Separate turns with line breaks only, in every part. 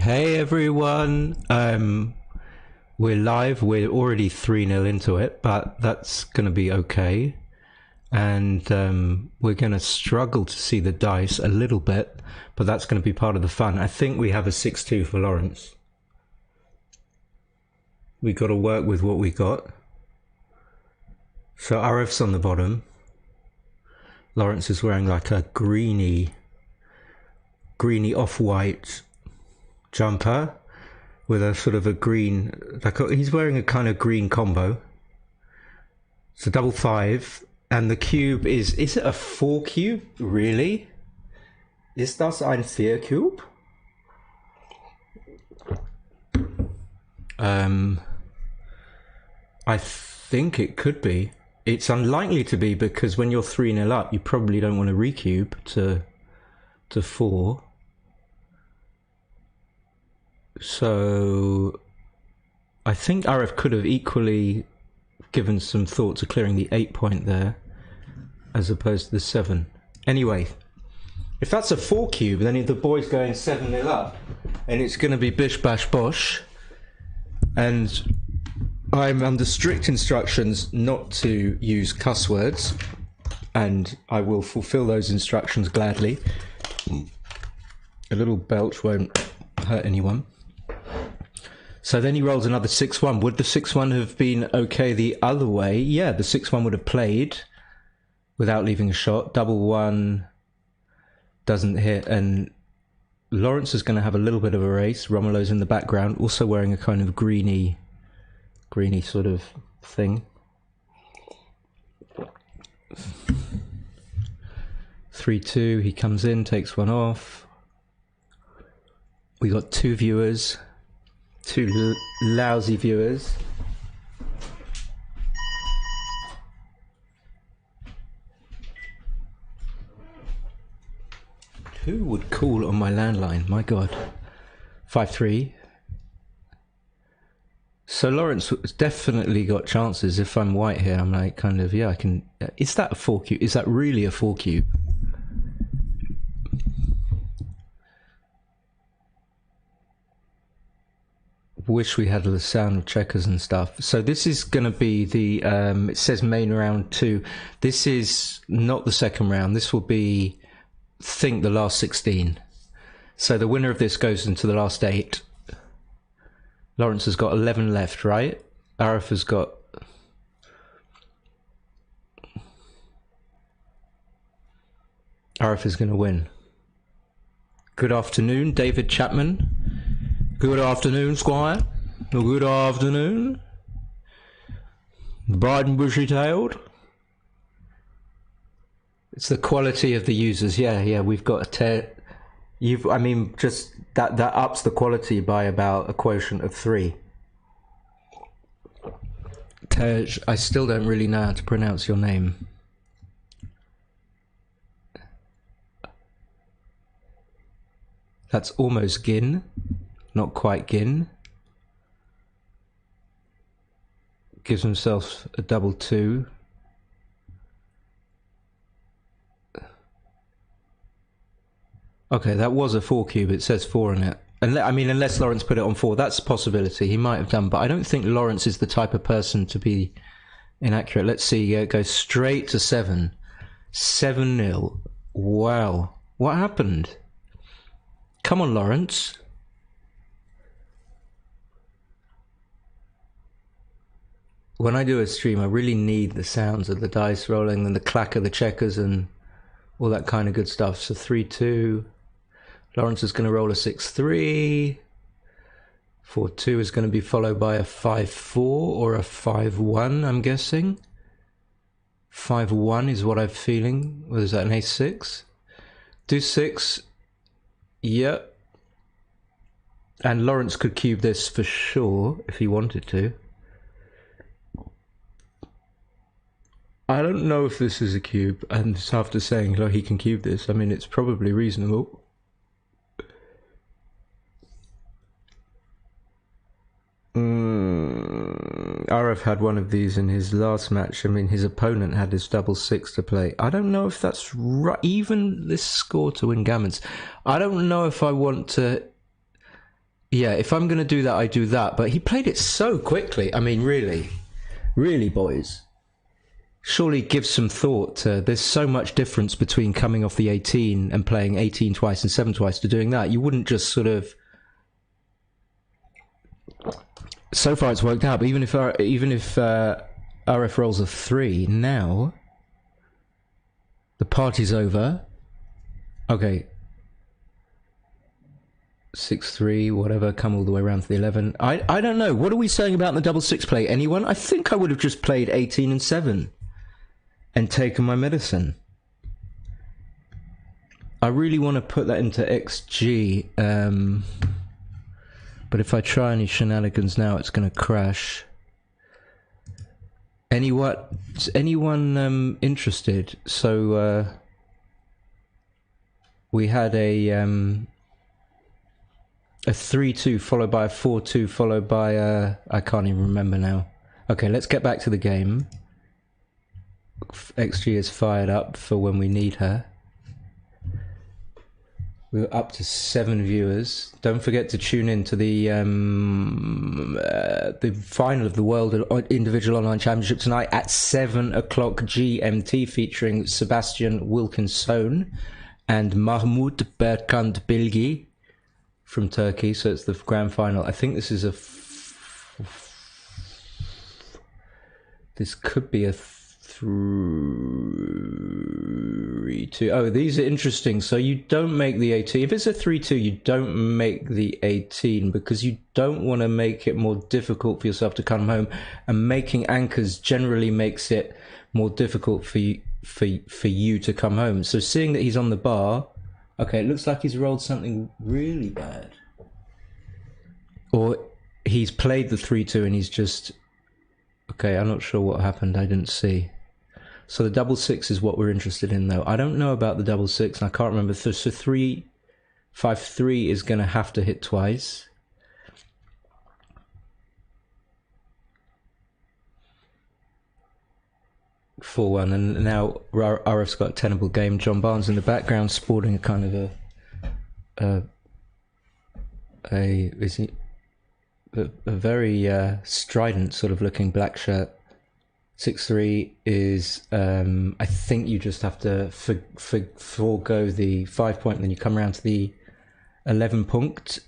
Hey everyone, we're live. We're already 3-0 into it, but that's going to be okay. And we're going to struggle to see the dice a little bit, but that's going to be part of the fun. I think we have a 6-2 for Lawrence. We got to work with what we got. So Aref's on the bottom. Lawrence is wearing like a greeny off-white jumper with a sort of a green, he's wearing a kind of green combo. It's a double 5, and the cube is it a 4 cube? Really? Ist das ein 4 cube? I think it could be. It's unlikely to be because when you're 3-0 up, you probably don't want to recube to 4. So I think Aref could have equally given some thought to clearing the 8 point there as opposed to the 7. Anyway, if that's a 4 cube, then the boy's going 7-0 up, and it's going to be bish bash bosh. And I'm under strict instructions not to use cuss words, and I will fulfill those instructions gladly. A little belch won't hurt anyone. So then he rolls another 6-1. Would the 6-1 have been okay the other way? Yeah, the 6-1 would have played without leaving a shot. Double 1 doesn't hit, and Lawrence is going to have a little bit of a race. Romulo's in the background, also wearing a kind of greeny sort of thing. 3-2, he comes in, takes one off. We got 2 viewers. 2 lousy viewers. Who would call on my landline? My God. 5-3. So Lawrence has definitely got chances. If I'm white here, I'm like kind of, yeah, I can. Is that a 4 cube? Is that really a 4 cube? Wish we had the sound of checkers and stuff. So this is going to be the it says main round 2. This is not the second round. This will be, think, the last 16. So the winner of this goes into the last 8. Lawrence has got 11 left, right? Aref has got Aref is going to win. Good afternoon, David Chapman. Good afternoon, Squire. Good afternoon. Bright and bushy-tailed. It's the quality of the users. Yeah, we've got a I mean, just that ups the quality by about a quotient of 3. Tej, I still don't really know how to pronounce your name. That's almost Gin. Not quite Gin. Gives himself a double 2. Okay, that was a 4 cube. It says 4 in it. Unless Lawrence put it on 4, that's a possibility. He might have done, but I don't think Lawrence is the type of person to be inaccurate. Let's see. It goes straight to 7. 7-0. Wow. What happened? Come on, Lawrence. When I do a stream, I really need the sounds of the dice rolling and the clack of the checkers and all that kind of good stuff. So 3-2. Lawrence is going to roll a 6-3. 4-2 is going to be followed by a 5-4 or a 5-1, I'm guessing. 5-1 is what I'm feeling. What is that, an ace-6? Do 6. Yep. And Lawrence could cube this for sure if he wanted to. I don't know if this is a cube, and after saying he can cube this, I mean, it's probably reasonable. Aref had one of these in his last match. I mean, his opponent had his double 6 to play. I don't know if that's right. Even this score to win Gammons. I don't know if I want to Yeah, if I'm going to do that, I do that. But he played it so quickly. I mean, really, really, boys. Surely give some thought to, there's so much difference between coming off the 18 and playing 18 twice and 7 twice to doing that. You wouldn't just sort of... So far it's worked out, but even if RF rolls a 3, now the party's over. Okay. 6-3, whatever, come all the way around to the 11. I don't know. What are we saying about the double 6 play? Anyone? I think I would have just played 18 and 7 and taken my medicine. I really want to put that into XG, but if I try any shenanigans now, it's going to crash. Anyone interested? So we had a 3-2 followed by a 4-2 followed by a... I can't even remember now. Okay, let's get back to the game. XG is fired up for when we need her. We're up to 7 viewers. Don't forget to tune in to the final of the World Individual Online Championship tonight at 7 o'clock GMT, featuring Sebastian Wilkinson and Mahmoud Berkant Bilgi from Turkey. So it's the grand final. I think this is this could be a 3-2. Oh, these are interesting. So you don't make the 18. If it's a 3-2, you don't make the 18 because you don't want to make it more difficult for yourself to come home. And making anchors generally makes it more difficult for you to come home. So seeing that he's on the bar, okay, it looks like he's rolled something really bad. Or he's played the 3-2 and he's just... Okay, I'm not sure what happened. I didn't see. So the double 6 is what we're interested in, though. I don't know about the double 6, and I can't remember. So 3-5-3 is going to have to hit twice. Four one, and now Aref's got a tenable game. John Barnes in the background, sporting a kind of a very strident sort of looking black shirt. 6-3 is I think you just have to forego the 5 point, and then you come around to the 11 point.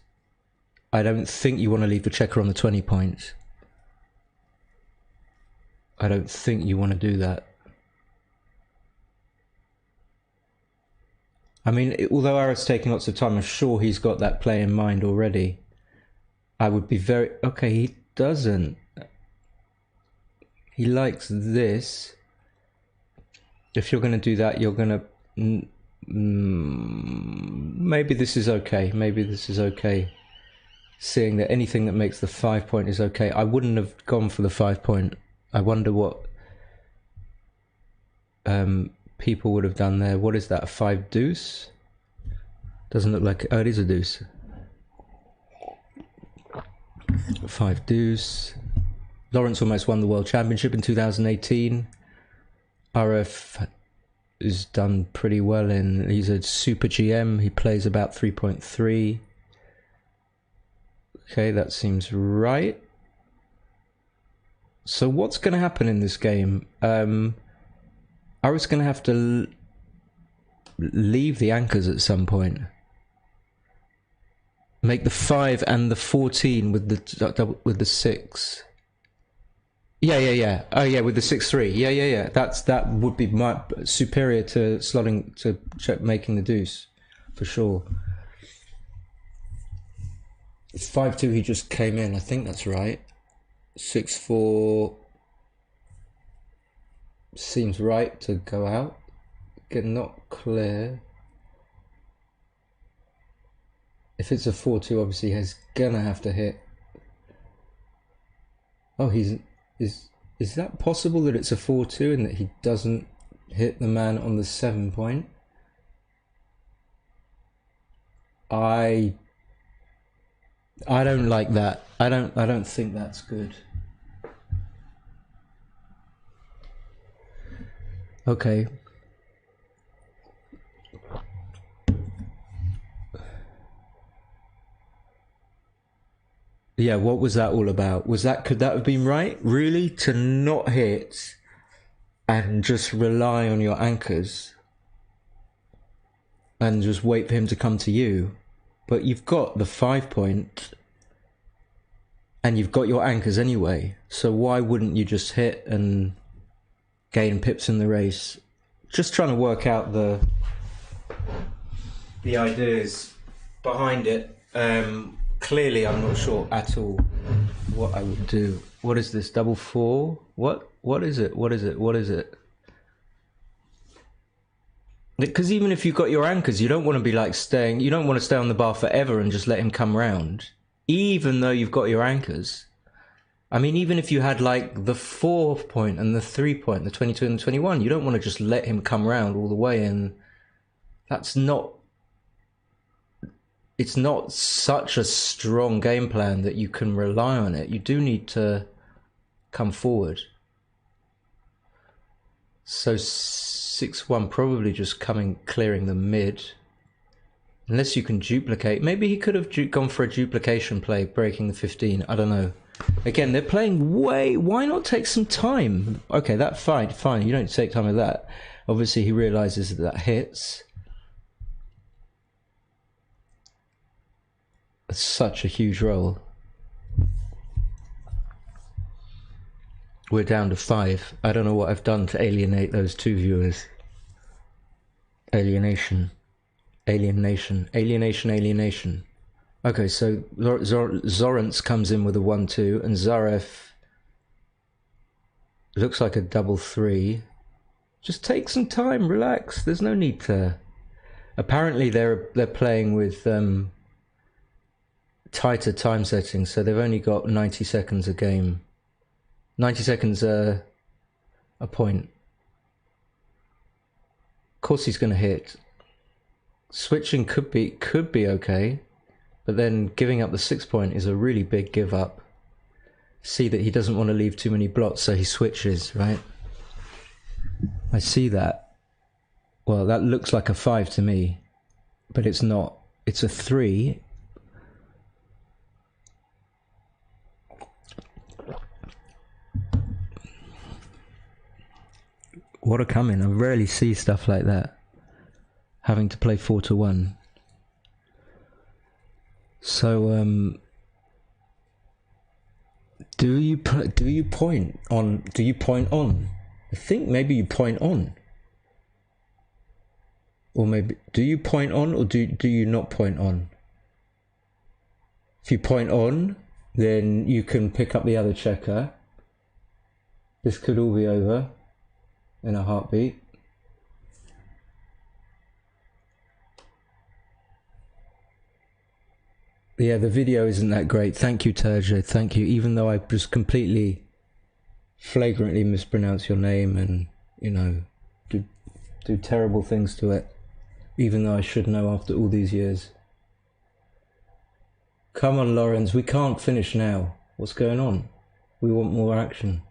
I don't think you want to leave the checker on the 20 point. I don't think you want to do that. I mean, although Aref's taking lots of time, I'm sure he's got that play in mind already. I would be very... Okay, he doesn't. He likes this. If you're going to do that, you're going to... maybe this is okay. Maybe this is okay. Seeing that anything that makes the 5 point is okay. I wouldn't have gone for the 5 point. I wonder what people would have done there. What is that, a 5 deuce? Doesn't look like... Oh, it is a deuce. 5 deuce. Lawrence almost won the World Championship in 2018. Aref has done pretty well in... He's a super GM. He plays about 3.3. Okay, that seems right. So what's going to happen in this game? Aref's going to have to leave the anchors at some point. Make the 5 and the 14 with the 6. Yeah. Oh yeah, with the 6-3. Yeah. That would be superior to slotting to making the deuce, for sure. 5-2. He just came in. I think that's right. 6-4 seems right to go out. Get not clear. If it's a 4-2, obviously he's gonna have to hit. Oh, is that possible that it's a 4-2 and that he doesn't hit the man on the 7 point? I don't like that. I don't think that's good. Okay. Yeah, what was that all about? Could that have been right? Really? To not hit and just rely on your anchors and just wait for him to come to you? But you've got the 5 point and you've got your anchors anyway. So why wouldn't you just hit and gain pips in the race? Just trying to work out the ideas behind it. Clearly, I'm not sure at all what I would do. What is this? Double four? What? What is it? What is it? What is it? Because even if you've got your anchors, you don't want to be like staying. You don't want to stay on the bar forever and just let him come round. Even though you've got your anchors. I mean, even if you had like the 4 point and the 3 point, the 22 and the 21, you don't want to just let him come round all the way. And that's not. It's not such a strong game plan that you can rely on it. You do need to come forward. So 6-1 probably just clearing the mid. Unless you can duplicate. Maybe he could have gone for a duplication play, breaking the 15. I don't know. Again, they're playing way... Why not take some time? Okay, that's fine. You don't take time with that. Obviously, he realizes that hits. Such a huge roll. We're down to 5. I don't know what I've done to alienate those 2 viewers. Alienation. Okay, so Zorrance comes in with a 1-2 and Zaref looks like a double 3. Just take some time, relax. There's no need to... Apparently they're playing with tighter time settings, so they've only got 90 seconds a game. 90 seconds a point. Of course he's going to hit. Switching could be okay, but then giving up the 6 point is a really big give up. See that he doesn't want to leave too many blots, so he switches, right? I see that. Well, that looks like a 5 to me, but it's not. It's a 3. What a come in. I rarely see stuff like that. Having to play 4-1. So, do you point on? I think maybe you point on. Or maybe, do you point on or do you not point on? If you point on, then you can pick up the other checker. This could all be over in a heartbeat. Yeah, the video isn't that great. Thank you, Terje. Thank you. Even though I just completely, flagrantly mispronounce your name and, you know, do terrible things to it. Even though I should know after all these years. Come on, Lawrence. We can't finish now. What's going on? We want more action.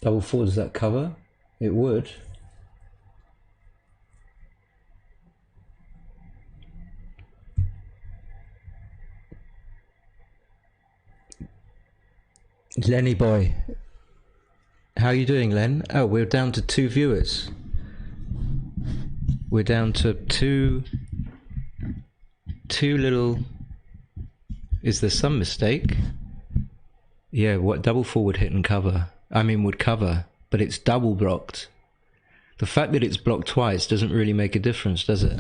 Double 4, does that cover? It would. Lenny boy. How are you doing, Len? Oh, we're down to 2 viewers. We're down to two little... Is there some mistake? Yeah, what double 4 would hit and cover? I mean, would cover, but it's double blocked. The fact that it's blocked twice doesn't really make a difference, does it?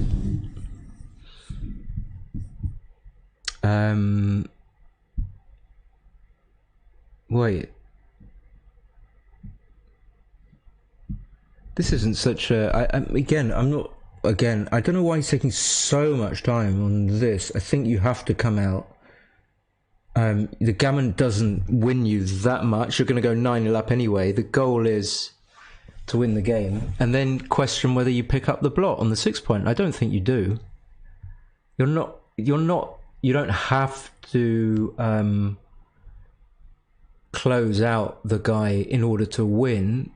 Wait. This isn't such a... Again, I don't know why he's taking so much time on this. I think you have to come out. The Gammon doesn't win you that much. You're going to go 9-0 up anyway. The goal is to win the game. And then question whether you pick up the blot on the 6 point. I don't think you do. You don't have to close out the guy in order to win.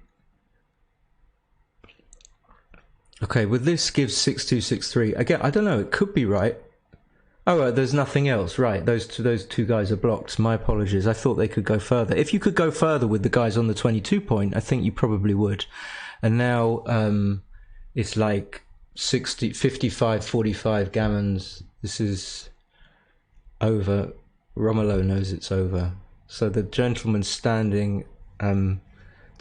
Okay, well this gives 6-2, 6-3. Again, I don't know, it could be right. Oh, there's nothing else, right? Those two guys are blocked. My apologies. I thought they could go further. If you could go further with the guys on the 22 point, I think you probably would. And now it's like 60, 55, 45 Gammons. This is over. Romulo knows it's over. So the gentleman standing to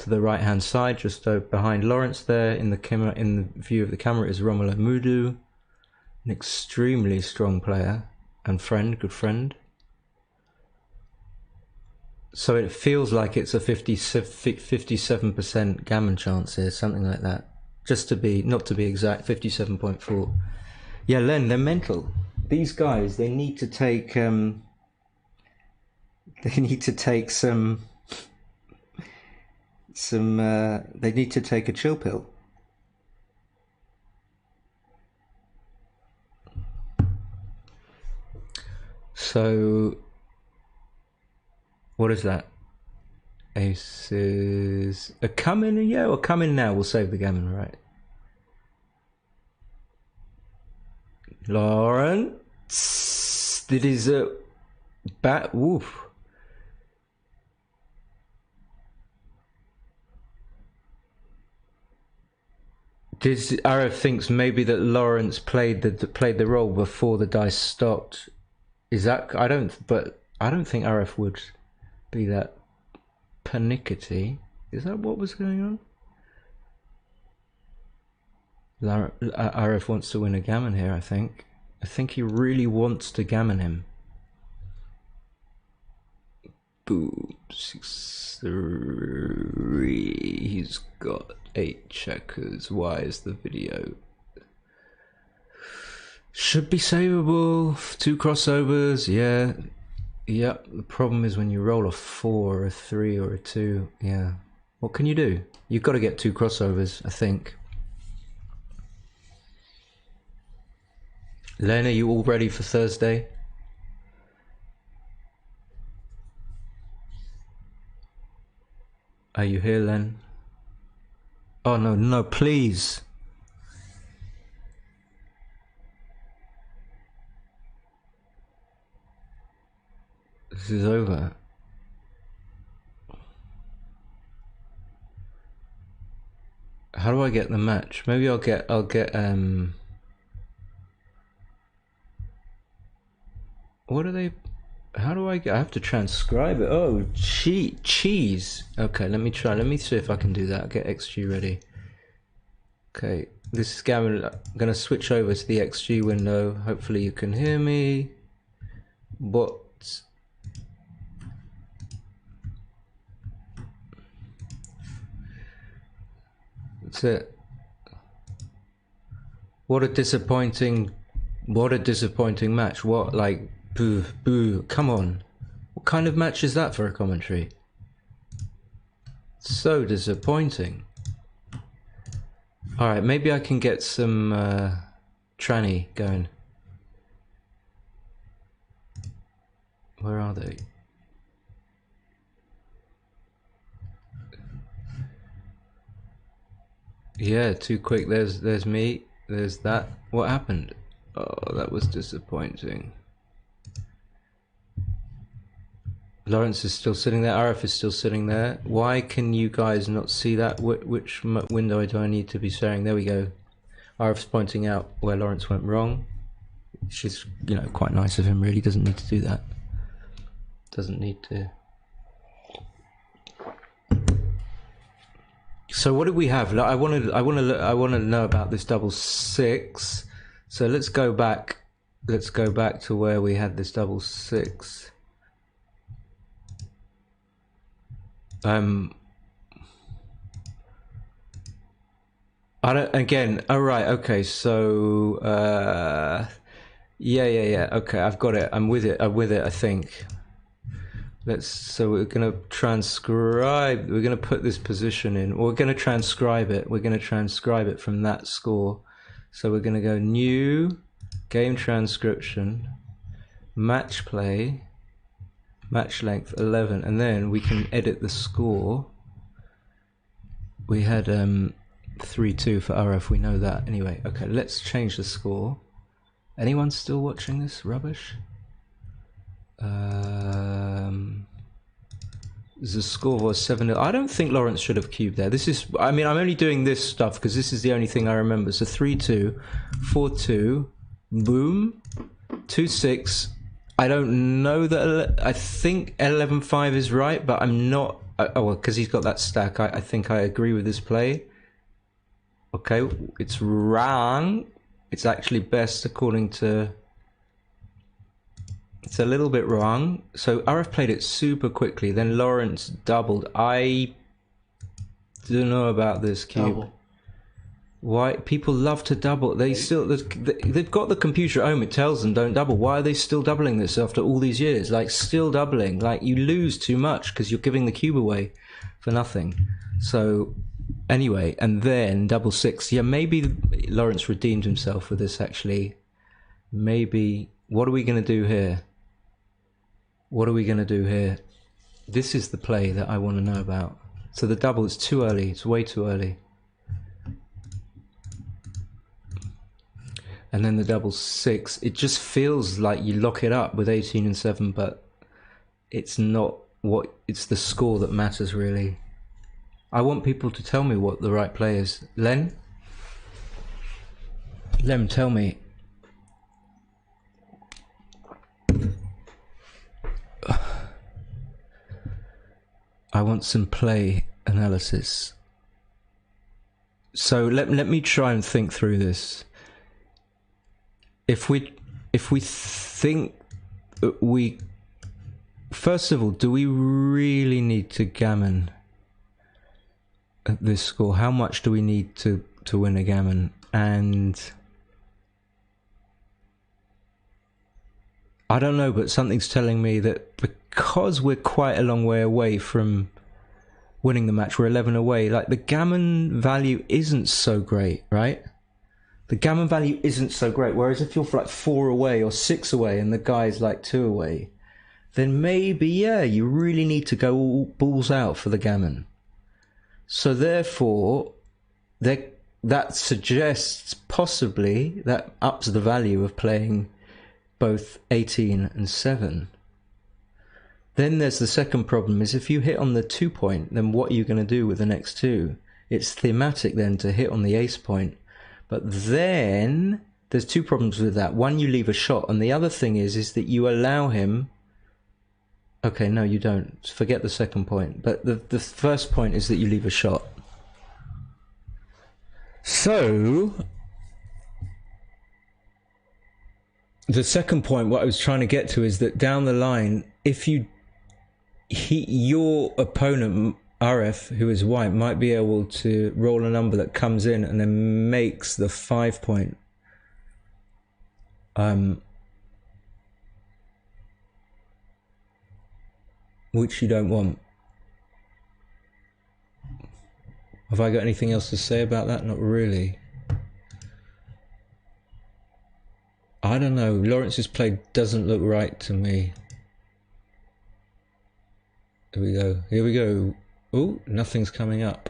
the right hand side, just behind Lawrence there in the camera, in the view of the camera, is Romulo Mudu. An extremely strong player and friend, good friend. So it feels like it's a 57% Gammon chance here, something like that. Just to be, not to be exact, 57.4. Yeah, Len, they're mental. These guys, they need to take, they need to take they need to take a chill pill. So, what is that? Aces. A coming, yeah, or coming now. We'll save the Gammon, right? Lawrence. It is a bat. Woof. Aref thinks maybe that Lawrence played the role before the dice stopped. Is that I don't think Aref would be that panickety. Is that what was going on? Aref wants to win a Gammon here, I think. I think he really wants to Gammon him. Boom, 6-3. He's got 8 checkers. Why is the video? Should be savable. 2 crossovers, yeah. Yep, the problem is when you roll a 4, or a 3, or a 2, yeah. What can you do? You've got to get 2 crossovers, I think. Len, are you all ready for Thursday? Are you here, Len? Oh, no, no, please. This is over. How do I get the match? Maybe I'll get what are they? How do I get? I have to transcribe it. Oh, cheese. Okay, let me try. Let me see if I can do that. I'll get XG ready. Okay, this is Gammon. I'm gonna switch over to the XG window. Hopefully you can hear me. What? That's it. What a disappointing match. What, like, boo, come on. What kind of match is that for a commentary? So disappointing. Alright, maybe I can get some tranny going. Where are they? Yeah, too quick. There's me. There's that. What happened? Oh, that was disappointing. Lawrence is still sitting there. Aref is still sitting there. Why can you guys not see that? Which window do I need to be sharing? There we go. Aref's pointing out where Lawrence went wrong. Which is, you know, quite nice of him. Really doesn't need to do that. Doesn't need to. So what do we have? I want to know about this double 6. So let's go back. Let's go back to where we had this double 6. I don't. Again. Oh right. Okay. So yeah. Okay, I've got it. I'm with it. I think. So we're going to transcribe, we're going to put this position in, we're going to transcribe it, from that score. So we're going to go new, game transcription, match play, match length 11, and then we can edit the score. We had 3-2 for Aref, we know that. Anyway, okay, let's change the score. Anyone still watching this rubbish? The score was 7-0. I don't think Lawrence should have cubed there. This is, I mean, I'm only doing this stuff because this is the only thing I remember. So 3-2, 4-2, boom, 2-6. I don't know that, I think 11-5 is right, but I'm not, oh well, because he's got that stack. I think I agree with this play. Okay, it's wrong. It's actually best according to... It's a little bit wrong. So Aref played it super quickly. Then Lawrence doubled. I don't know about this cube.
Double.
Why people love to double? They've got the computer at home. It tells them don't double. Why are they still doubling this after all these years? Like still doubling. Like you lose too much because you're giving the cube away for nothing. So anyway, and then double six. Yeah, maybe Lawrence redeemed himself with this actually. Maybe. What are we going to do here? What are we going to do here? This is the play that I want to know about. So the double is too early. It's way too early. And then the double six. It just feels like you lock it up with 18 and 7, but it's not what... It's the score that matters, really. I want people to tell me what the right play is. Len? Lem, tell me. I want some play analysis. So let me try and think through this. If we think that we... First of all, do we really need to gammon at this score? How much do we need to win a gammon? And... I don't know, but something's telling me that because we're quite a long way away from winning the match, we're 11 away, like the gammon value isn't so great, right? The gammon value isn't so great. Whereas if you're like 4 away or 6 away and the guy's like 2 away, then maybe, yeah, you really need to go all balls out for the gammon. So therefore, that suggests possibly that ups the value of playing both 18 and 7. Then there's the second problem, is if you hit on the 2 point, then what are you going to do with the next 2? It's thematic then to hit on the ace point. But then there's 2 problems with that. One, you leave a shot, and the other thing is that you allow him... Okay, no, you don't. Forget the second point. But the first point is that you leave a shot. So... The second point, what I was trying to get to, is that down the line, if your opponent, Aref, who is white, might be able to roll a number that comes in and then makes the 5 point. Which you don't want. Have I got anything else to say about that? Not really. I don't know. Lawrence's play doesn't look right to me. Here we go. Here we go. Oh, nothing's coming up.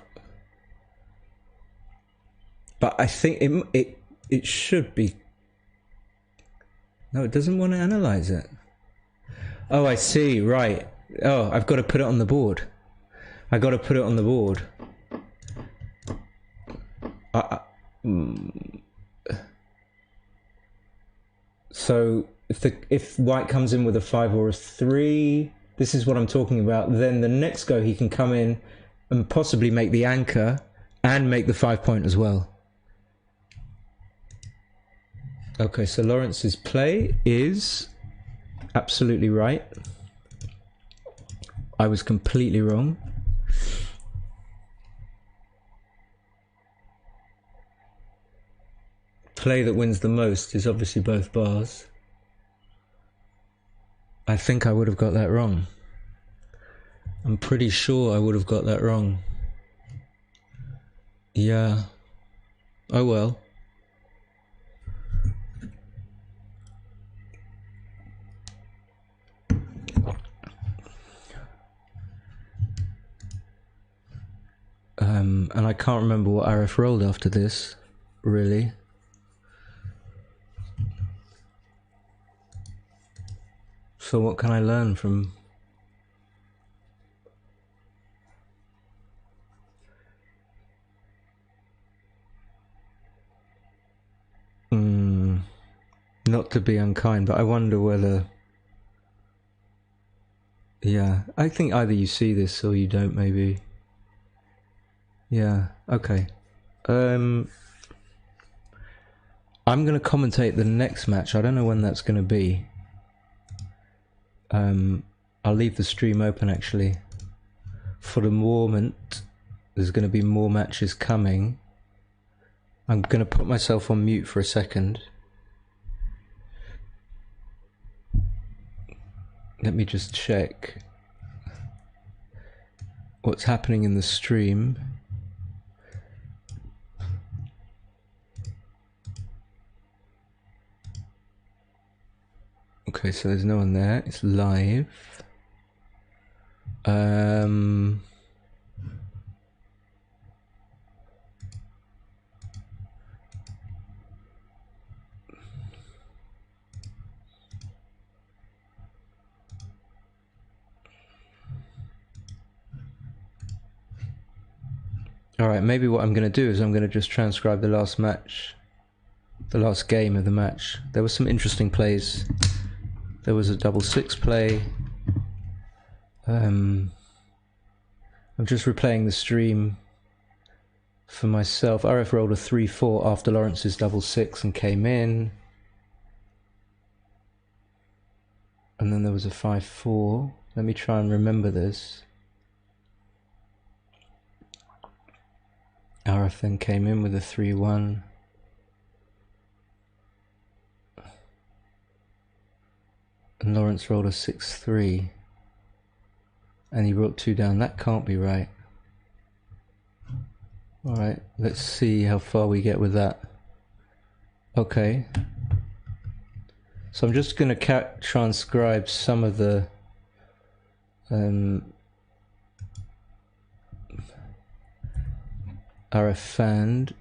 But I think it should be. No, it doesn't want to analyze it. Oh, I see. Right. Oh, I've got to put it on the board. I got to put it on the board. So if white comes in with a 5 or a 3, this is what I'm talking about. Then the next go he can come in and possibly make the anchor and make the 5 point as well. Okay, so Lawrence's play is absolutely right. I was completely wrong. Play that wins the most is obviously both bars. I think I would have got that wrong. I'm pretty sure I would have got that wrong. Yeah. Oh well. And I can't remember what Aref rolled after this, really. So what can I learn from... Not to be unkind, but I wonder whether... Yeah, I think either you see this or you don't, maybe. Yeah, okay. I'm going to commentate the next match. I don't know when that's going to be. I'll leave the stream open, actually. For the moment, there's going to be more matches coming. I'm going to put myself on mute for a second. Let me just check what's happening in the stream. Okay, so there's no one there. It's live. Alright, maybe what I'm going to do is I'm going to just transcribe the last match. The last game of the match. There were some interesting plays. There was a double six play. I'm just replaying the stream for myself. Aref rolled a 3-4 after Lawrence's double six and came in. And then there was a 5-4. Let me try and remember this. Aref then came in with a 3-1. And Lawrence rolled a 6-3. And he brought 2 down. That can't be right. Alright, let's see how far we get with that. Okay. So I'm just going to transcribe some of the Aref fanned.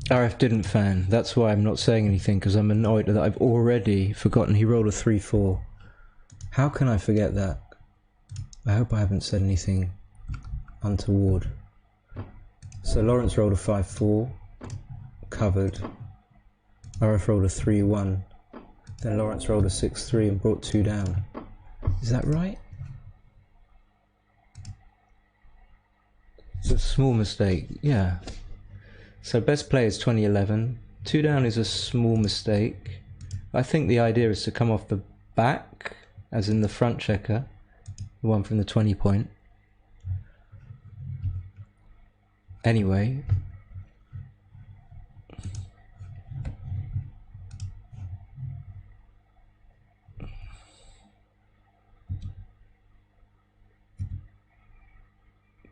Aref didn't fan. That's why I'm not saying anything, because I'm annoyed that I've already forgotten he rolled a 3-4. How can I forget that? I hope I haven't said anything untoward. So Lawrence rolled a 5-4, covered. Aref rolled a 3-1. Then Lawrence rolled a 6-3 and brought 2 down. Is that right? It's a small mistake, yeah. So best play is 2011. 2 down is a small mistake. I think the idea is to come off the back, as in the front checker, the one from the 20 point. Anyway.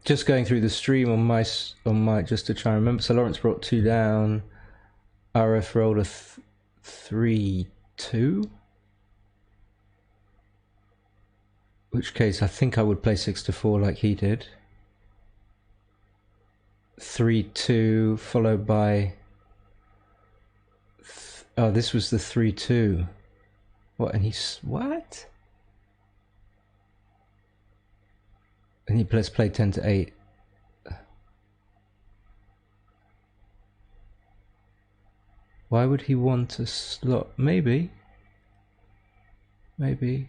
Just going through the stream on my just to try and remember. So Lawrence brought 2 down. Aref rolled a 3-2. Which case I think I would play 6-4 like he did. 3-2 followed by. Oh, this was the 3-2. What? And he's what? And he let's play 10-8. Why would he want a slot? Maybe. Maybe.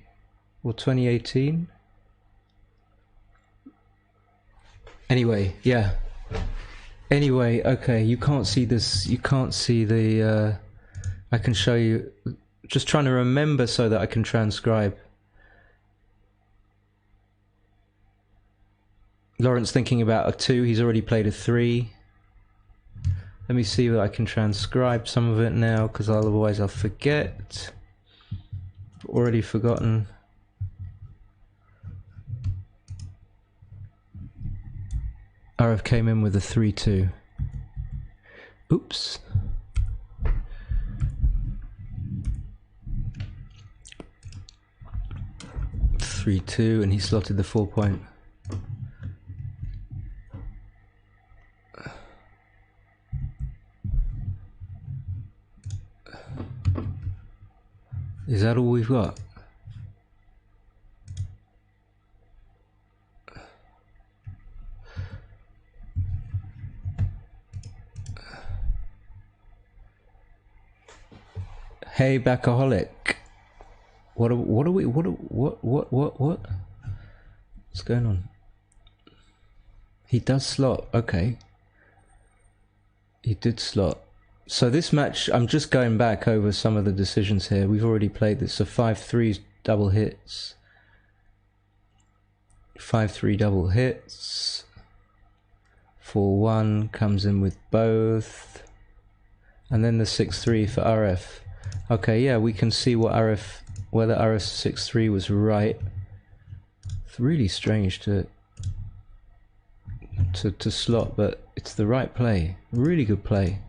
Or 2018. Anyway, yeah. Anyway, okay, you can't see this. You can't see the. I can show you. Just trying to remember so that I can transcribe. Lawrence thinking about a 2, he's already played a 3. Let me see if I can transcribe some of it now, because otherwise I'll forget. Already forgotten. Aref came in with a 3-2. Oops. (3-2) and he slotted the 4-point. Is that all we've got? Hey, Backaholic. What? What's going on? He does slot. Okay. He did slot. So this match, I'm just going back over some of the decisions here. We've already played this. So 5-3 double hits. 5-3 double hits. 4-1 comes in with both. And then the 6-3 for Aref. Okay, yeah, we can see what Aref, whether Aref's 6-3 was right. It's really strange to slot, but it's the right play. Really good play.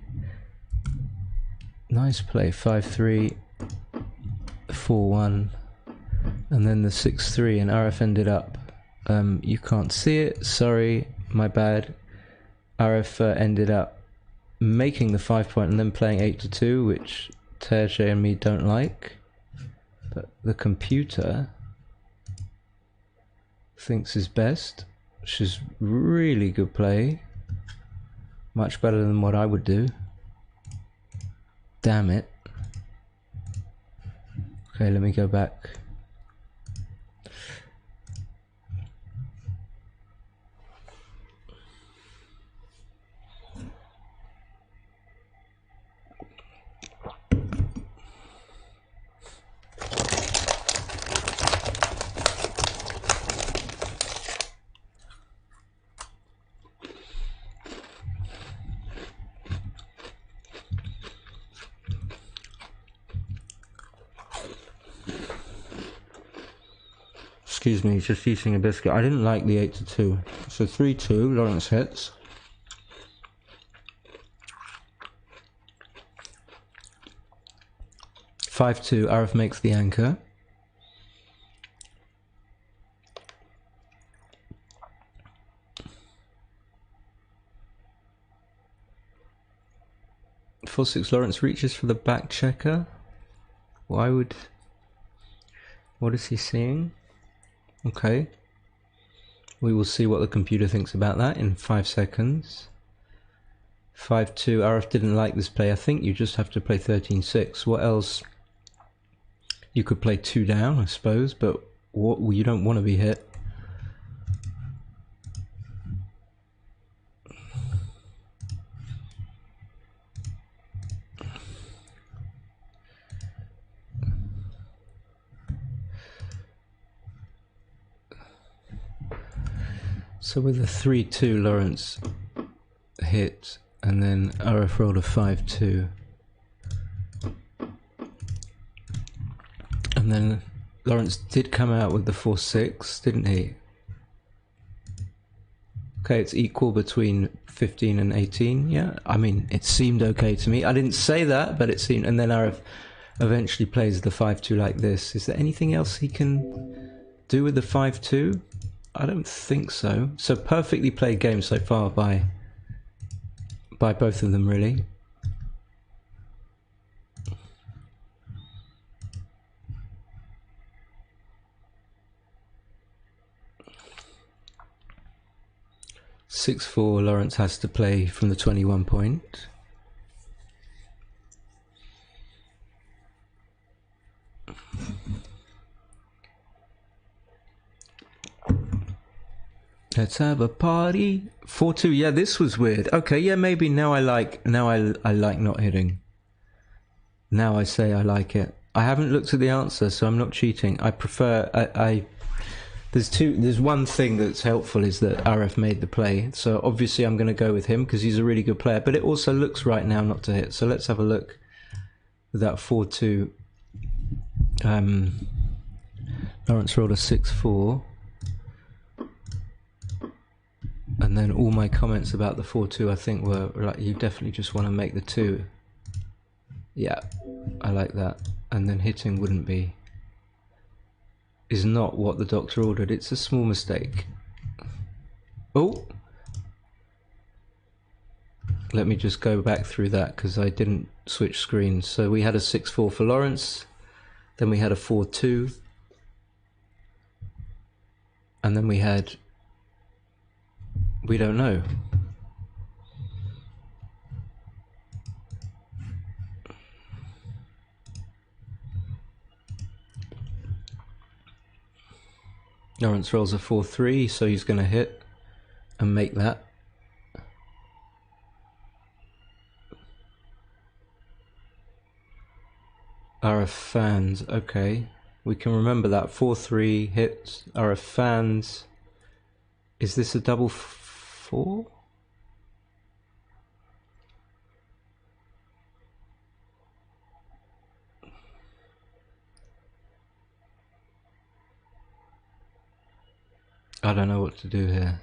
Nice play. 5-3, 4-1, and then the 6-3, and Aref ended up. You can't see it. Sorry, my bad. Aref ended up making the 5-point and then playing 8-2, which Terje and me don't like. But the computer thinks is best, which is really good play. Much better than what I would do. Damn it. Okay, let me go back. Excuse me, just eating a biscuit. I didn't like the 8-2. So 3-2, Lawrence hits. (5-2), Aref makes the anchor. (4-6), Lawrence reaches for the back checker. Why would... What is he seeing? Okay. We will see what the computer thinks about that in 5 seconds. 5-2, Aref didn't like this play. I think you just have to play 13-6. What else? You could play 2 down, I suppose, but what, you don't want to be hit. So with a 3-2, Lawrence hit, and then Aref rolled a 5-2. And then Lawrence did come out with the 4-6, didn't he? Okay, it's equal between 15 and 18, yeah? I mean, it seemed okay to me. I didn't say that, but it seemed... And then Aref eventually plays the 5-2 like this. Is there anything else he can do with the 5-2? I don't think so. So perfectly played game so far by both of them, really. (6-4), Lawrence has to play from the 21 point. Let's have a party. 4-2. Yeah, this was weird. Okay, yeah, maybe now I like not hitting. Now I say I like it. I haven't looked at the answer, so I'm not cheating. I prefer there's one thing that's helpful is that Aref made the play. So obviously I'm going to go with him because he's a really good player, but it also looks right now not to hit. So let's have a look at that 4-2. Lawrence rolled a 6-4. And And then all my comments about the 4-2 I think were like, you definitely just want to make the 2. Yeah, I like that. And then hitting wouldn't be, is not what the doctor ordered. It's a small mistake. Oh! Let me just go back through that because I didn't switch screens. So we had a 6-4 for Lawrence, then we had a 4-2, and then we had, we don't know. Lawrence rolls a 4-3, so he's going to hit and make that. Aref fans, okay. We can remember that. 4-3 hits, Aref fans. Is this a double 4? I don't know what to do here.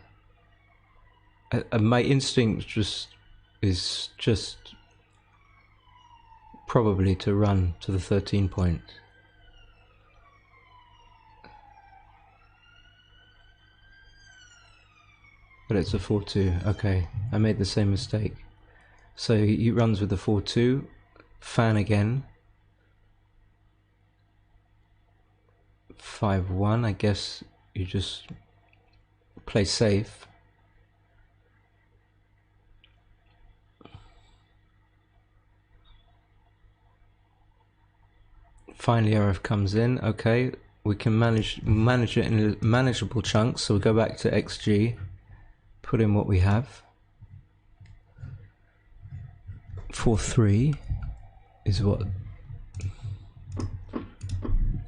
My instinct is just probably to run to the 13 point. But it's a 4-2. Okay, I made the same mistake. So he runs with the 4-2, fan again. 5-1, I guess you just play safe. Finally Aref comes in. Okay, we can manage it in manageable chunks, so we go back to XG, put in what we have. 4-3 is what,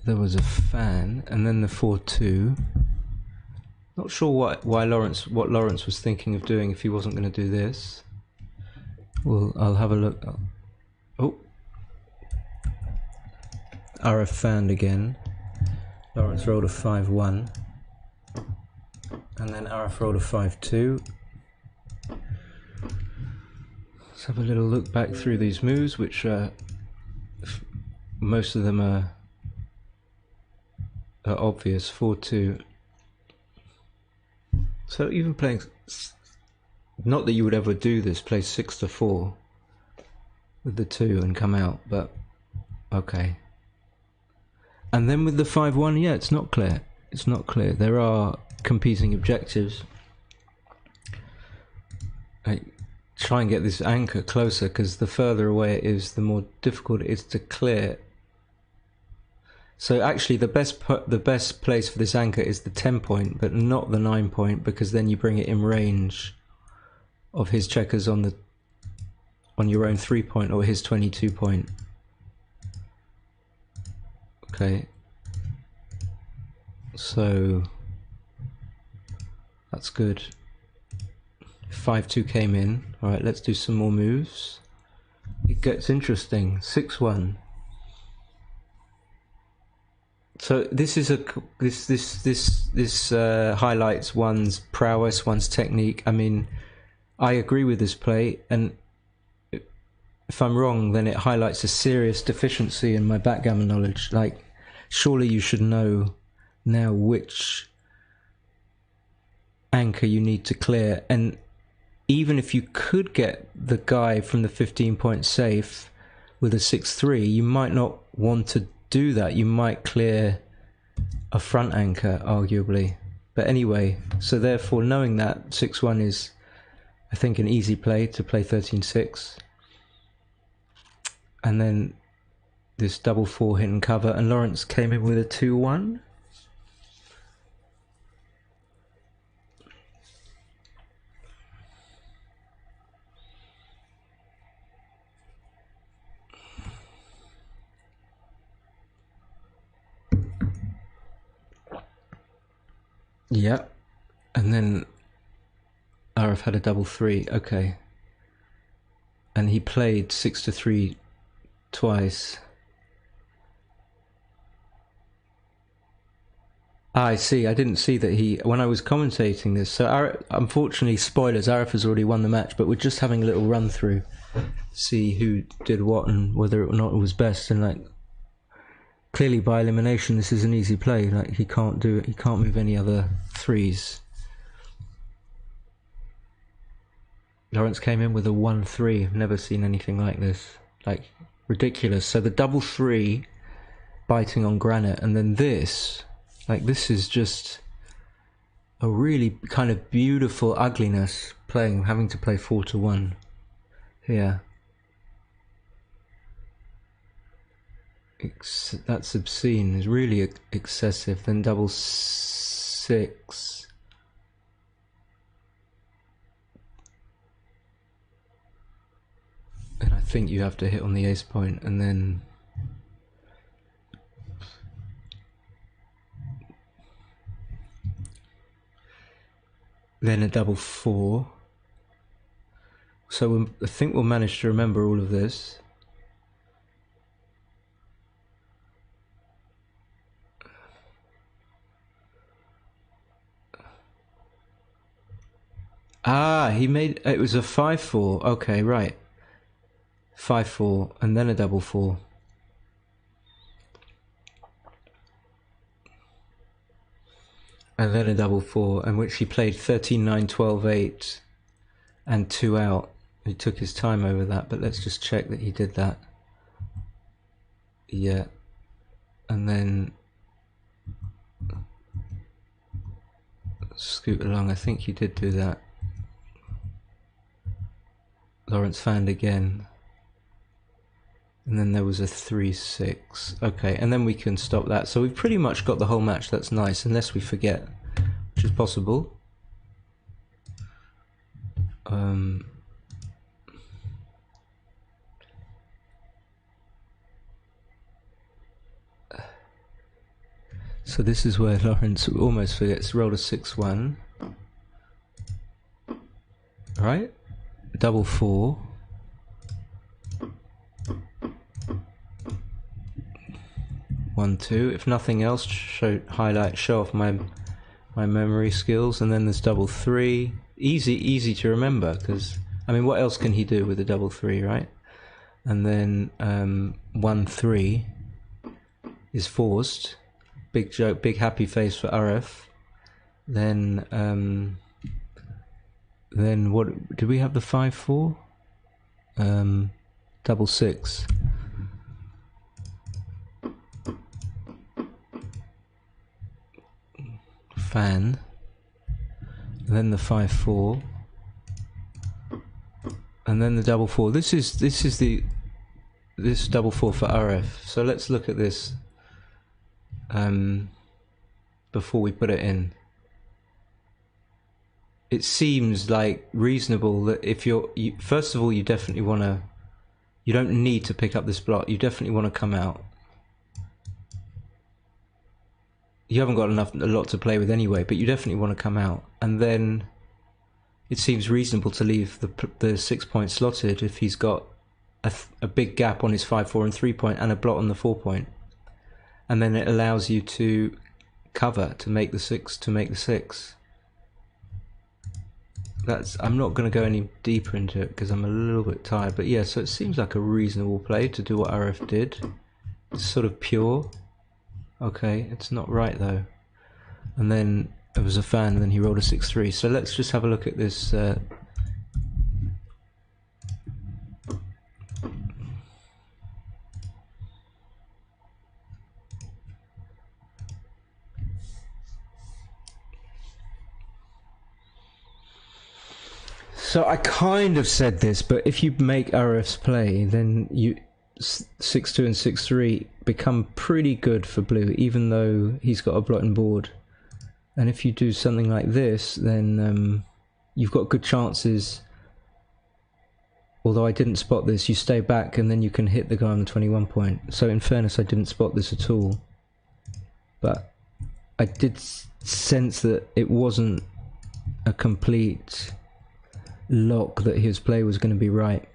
there was a fan, and then the 4-2. Not sure what Lawrence was thinking of doing if he wasn't going to do this. Well, I'll have a look. Oh, Aref fanned again. Lawrence rolled a 5-1, and then Aref rolled a 5-2. Let's have a little look back through these moves, which most of them are obvious. 4-2. So even playing, not that you would ever do this, play 6-4 with the 2 and come out, but okay. And then with the 5-1, yeah, it's not clear. It's not clear. There are competing objectives. I try and get this anchor closer, because the further away it is, the more difficult it is to clear. So actually the best place for this anchor is the 10 point, but not the 9 point, because then you bring it in range of his checkers on your own 3 point or his 22 point. Okay, so that's good. 5-2 came in. All right, let's do some more moves. It gets interesting. 6-1. So this is this highlights one's prowess, one's technique. I mean, I agree with this play, and if I'm wrong, then it highlights a serious deficiency in my backgammon knowledge. Like, surely you should know now which anchor you need to clear. And even if you could get the guy from the 15 point safe with a 6-3, you might not want to do that. You might clear a front anchor, arguably. But anyway, so therefore, knowing that, 6-1 is, I think, an easy play to play 13-6. And then this double 4 hit and cover, and Lawrence came in with a 2-1. Yeah, and then Aref had a double 3. Okay, and he played 6-3 twice. Ah, I see. I didn't see that when I was commentating this. So, unfortunately, spoilers, Aref has already won the match, but we're just having a little run through, see who did what and whether or not it was best. And like, clearly by elimination, this is an easy play. Like, he can't move any other threes. Lawrence came in with a 1-3. I've never seen anything like this. Like, ridiculous. So the double three, biting on granite, and then this. Like, this is just a really kind of beautiful ugliness having to play 4-1 here. That's obscene. It's really excessive. Then double six. And I think you have to hit on the ace point, and then a double four. So I think we'll manage to remember all of this. Ah, he made it was a 5-4. Okay, right. 5-4, and then a double four. And then a double four, in which he played 13-9, 12-8, and 2 out. He took his time over that, but let's just check that he did that. Yeah. And then scoot along. I think he did do that. Lawrence fanned again. And then there was a 3-6. Okay, and then we can stop that. So we've pretty much got the whole match. That's nice, unless we forget, which is possible. So this is where Lawrence almost forgets. Rolled a 6-1. Right? Double four. One, two. If nothing else, show off my memory skills. And then there's double three. Easy to remember, because I mean, what else can he do with a double three, right? And then 1-3 is forced. Big joke, big happy face for Aref. Then what did we have? The 5-4, double six. Fan, and then the 5-4, and then the double four. This double four for Aref. So let's look at this before we put it in. It seems like reasonable that if first of all, you definitely want to. You don't need to pick up this block. You definitely want to come out. You haven't got a lot to play with anyway, but you definitely want to come out. And then it seems reasonable to leave the 6 point slotted if he's got a big gap on his 5-4 and 3 point and a blot on the 4 point. And then it allows you to cover to make the 6 I'm not going to go any deeper into it because I'm a little bit tired. But yeah, so it seems like a reasonable play to do what Aref did. It's sort of pure. Okay, it's not right though. And then it was a fan, and then he rolled a 6-3. So let's just have a look at this. So I kind of said this, but if you make Aref's play, then 6-2 and 6-3 become pretty good for blue, even though he's got a blotting board. And if you do something like this, then you've got good chances. Although I didn't spot this, you stay back and then you can hit the guy on the 21 point. So in fairness, I didn't spot this at all. But I did sense that it wasn't a complete lock that his play was going to be right.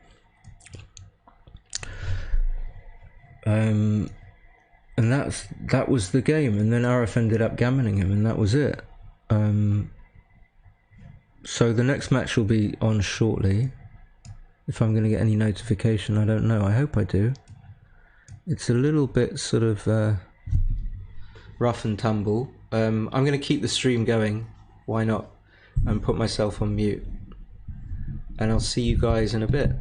And that was the game. And then Aref ended up gammoning him, and that was it. So the next match will be on shortly. If I'm going to get any notification, I don't know. I hope I do. It's a little bit sort of rough and tumble. I'm going to keep the stream going. Why not? And put myself on mute. And I'll see you guys in a bit.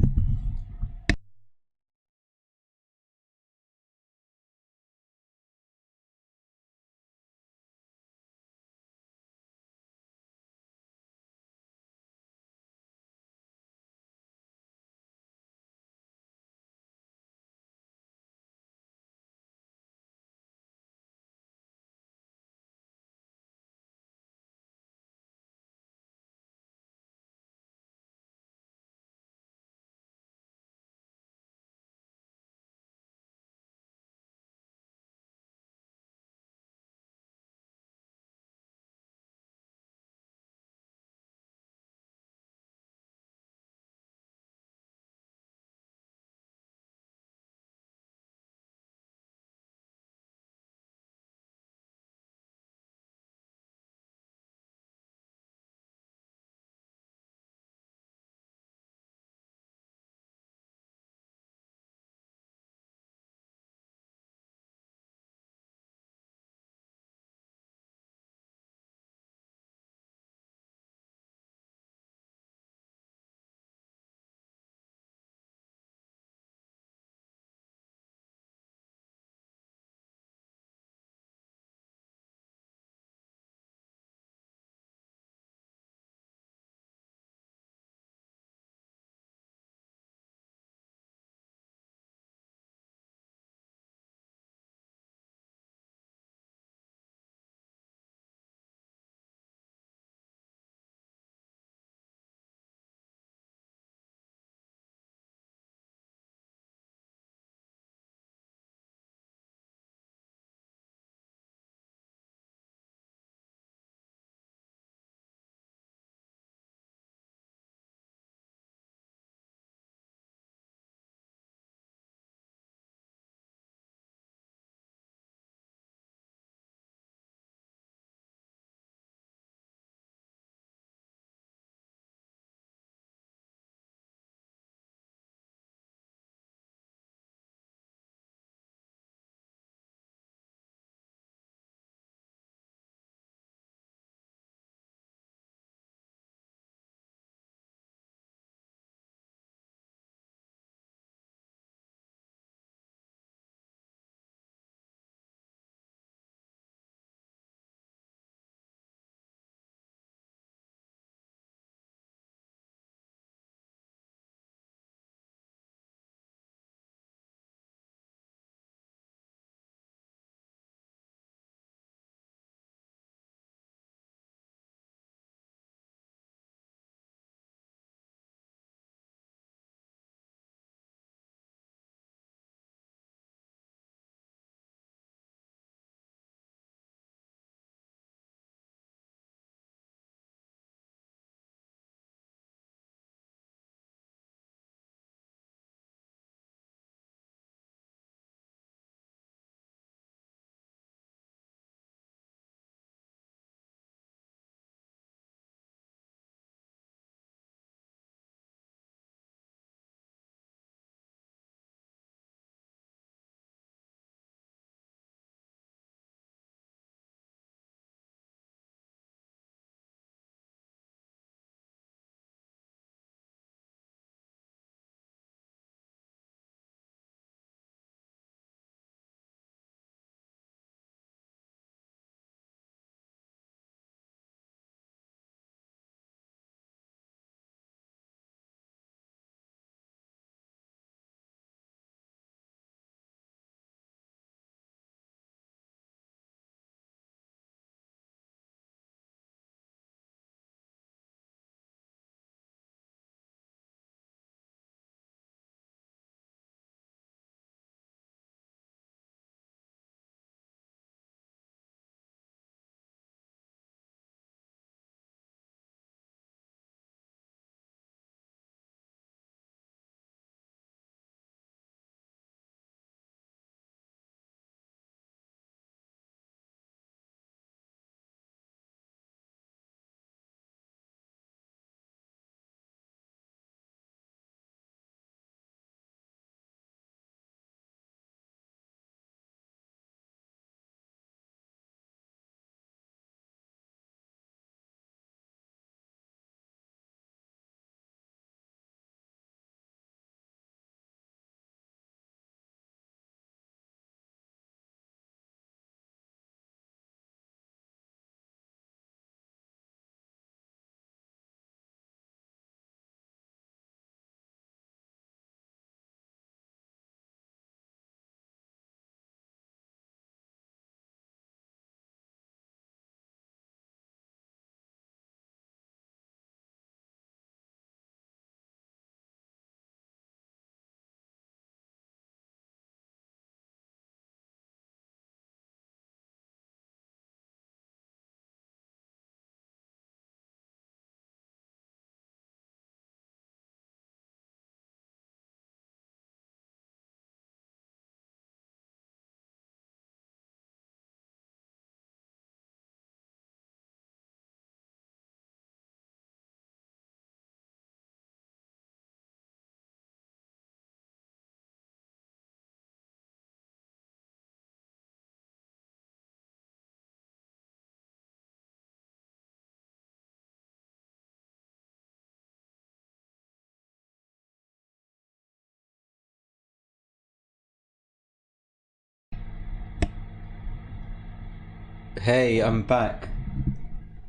Hey, I'm back.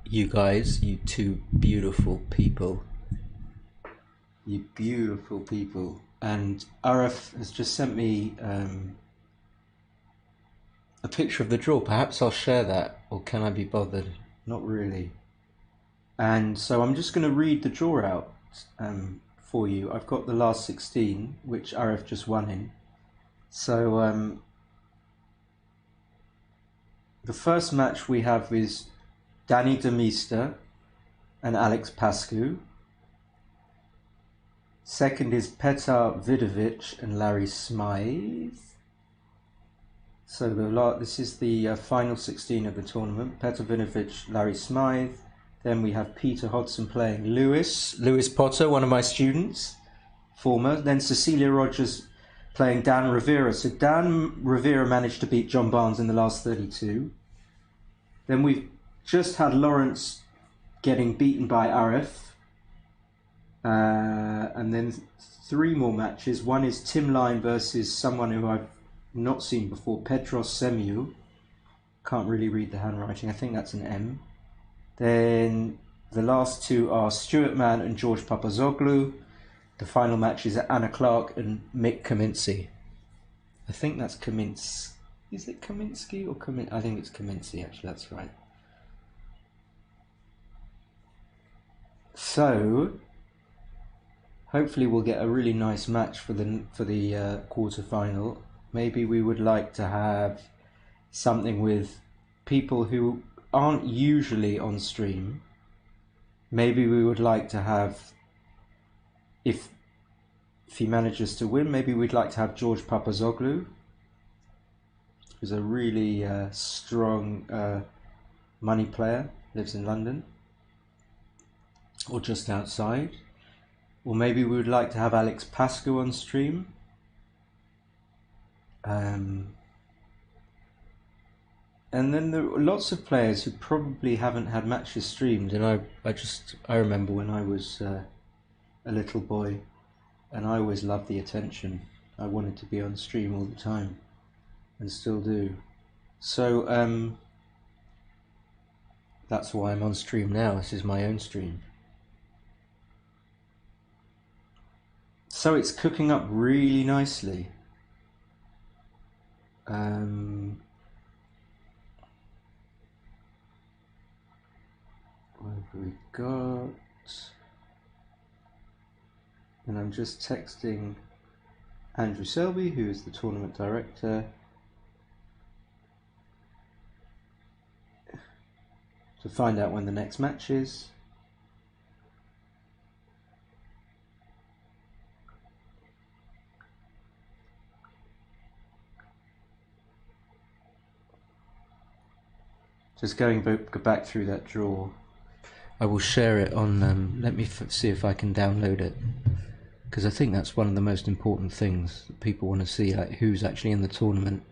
You guys, you two beautiful people. You beautiful people. And Aref has just sent me a picture of the draw. Perhaps I'll share that, or can I be bothered? Not really. And so I'm just going to read the draw out for you. I've got the last 16, which Aref just won in. So the first match we have is Danny Demista and Alex Pascu. Second is Petar Vidovic and Larry Smyth. So this is the final 16 of the tournament. Petar Vidovic, Larry Smyth. Then we have Peter Hodson playing Lewis Potter, one of my students, former. Then Cecilia Rogers playing Dan Rivera. So Dan Rivera managed to beat John Barnes in the last 32. Then we've just had Lawrence getting beaten by Aref. And then 3 more matches. One is Tim Line versus someone who I've not seen before, Petros Semiu. Can't really read the handwriting. I think that's an M. Then the last 2 are Stuart Mann and George Papazoglou. The final match is Anna Clark and Mick Kaminsky. I think that's Kaminsky. Is it Kaminsky or Kaminsky? I think it's Kaminsky, actually. That's right. So hopefully we'll get a really nice match for the quarterfinal. Maybe we would like to have something with people who aren't usually on stream. Maybe we would like to have, if he manages to win, maybe we'd like to have George Papazoglou, who's a really strong money player, lives in London, or just outside. Or maybe we would like to have Alex Pascu on stream. And then there are lots of players who probably haven't had matches streamed. And I remember when I was a little boy, and I always loved the attention. I wanted to be on stream all the time, and still do. So that's why I'm on stream now. This is my own stream. So it's cooking up really nicely. What have we got? And I'm just texting Andrew Selby, who is the tournament director, to find out when the next match is. Just going back through that draw. I will share it on, let me see if I can download it, because I think that's one of the most important things that people want to see, like who's actually in the tournament.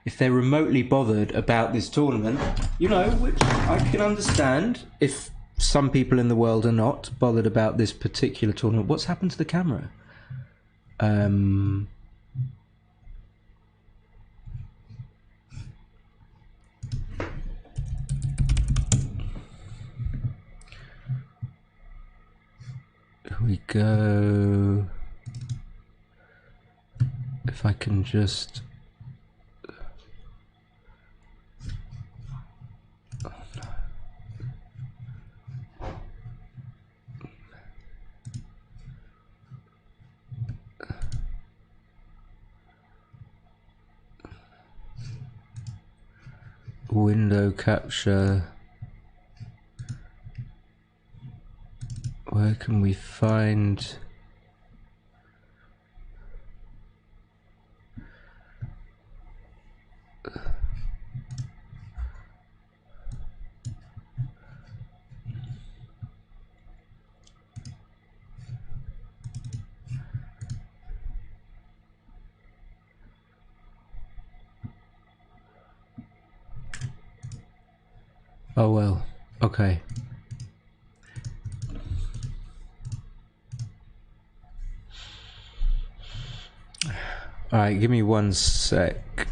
If they're remotely bothered about this tournament, which I can understand if some people in the world are not bothered about this particular tournament. What's happened to the camera? Here we go. If I can just... Oh, no. Window capture. Where can we find... Oh well, okay. Alright, give me 1 sec.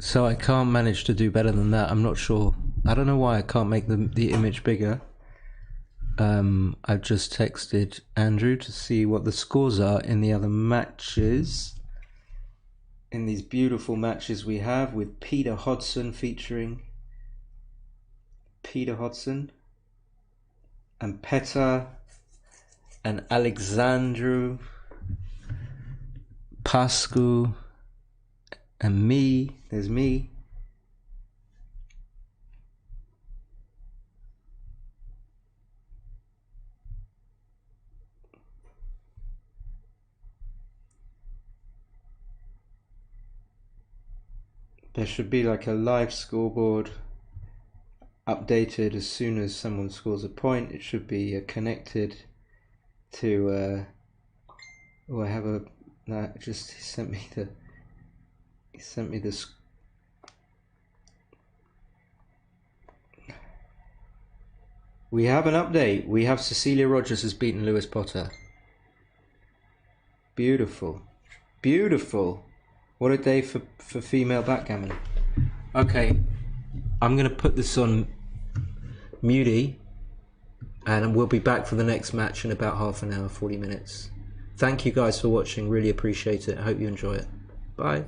So I can't manage to do better than that. I'm not sure. I don't know why I can't make the image bigger. I've just texted Andrew to see what the scores are in the other matches. In these beautiful matches we have with Peter Hodgson featuring Peter Hodgson and Petar and Alexandru Pascu and me. There's me. There should be like a live scoreboard updated as soon as someone scores a point. It should be connected to I have a no, just he sent me the we have an update. We have Cecilia Rogers has beaten Lewis Potter. Beautiful. Beautiful. What a day for female backgammon. Okay, I'm going to put this on Muty and we'll be back for the next match in about half an hour, 40 minutes. Thank you guys for watching. Really appreciate it. I hope you enjoy it. Bye.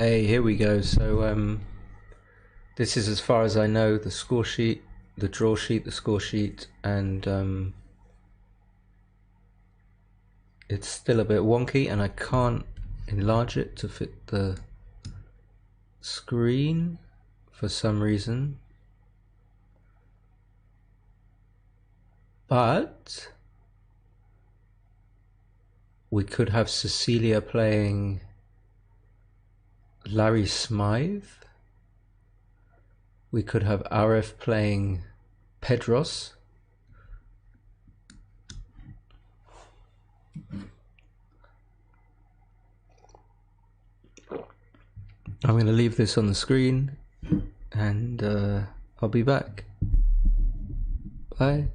Hey, here we go. So this is as far as I know the score sheet, the draw sheet, the score sheet, and it's still a bit wonky and I can't enlarge it to fit the screen for some reason. But we could have Cecilia playing Larry Smyth. We could have Aref playing Pedros. I'm going to leave this on the screen and I'll be back. Bye.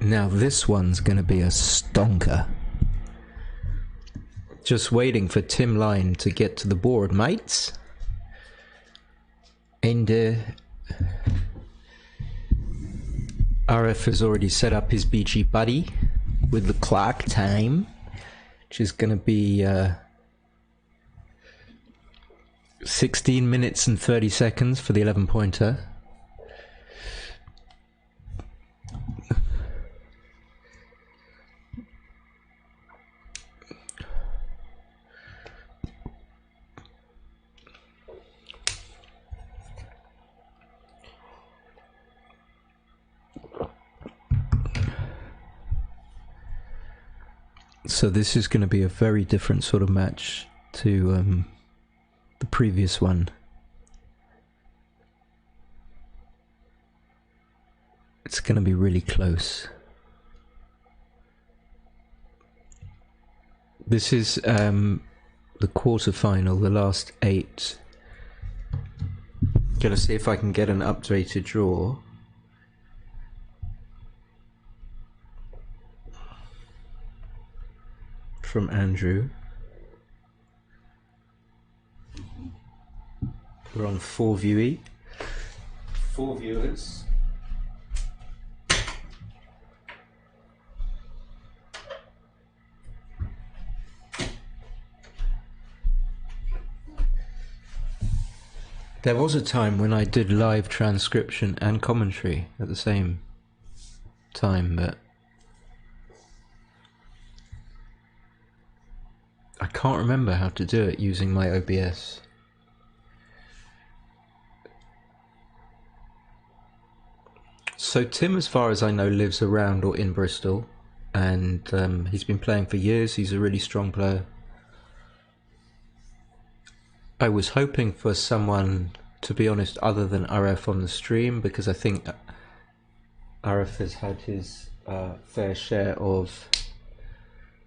Now this one's going to be a stonker. Just waiting for Tim Line to get to the board, mates. And Aref has already set up his BG buddy with the clock time, which is going to be 16 minutes and 30 seconds for the 11-pointer. So this is going to be a very different sort of match to the previous one. It's going to be really close. This is the quarterfinal, the last 8. Gonna see if I can get an updated draw. From Andrew. We're on 4 viewee. 4 viewers. There was a time when I did live transcription and commentary at the same time, but I can't remember how to do it using my OBS. So Tim, as far as I know, lives around or in Bristol, and he's been playing for years. He's a really strong player. I was hoping for someone, to be honest, other than Aref on the stream, because I think Aref has had his fair share of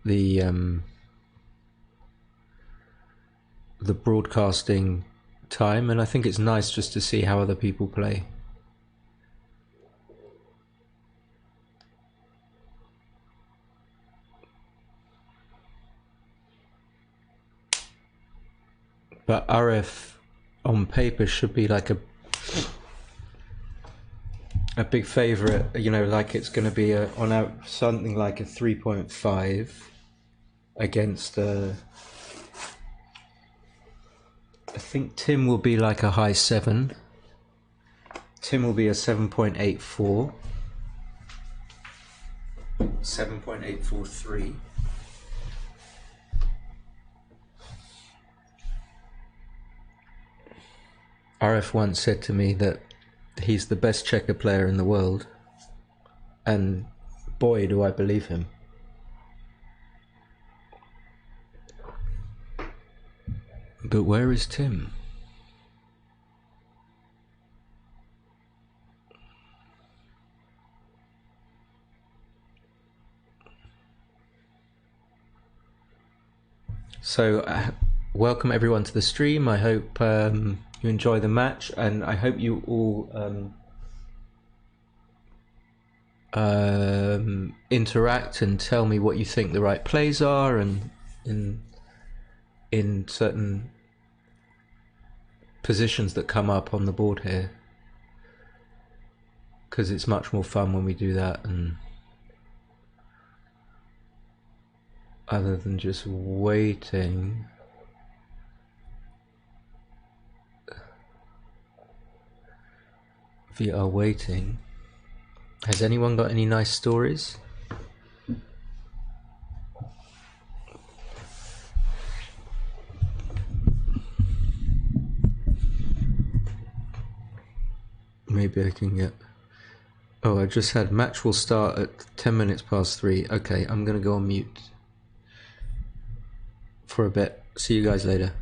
the broadcasting time, and I think it's nice just to see how other people play. But Aref on paper should be like a big favourite, you know, like it's going to be on something like a 3.5 against I think Tim will be like a high 7. Tim will be a 7.84. 7.843. Aref once said to me that he's the best checker player in the world, and boy do I believe him. But where is Tim? So welcome everyone to the stream. I hope you enjoy the match, and I hope you all interact and tell me what you think the right plays are, and in certain positions that come up on the board here, because it's much more fun when we do that, and other than just waiting. We are waiting. Has anyone got any nice stories? Maybe I can get... Oh, I just had match will start at 10 minutes past 3. Okay, I'm gonna go on mute for a bit. See you guys later.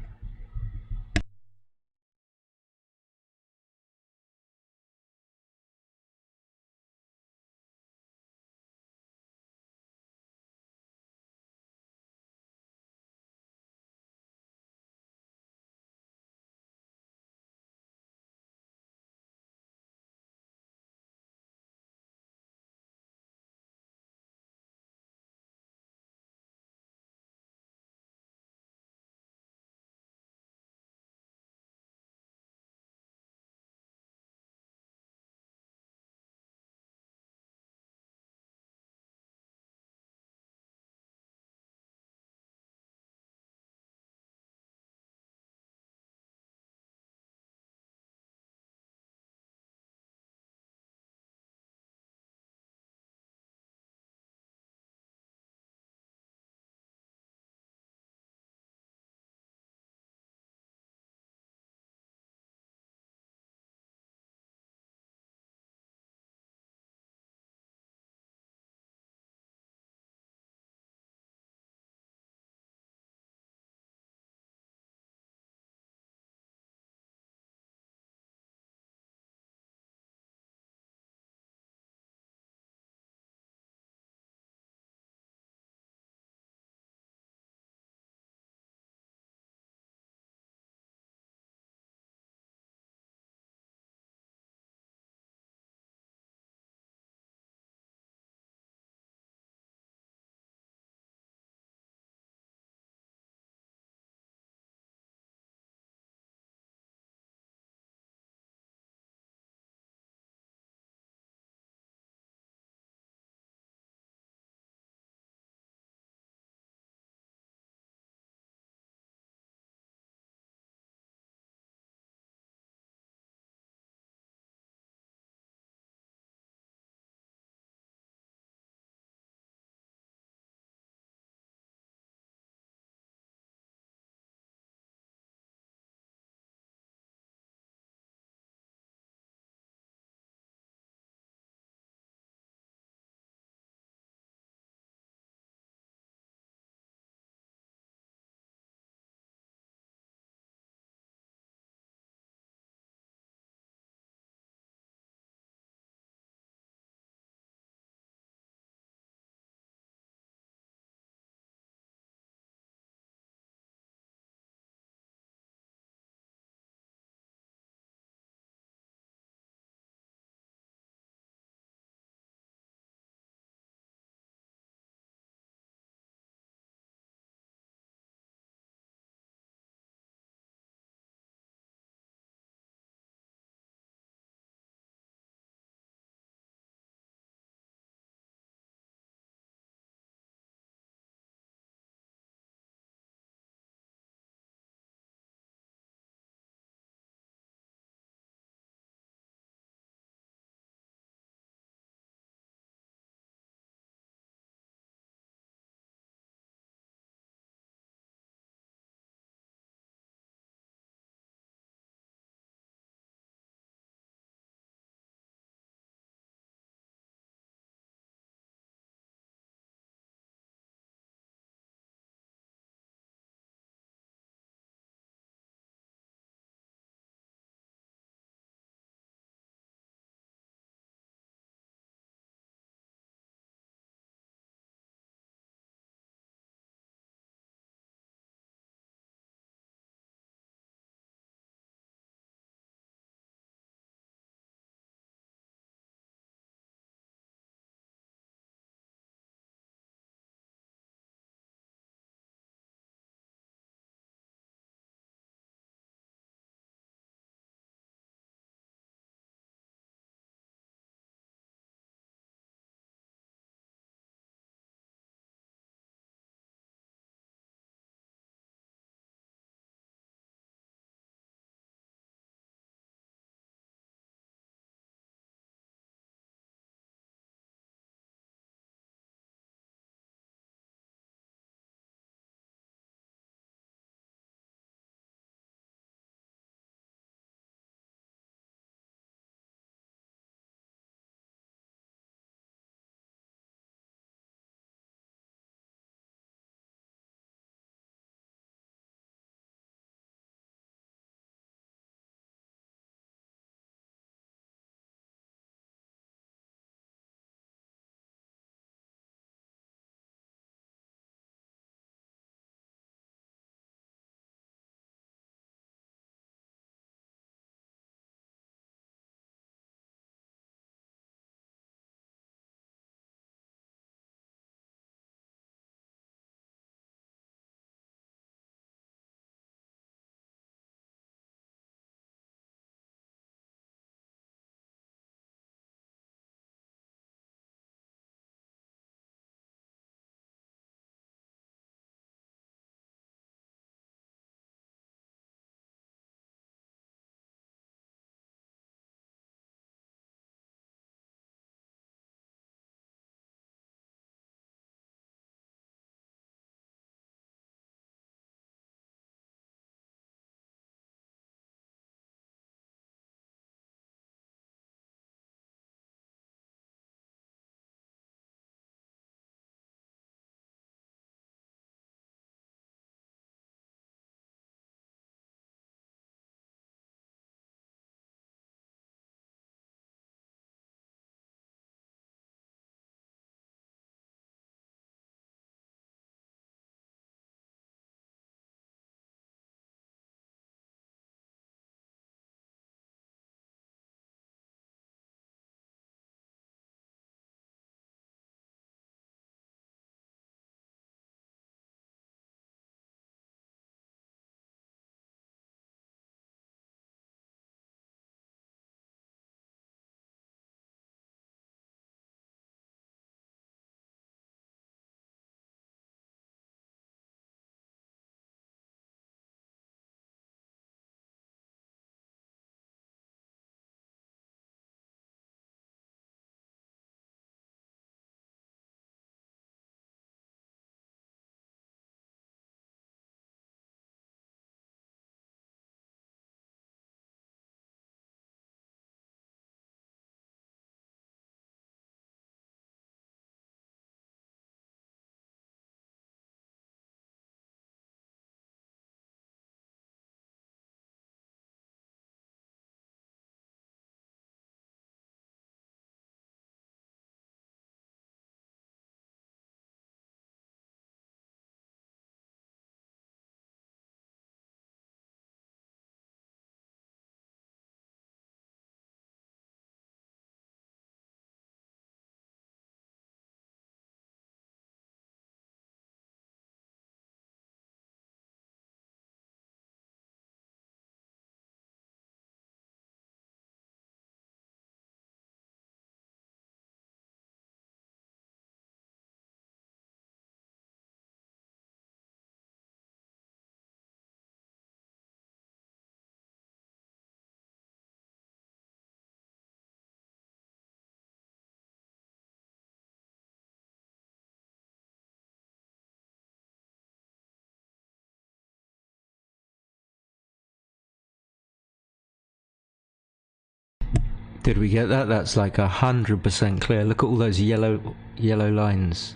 Did we get that? That's like 100% clear. Look at all those yellow lines.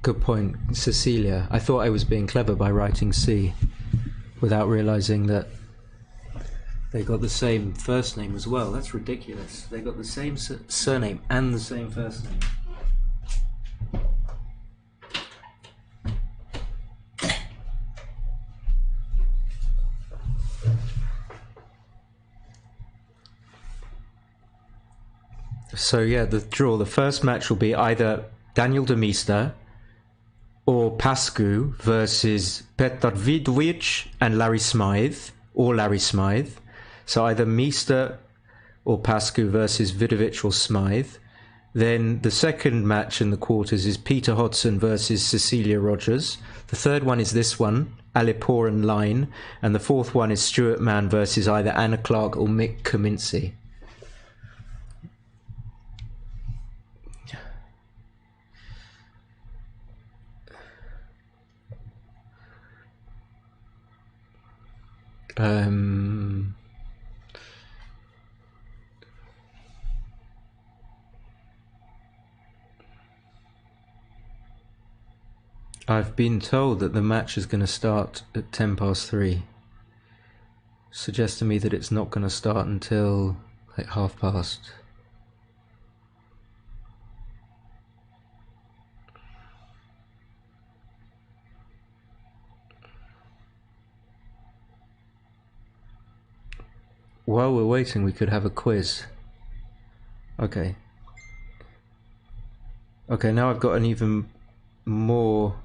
Good point, Cecilia. I thought I was being clever by writing C without realizing that they got the same first name as well. That's ridiculous. They got the same surname and the same first name. So yeah, the draw. The first match will be either Daniel de Meester or Pascu versus Petr Vidovic and Larry Smyth, or Larry Smyth. So either Meester or Pascu versus Vidovic or Smyth. Then the second match in the quarters is Peter Hodgson versus Cecilia Rogers. The third one is this one, Alipour and Line. And the fourth one is Stuart Mann versus either Anna Clark or Mick Kaminsky. I've been told that the match is going to start at 3:10, suggests to me that it's not going to start until like past 30. While we're waiting, we could have a quiz. Okay. Okay, now I've got an even more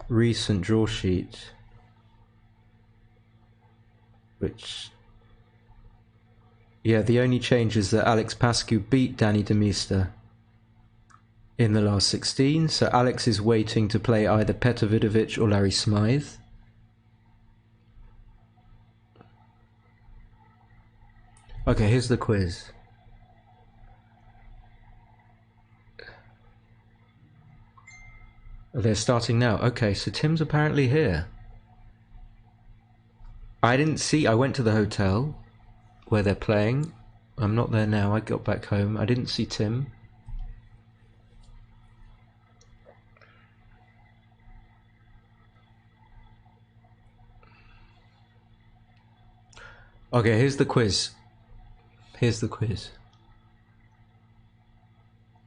recent draw sheet, which, yeah, the only change is that Alex Pascu beat Danny de Meester in the last 16, so Alex is waiting to play either Petr Vidovic or Larry Smyth. Okay, here's the quiz. They're starting now. Okay, so Tim's apparently here. I went to the hotel where they're playing. I'm not there now. I got back home. I didn't see Tim. Okay, here's the quiz.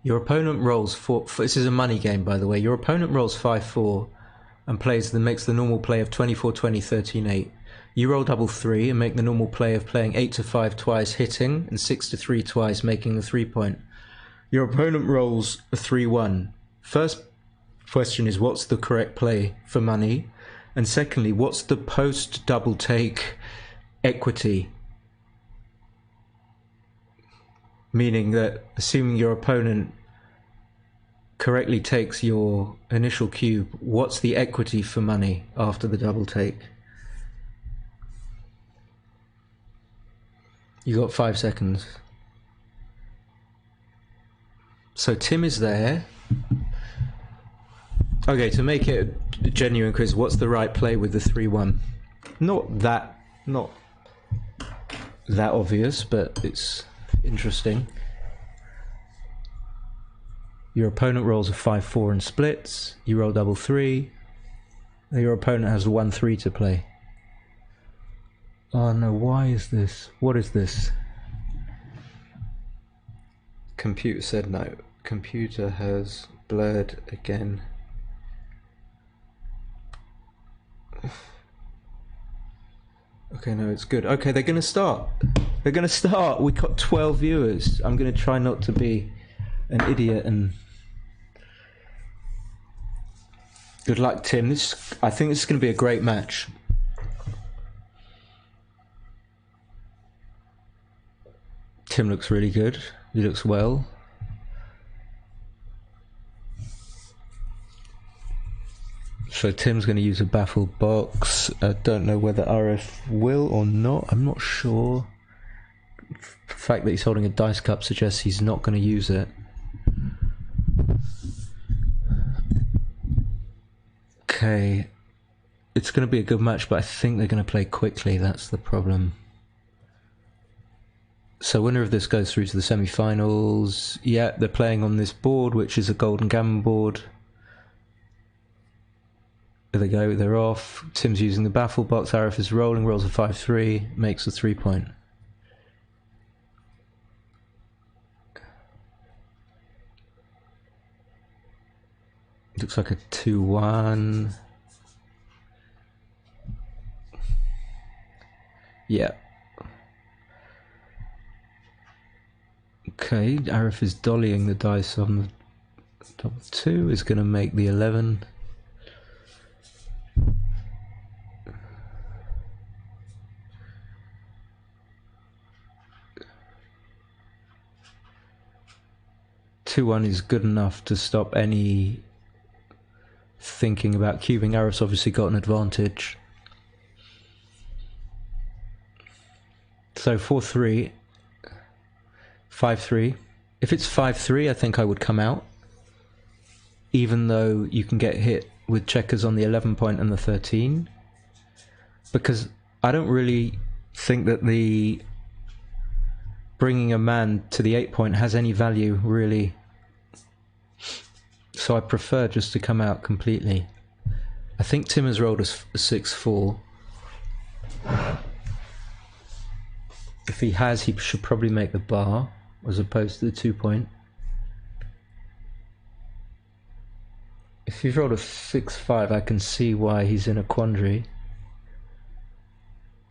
Your opponent rolls this is a money game, by the way. Your opponent rolls 5-4 and makes the normal play of 24-20, 13-8. You roll double 3 and make the normal play of playing 8-5 twice, hitting, and 6-3 twice, making the 3-point. Your opponent rolls a 3-1. First question is, what's the correct play for money? And secondly, what's the post double take equity? Meaning that, assuming your opponent correctly takes your initial cube, what's the equity for money after the double take? You got 5 seconds. So Tim is there. Okay, to make it a genuine quiz, what's the right play with the 3-1? Not that obvious, but it's interesting. Your opponent rolls a 5-4 and splits. You roll double 3. Your opponent has 1-3 to play. Oh no, why is this? What is this? Computer said no. Computer has blurred again. Okay, no, it's good. Okay, they're gonna start. We got 12 viewers. I'm gonna try not to be an idiot and good luck, Tim. I think this is gonna be a great match. Tim looks really good. He looks well. So Tim's going to use a baffled box. I don't know whether Aref will or not. I'm not sure. The fact that he's holding a dice cup suggests he's not going to use it. Okay. It's going to be a good match, but I think they're going to play quickly. That's the problem. So winner of this goes through to the semi-finals. Yeah, they're playing on this board, which is a golden gammon board. There they go, they're off. Tim's using the baffle box. Aref is rolling, rolls a 5-3, makes a 3-point. Looks like a 2-1. Yeah. Okay, Aref is dollying the dice on the double 2, is going to make the 11. Two-1 is good enough to stop any thinking about cubing. Aref's obviously got an advantage. So 4-3, 5-3. If it's 5-3, I think I would come out. Even though you can get hit with checkers on the 11 point and the 13. Because I don't really think that the bringing a man to the 8 point has any value, really. So I prefer just to come out completely. I think Tim has rolled a 6-4. If he has, he should probably make the bar as opposed to the 2 point. If he's rolled a 6-5, I can see why he's in a quandary.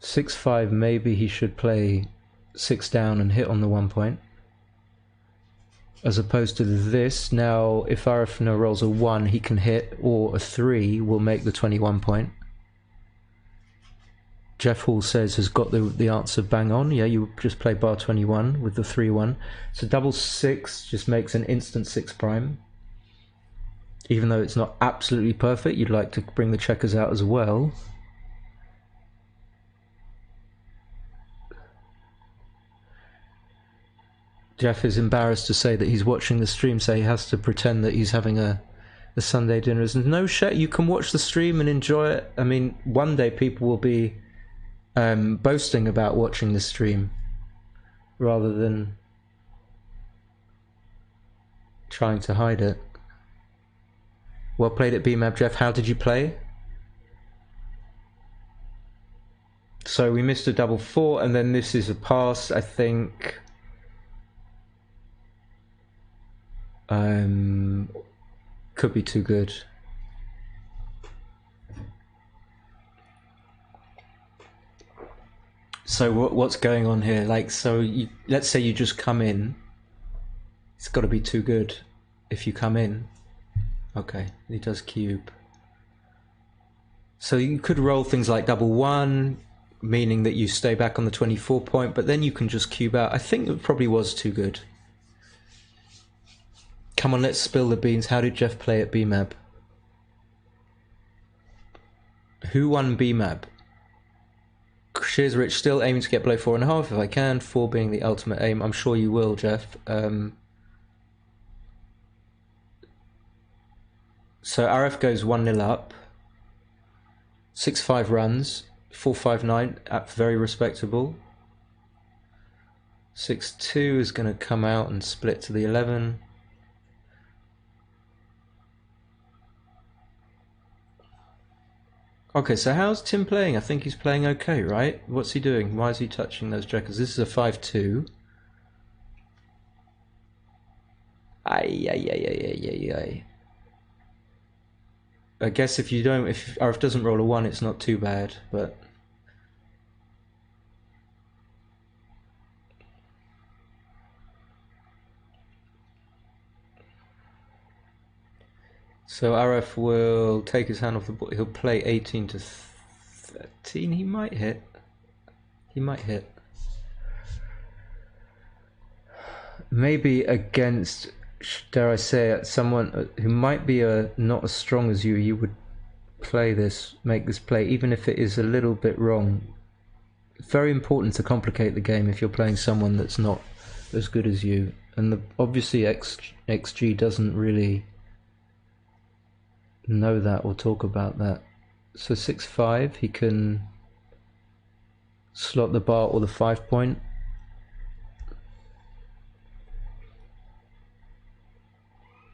6-5, maybe he should play 6 down and hit on the 1 point. As opposed to this, now if Aref rolls a 1, he can hit, or a 3 will make the 21 point. Jeff Hall says has got the answer bang on. Yeah, you just play bar 21 with the 3-1. So double 6 just makes an instant 6 prime. Even though it's not absolutely perfect, you'd like to bring the checkers out as well. Jeff is embarrassed to say that he's watching the stream, so he has to pretend that he's having a Sunday dinner. No shit, you can watch the stream and enjoy it. I mean, one day people will be boasting about watching the stream rather than trying to hide it. Well played at BMAP, Jeff. How did you play? So we missed a double 4, and then this is a pass, I think. Could be too good. So what's going on here? Like, so let's say you just come in. It's got to be too good if you come in. Okay, he does cube. So you could roll things like double 1, meaning that you stay back on the 24 point, but then you can just cube out. I think it probably was too good. Come on, let's spill the beans. How did Jeff play at BMAB? Who won BMAB? Cheers, Rich. Still aiming to get below 4.5 if I can. 4 being the ultimate aim. I'm sure you will, Jeff. So Aref goes 1-0 up. 6-5 runs. 4-5-9. Very respectable. 6-2 is going to come out and split to the 11. Okay, so how's Tim playing? I think he's playing okay, right? What's he doing? Why is he touching those checkers? This is a 5-2. Ay. I guess if Aref doesn't roll a 1, it's not too bad, but... So Aref will take his hand off the board. He'll play 18 to 13. He might hit. He might hit. Maybe against, dare I say it, someone who might be not as strong as you, you would play this, make this play, even if it is a little bit wrong. It's very important to complicate the game if you're playing someone that's not as good as you. And obviously XG doesn't really know that or talk about that. So 6-5, he can slot the bar or the 5 point.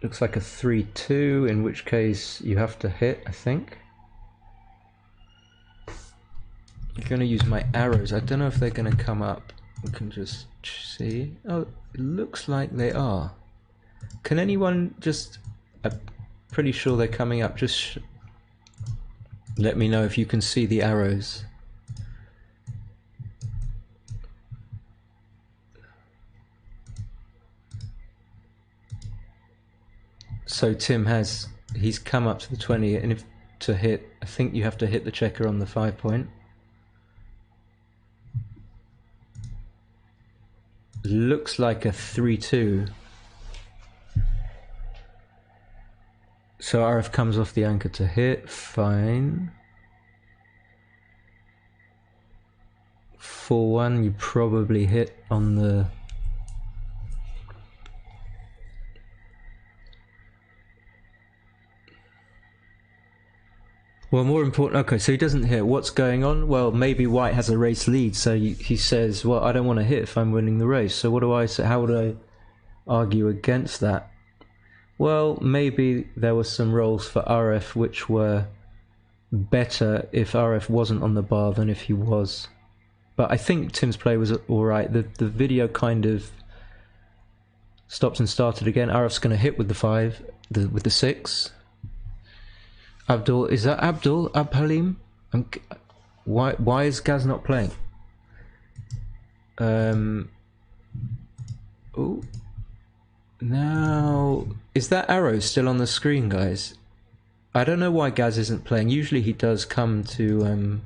Looks like a 3-2, in which case you have to hit, I think. I'm going to use my arrows. I don't know if they're going to come up. We can just see. Oh, it looks like they are. Can anyone just... I'm pretty sure they're coming up. Just let me know if you can see the arrows. So Tim he's come up to the 20, and if to hit, I think you have to hit the checker on the 5 point. Looks like a 3-2. So Aref comes off the anchor to hit, fine. 4-1, you probably hit on the... Well, more important, okay, so he doesn't hit. What's going on? Well, maybe White has a race lead, so he says, well, I don't want to hit if I'm winning the race. So what do I say? How would I argue against that? Well, maybe there were some rolls for Aref which were better if Aref wasn't on the bar than if he was. But I think Tim's play was alright. The video kind of stopped and started again. Aref's going to hit with the 5, with the 6. Abdul, is that Abdul Abhalim? Why is Gaz not playing? Oh, now is that arrow still on the screen, guys? I don't know why Gaz isn't playing. Usually he does come to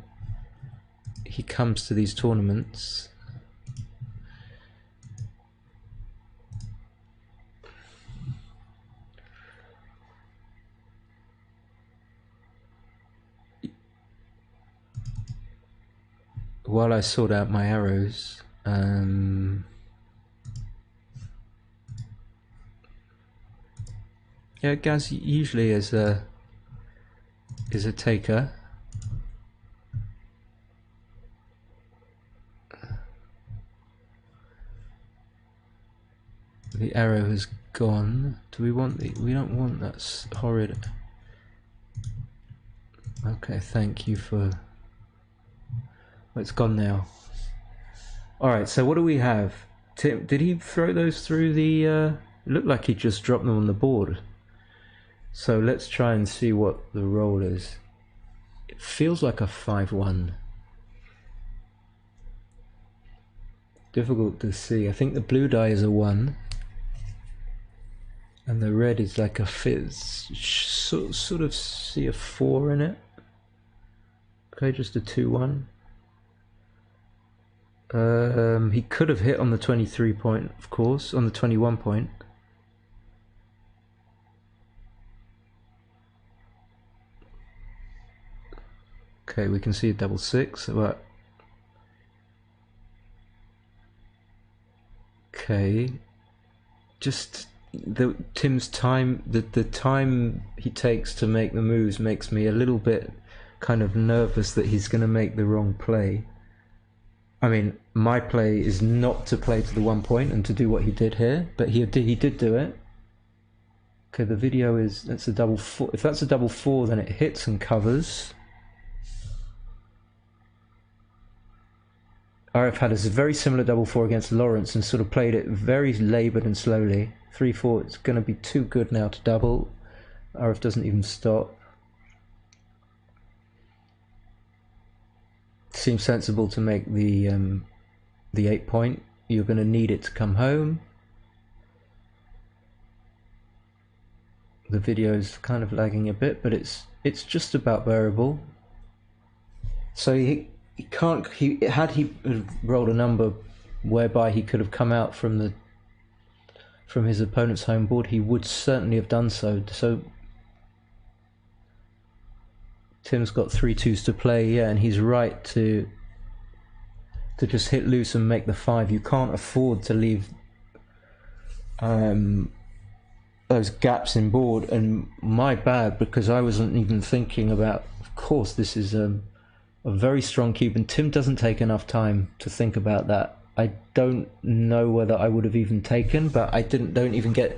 he comes to these tournaments. While I sort out my arrows, yeah, Gaz usually is a taker. The arrow has gone. Do we want the? We don't want that horrid. Okay, thank you for. Well, it's gone now. Alright, so what do we have? Tim, did he throw those through the... It looked like he just dropped them on the board. So let's try and see what the roll is. It feels like a 5-1. Difficult to see. I think the blue die is a 1. And the red is like a fizz. Sort of see a 4 in it. Okay, just a 2-1. He could have hit on the 23 point, of course, on the 21 point. Okay, we can see a double 6, but okay, just Tim's time, the time he takes to make the moves makes me a little bit kind of nervous that he's going to make the wrong play. I mean, my play is not to play to the 1 point and to do what he did here, but he did do it. Okay, the video is, that's a double 4. If that's a double 4, then it hits and covers. Aref had a very similar double 4 against Lawrence and sort of played it very laboured and slowly. 3-4, it's going to be too good now to double. Aref doesn't even stop. Seems sensible to make the 8 point. You're going to need it to come home. The video's kind of lagging a bit, but it's just about bearable. So he had rolled a number whereby he could have come out from his opponent's home board, he would certainly have done so. So Tim's got 3 2s to play, yeah, and he's right to just hit loose and make the 5. You can't afford to leave those gaps in board, and my bad, because I wasn't even thinking about, of course this is a very strong cube, and Tim doesn't take enough time to think about that. I don't know whether I would have even taken, but I don't even get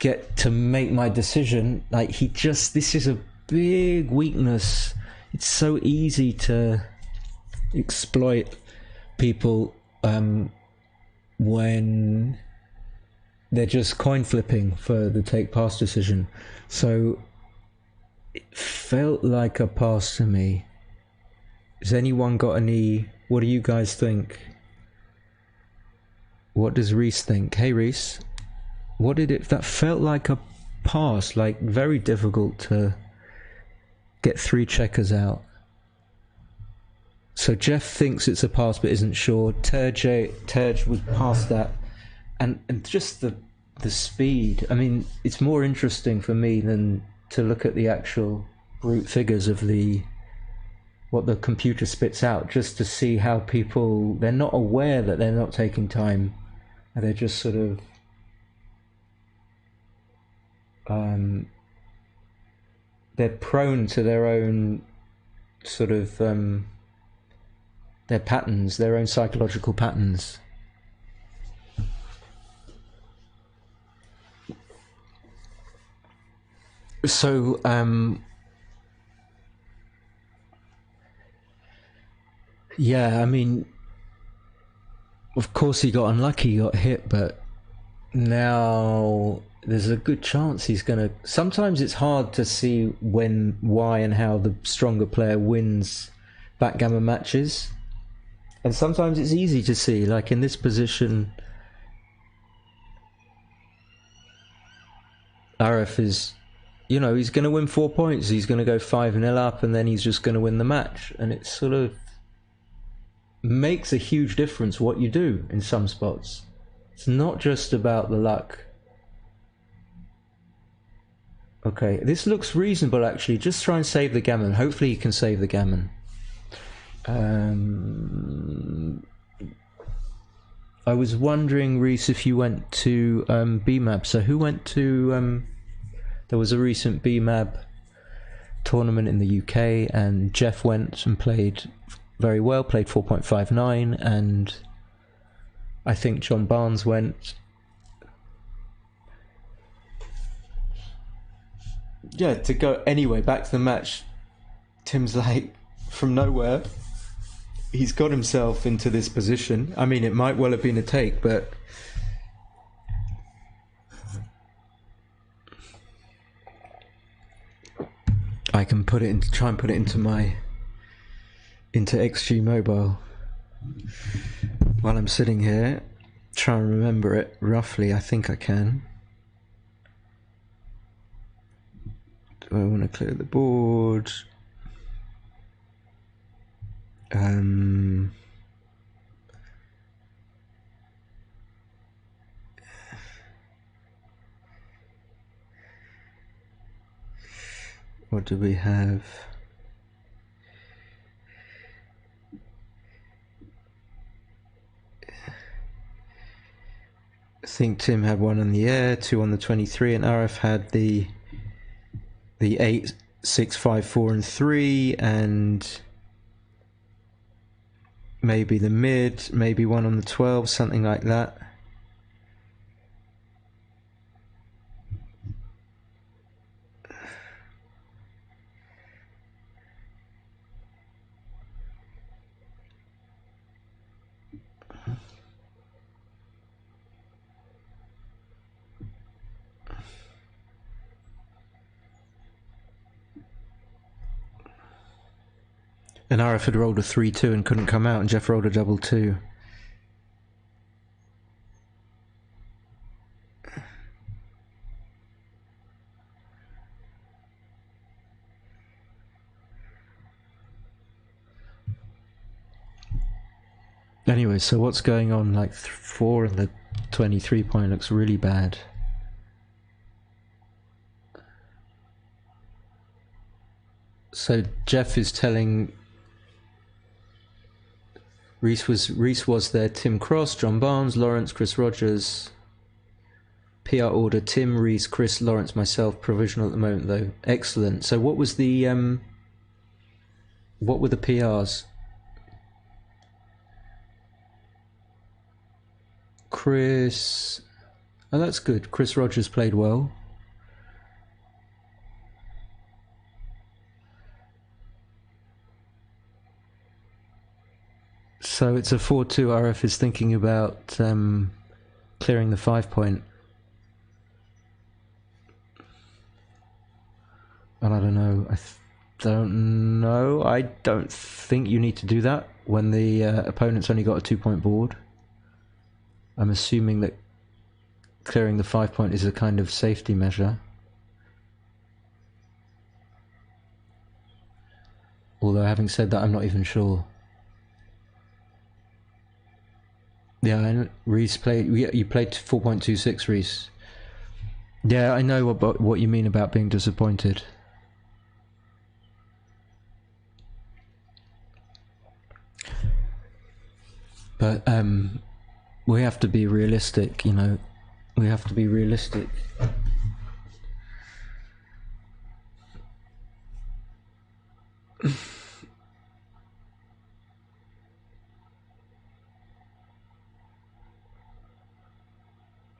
get to make my decision. Like, this is a big weakness. It's so easy to exploit people when they're just coin flipping for the take pass decision. So it felt like a pass to me. Has anyone got any? What do you guys think? What does Reese think? Hey Reese, what did it? That felt like a pass. Like, very difficult to get 3 checkers out. So Jeff thinks it's a pass but isn't sure. Terj was past that, and just the speed. I mean, it's more interesting for me than to look at the actual brute figures of what the computer spits out, just to see how people, they're not aware that they're not taking time, and they're just sort of they're prone to their own sort of their patterns, their own psychological patterns. So yeah, I mean, of course he got unlucky, he got hit, but now there's a good chance he's gonna. Sometimes it's hard to see when, why, and how the stronger player wins backgammon matches, and sometimes it's easy to see. Like in this position, Aref is, he's going to win 4 points. He's going to go 5-0 up, and then he's just going to win the match. And it sort of makes a huge difference what you do in some spots. It's not just about the luck. Okay, this looks reasonable actually. Just try and save the gammon. Hopefully you can save the gammon. I was wondering, Reese, if you went to BMAB. So who went to... there was a recent BMAB tournament in the UK, and Jeff went and played very well, played 4.59, and I think John Barnes went. Yeah, to go anyway, back to the match. Tim's like, from nowhere, he's got himself into this position. I mean, it might well have been a take, but I can put it in, try and put it into XG Mobile while I'm sitting here. Try and remember it roughly. I think I can. Do I want to clear the board? What do we have? I think Tim had 1 on the air, 2 on the 23, and Aref had the 8, 6, 5, 4, and 3, and maybe the mid, maybe 1 on the 12, something like that. And Aref had rolled a 3-2 and couldn't come out, and Jeff rolled a double 2. Anyway, so what's going on? Like 4 and the 23 point looks really bad. So Jeff is telling Reese was there. Tim Cross, John Barnes, Lawrence, Chris Rogers. PR order: Tim, Reese, Chris, Lawrence, myself. Provisional at the moment though. Excellent. So what was the what were the PRs? Chris, Oh, that's good. Chris Rogers played well. So it's a 4-2. Aref is thinking about clearing the 5-point. And I don't know. Don't know. I don't think you need to do that when the opponent's only got a 2-point board. I'm assuming that clearing the 5-point is a kind of safety measure. Although having said that, I'm not even sure. Yeah, Reese played. You played 4.26, Reese. Yeah, I know what you mean about being disappointed. But we have to be realistic, you know. We have to be realistic.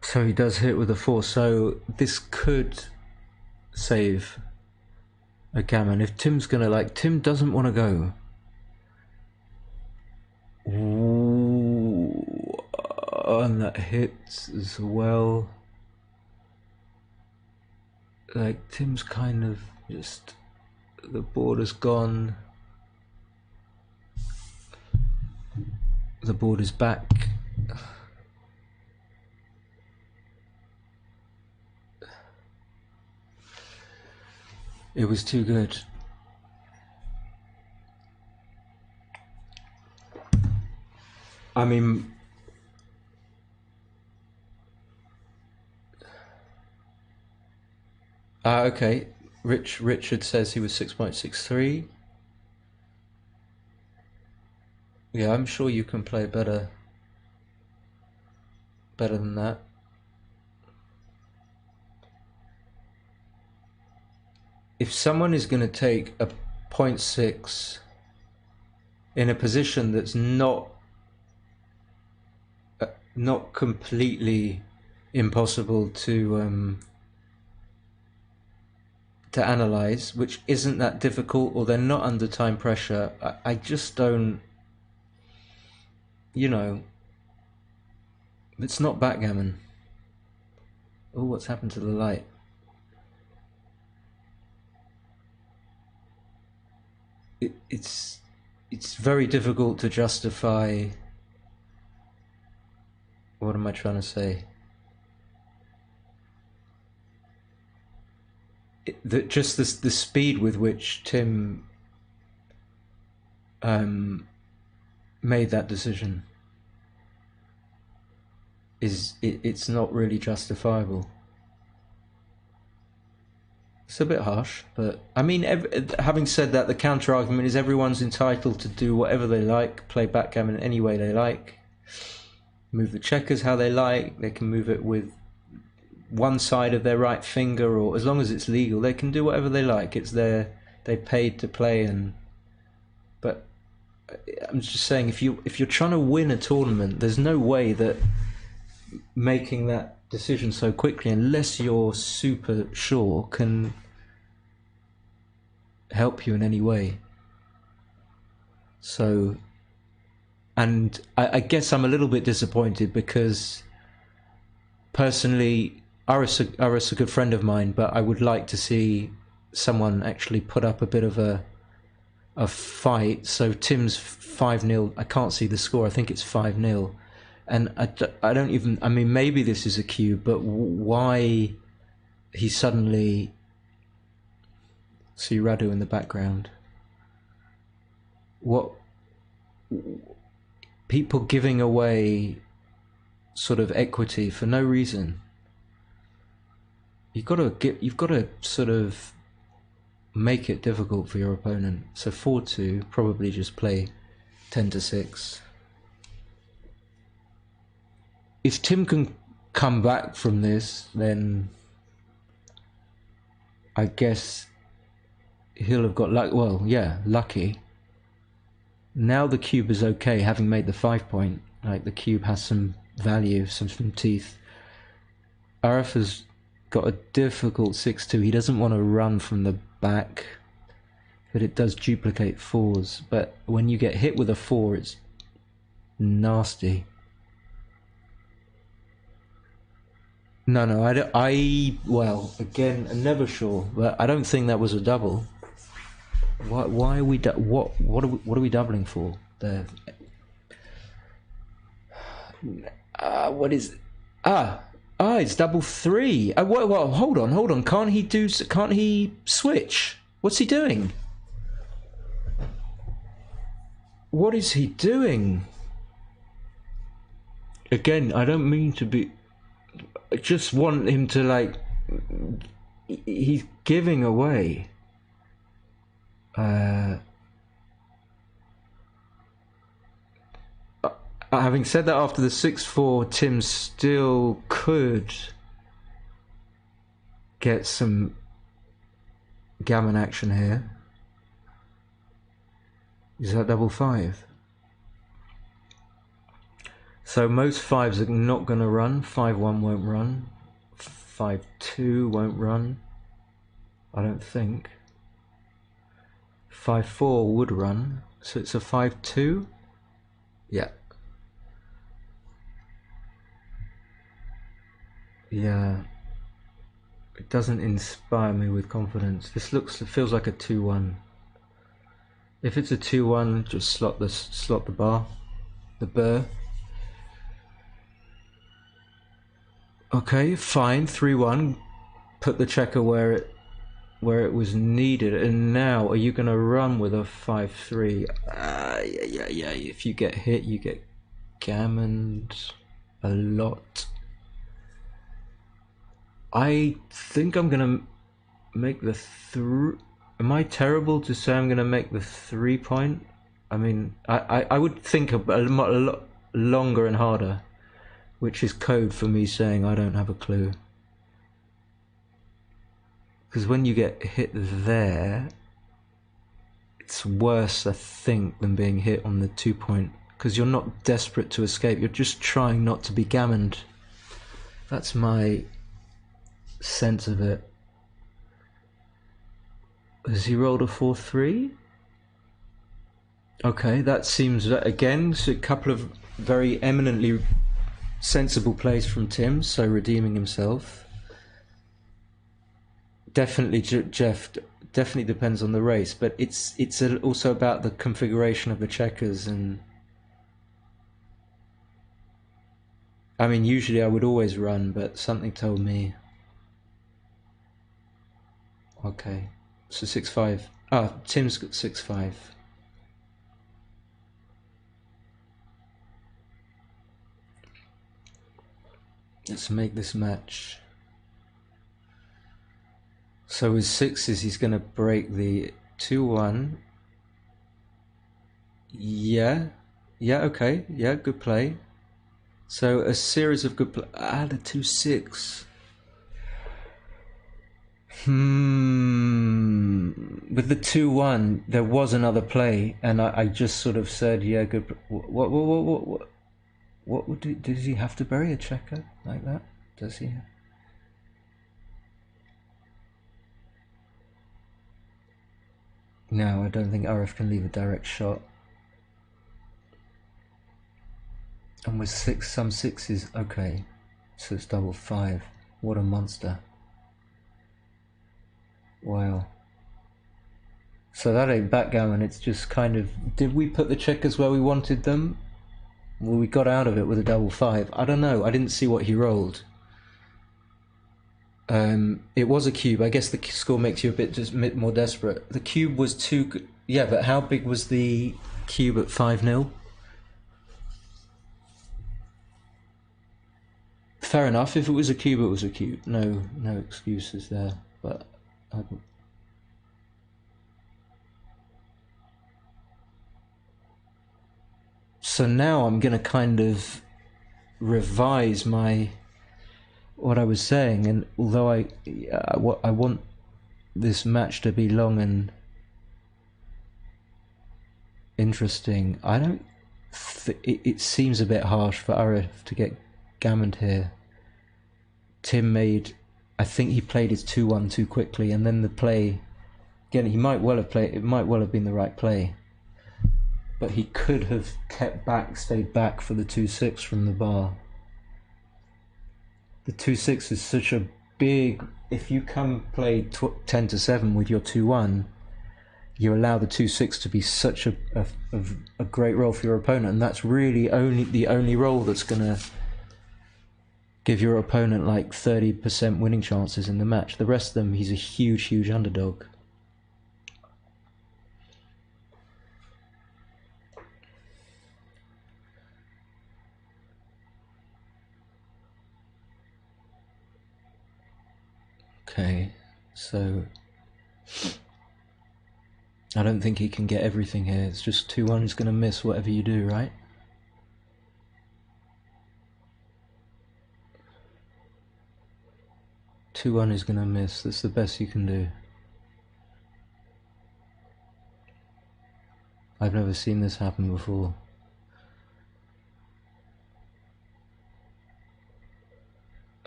So he does hit with a 4, so this could save a Gammon. If Tim's gonna Tim doesn't want to go. Ooh, and that hits as well. Tim's kind of just, the board has gone. The board is back. It was too good. I mean, okay. Richard says he was 6.63. Yeah, I'm sure you can play better than that. If someone is going to take a 0.6 in a position that's not completely impossible to analyze, which isn't that difficult, or they're not under time pressure, I just don't, you know, it's not backgammon. Oh, what's happened to the light? It's very difficult to justify. What am I trying to say? Just the speed with which Tim made that decision it's not really justifiable. It's a bit harsh, but I mean, having said that, the counter argument is everyone's entitled to do whatever they like, play backgammon any way they like, move the checkers how they like. They can move it with one side of their right finger, or as long as it's legal, they can do whatever they like. It's they paid to play. But I'm just saying, if you're trying to win a tournament, there's no way that making that decision so quickly, unless you're super sure, can help you in any way. So, and I guess I'm a little bit disappointed because personally, Aref's a good friend of mine, but I would like to see someone actually put up a bit of a fight. So Tim's 5-0. I can't see the score. I think it's 5-0. And I don't even, I mean, maybe this is a cue, but why he suddenly, see Radu in the background, what, people giving away sort of equity for no reason. You've got to sort of make it difficult for your opponent. So 4-2, probably just play 10-6. If Tim can come back from this, then I guess he'll have got luck. Well, yeah, lucky. Now the cube is okay, having made the 5-point. Like, the cube has some value, some teeth. Aref has got a difficult 6-2. He doesn't want to run from the back, but it does duplicate 4s. But when you get hit with a 4, it's nasty. No, well, again, I'm never sure, but I don't think that was a double. Why are we what are we doubling for there? What is? It's double 3. Well, hold on. Can't he switch? What's he doing? What is he doing? Again, I don't mean to be. I just want him to, like, he's giving away. Having said that, after the 6-4, Tim still could get some gammon action here. Is that double 5? So most 5s are not going to run. 5-1 won't run. 5-2 won't run, I don't think. 5-4 would run. So it's a 5-2? Yeah. Yeah. It doesn't inspire me with confidence. This feels like a 2-1. If it's a 2-1, just slot the bar, the burr. Okay, fine. 3-1. Put the checker where it was needed. And now, are you gonna run with a 5-3? Yeah. If you get hit, you get gammoned a lot. I think I'm gonna make the Am I terrible to say I'm gonna make the 3-point? I mean, I would think a lot longer and harder, which is code for me saying I don't have a clue. Because when you get hit there, it's worse, I think, than being hit on the 2-point. Because you're not desperate to escape, you're just trying not to be gammoned. That's my sense of it. Has he rolled a 4-3? Okay, that seems, again, a couple of very eminently sensible plays from Tim, so redeeming himself. Definitely, Jeff, definitely depends on the race, but it's also about the configuration of the checkers. And I mean, usually I would always run, but something told me. Okay, so 6-5. Tim's got 6-5. Let's make this match. So with 6s, he's going to break the 2-1. Yeah, okay. Yeah, good play. So a series of good play. The 2-6. With the 2-1, there was another play, and I just sort of said, yeah, good. What does he have to bury a checker like that? Does he? No, I don't think Aref can leave a direct shot. And with some 6s, okay. So it's double 5. What a monster. Wow. So that ain't backgammon, it's just kind of, did we put the checkers where we wanted them? Well, we got out of it with a double 5. I don't know, I didn't see what he rolled. It was a cube. I guess the score makes you a bit more desperate. The cube was too good. Yeah, but how big was the cube at 5-0? Fair enough. If it was a cube, it was a cube. No excuses there. But so now I'm gonna kind of revise what I was saying, and although I want this match to be long and interesting, I don't. It seems a bit harsh for Aref to get gammoned here. Tim made, I think he played his 2-1 too quickly, and then the play, again, he might well have played, it might well have been the right play, but he could have stayed back for the 2-6 from the bar. The 2-6 is such a big, if you come play 10-7 with your 2-1, you allow the 2-6 to be such a great role for your opponent, and that's really the only role that's going to give your opponent like 30% winning chances in the match. The rest of them, he's a huge underdog. Okay, so I don't think he can get everything here. It's just 2-1 is going to miss whatever you do, right? Two-1 is going to miss. That's the best you can do. I've never seen this happen before.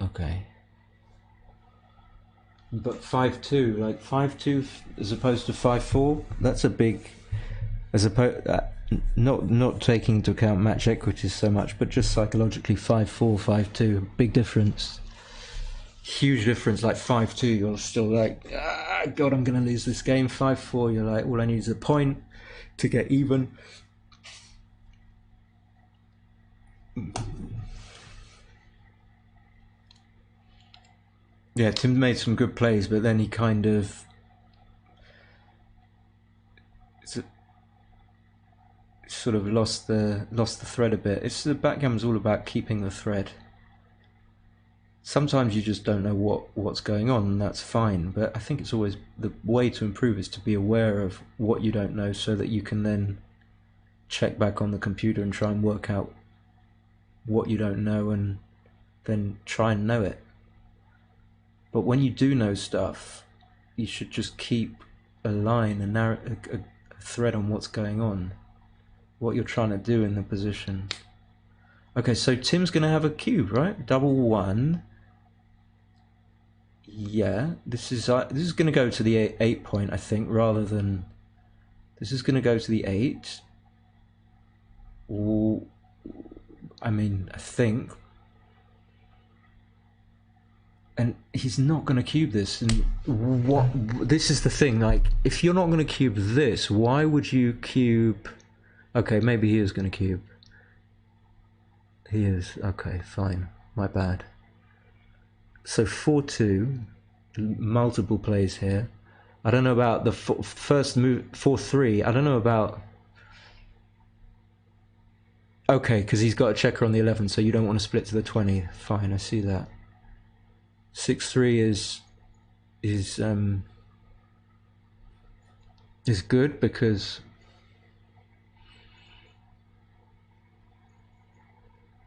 Okay. But 5-2, like 5-2 as opposed to 5-4, that's a big, as opposed, not taking into account match equities so much, but just psychologically 5-4, 5-2, big difference. Huge difference. Like 5-2, you're still like, God, I'm going to lose this game. 5-4, you're like, all I need is a point to get even. Yeah, Tim made some good plays, but then he kind of sort of lost the thread a bit. It's the backgammon's all about keeping the thread. Sometimes you just don't know what's going on, and that's fine, but I think it's always the way to improve is to be aware of what you don't know, so that you can then check back on the computer and try and work out what you don't know and then try and know it. But when you do know stuff, you should just keep a line, a thread on what's going on, what you're trying to do in the position. Okay, so Tim's going to have a cube, right? Double 1. Yeah, this is going to go to the 8 point, I think, rather than... This is going to go to the 8. Ooh, I mean, I think... And he's not going to cube this. And this is the thing, like, if you're not going to cube this, why would you cube... Okay, maybe he is going to cube. He is. Okay, fine. My bad. So 4-2, multiple plays here. I don't know about the first move, 4-3. I don't know about... Okay, because he's got a checker on the 11, so you don't want to split to the 20. Fine, I see that. 6-3 is good because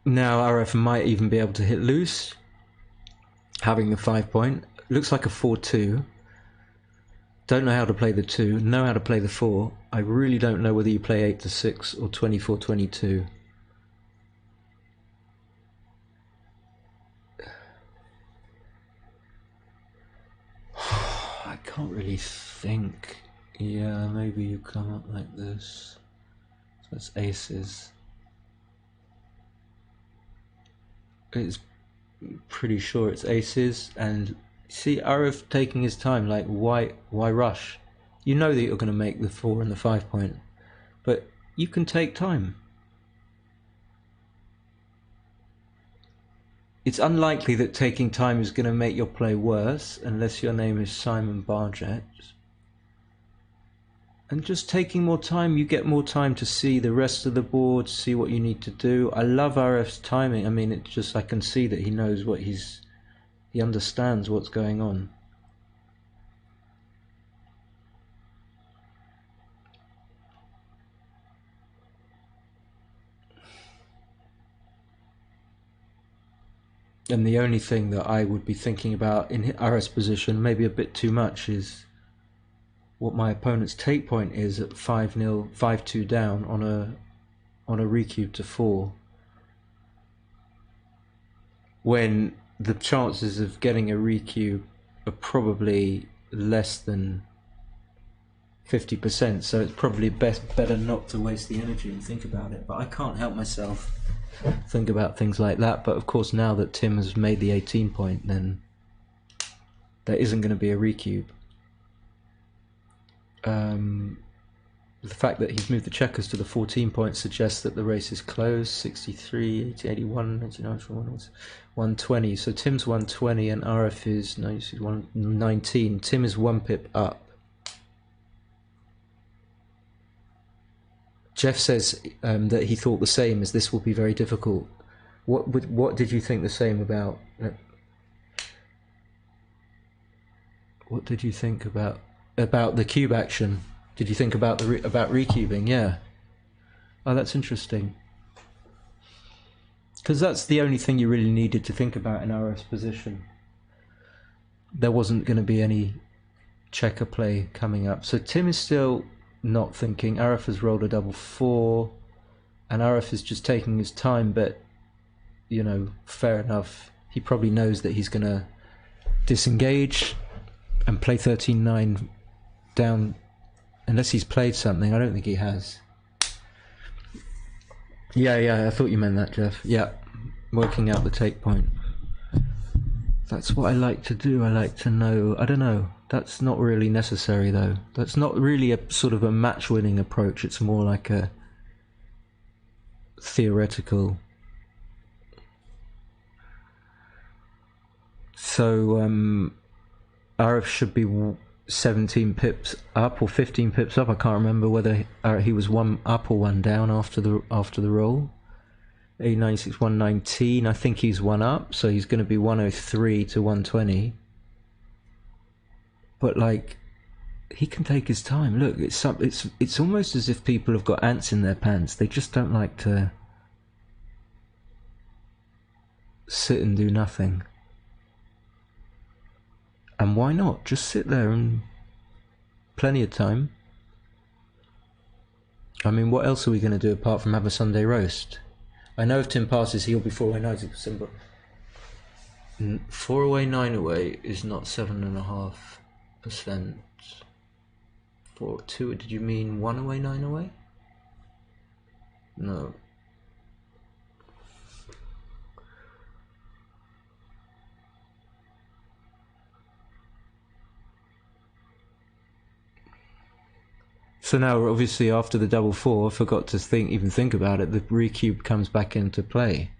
now Aref might even be able to hit loose, having the 5 point. Looks like a 4-2. Don't know how to play the 2, know how to play the 4. I really don't know whether you play 8-6 or 24-22. I can't really think. Yeah, maybe you come up like this. So that's aces. It's pretty sure it's aces, and see Aref taking his time. Like, why rush? You know that you're going to make the 4 and the 5 point, but you can take time. It's unlikely that taking time is going to make your play worse, unless your name is Simon Barjet. And just taking more time, you get more time to see the rest of the board, see what you need to do. I love Aref's timing. I mean, it's just, I can see that he knows what he understands what's going on. And the only thing that I would be thinking about in Aref's position, maybe a bit too much, is what my opponent's take point is at 5-0, 5-2 down on a recube to 4. When the chances of getting a recube are probably less than 50%, so it's probably better not to waste the energy and think about it. But I can't help myself think about things like that. But of course, now that Tim has made the 18 point, then there isn't going to be a recube. The fact that he's moved the checkers to the 14 point suggests that the race is close. 63, 80, 81, 89, 120. So Tim's 120 and Aref is 119. Tim is 1 pip up. Jeff says that he thought the same, as this will be very difficult. What did you think the same about? What did you think about the cube action? Did you think about about recubing? Yeah. Oh, that's interesting. Because that's the only thing you really needed to think about in Aref's position. There wasn't going to be any checker play coming up. So Tim is still not thinking. Aref has rolled a double 4, and Aref is just taking his time, but, you know, fair enough. He probably knows that he's going to disengage and play 13-9 down, unless he's played something. I don't think he has. Yeah, I thought you meant that, Jeff. Yeah, working out the take point. That's what I like to do. I like to know. I don't know. That's not really necessary, though. That's not really a sort of a match-winning approach. It's more like a theoretical. So, Aref should be 17 pips up or 15 pips up. I can't remember whether he was 1 up or 1 down after the roll. 896, 119. I think he's 1 up, so he's going to be 103 to 120. But like, he can take his time. Look, it's almost as if people have got ants in their pants. They just don't like to sit and do nothing. And why not? Just sit there and plenty of time. I mean, what else are we going to do apart from have a Sunday roast? I know if Tim passes, he'll be 4 away 90%, but 4 away 9 away is not 7.5%. 2, did you mean 1 away 9 away? No. So now, obviously, after the double 4, I forgot to even think about it. The recube comes back into play.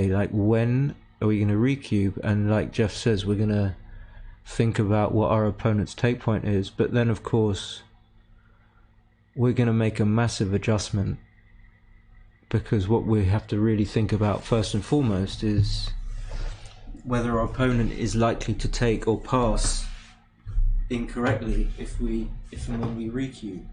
Like, when are we going to recube? And like Jeff says, we're going to think about what our opponent's take point is. But then, of course, we're going to make a massive adjustment, because what we have to really think about first and foremost is whether our opponent is likely to take or pass incorrectly if and when we recube.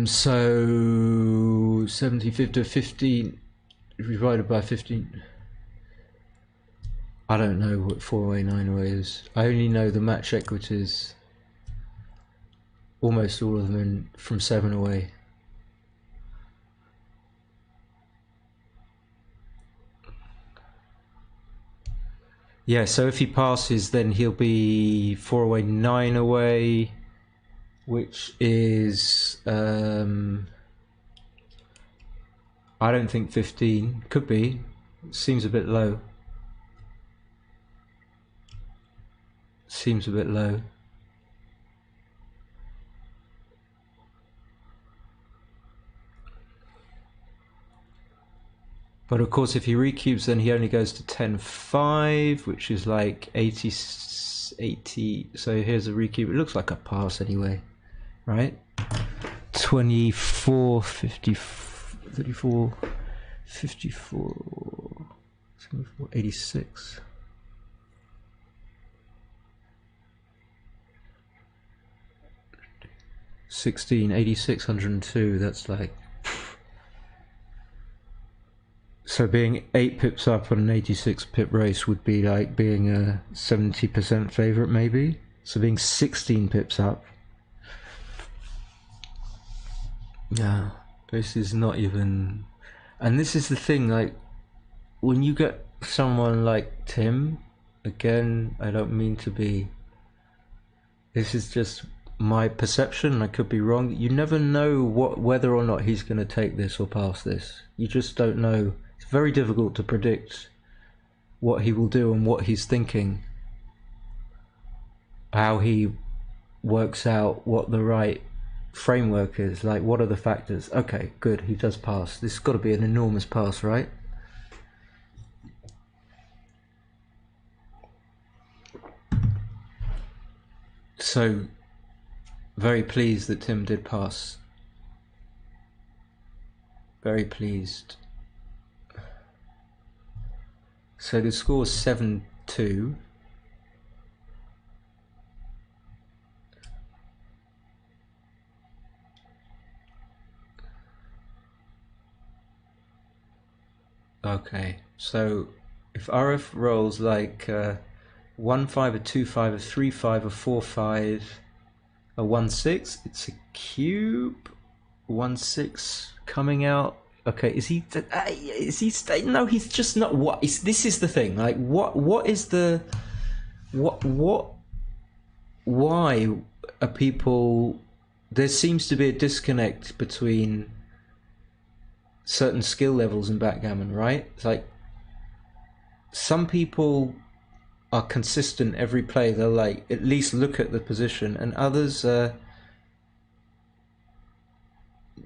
So 75 to 15 divided by 15. I don't know what 4 away 9 away is. I only know the match equities, almost all of them from 7 away. Yeah, so if he passes, then he'll be 4 away 9 away, which is I don't think 15. Could be. Seems a bit low. But of course, if he recubes, then he only goes to 10-5, which is like 80. So here's a recube. It looks like a pass anyway, right? 24, 50, 34, 54, 86. 16, 86, 102. That's like. So being 8 pips up on an 86 pip race would be like being a 70% favourite, maybe. So being 16 pips up Yeah, this is not even... And this is the thing, like, when you get someone like Tim, again, I don't mean to be... This is just my perception, I could be wrong. You never know whether or not he's going to take this or pass this. You just don't know. It's very difficult to predict what he will do and what he's thinking. How he works out what the right framework is. Like, what are the factors? Okay, good, he does pass. This has got to be an enormous pass, right? So, very pleased that Tim did pass. Very pleased. So the score is 7-2. Okay, so if Aref rolls like 1-5, a 2-5, a 3-5, a 4-5, a 1-6, it's a cube. 1-6 coming out. Okay, is he staying? No, he's just not. What is this? Is the thing, like, what is the why are people... There seems to be a disconnect between certain skill levels in backgammon, right? It's like some people are consistent every play. They'll like at least look at the position, and others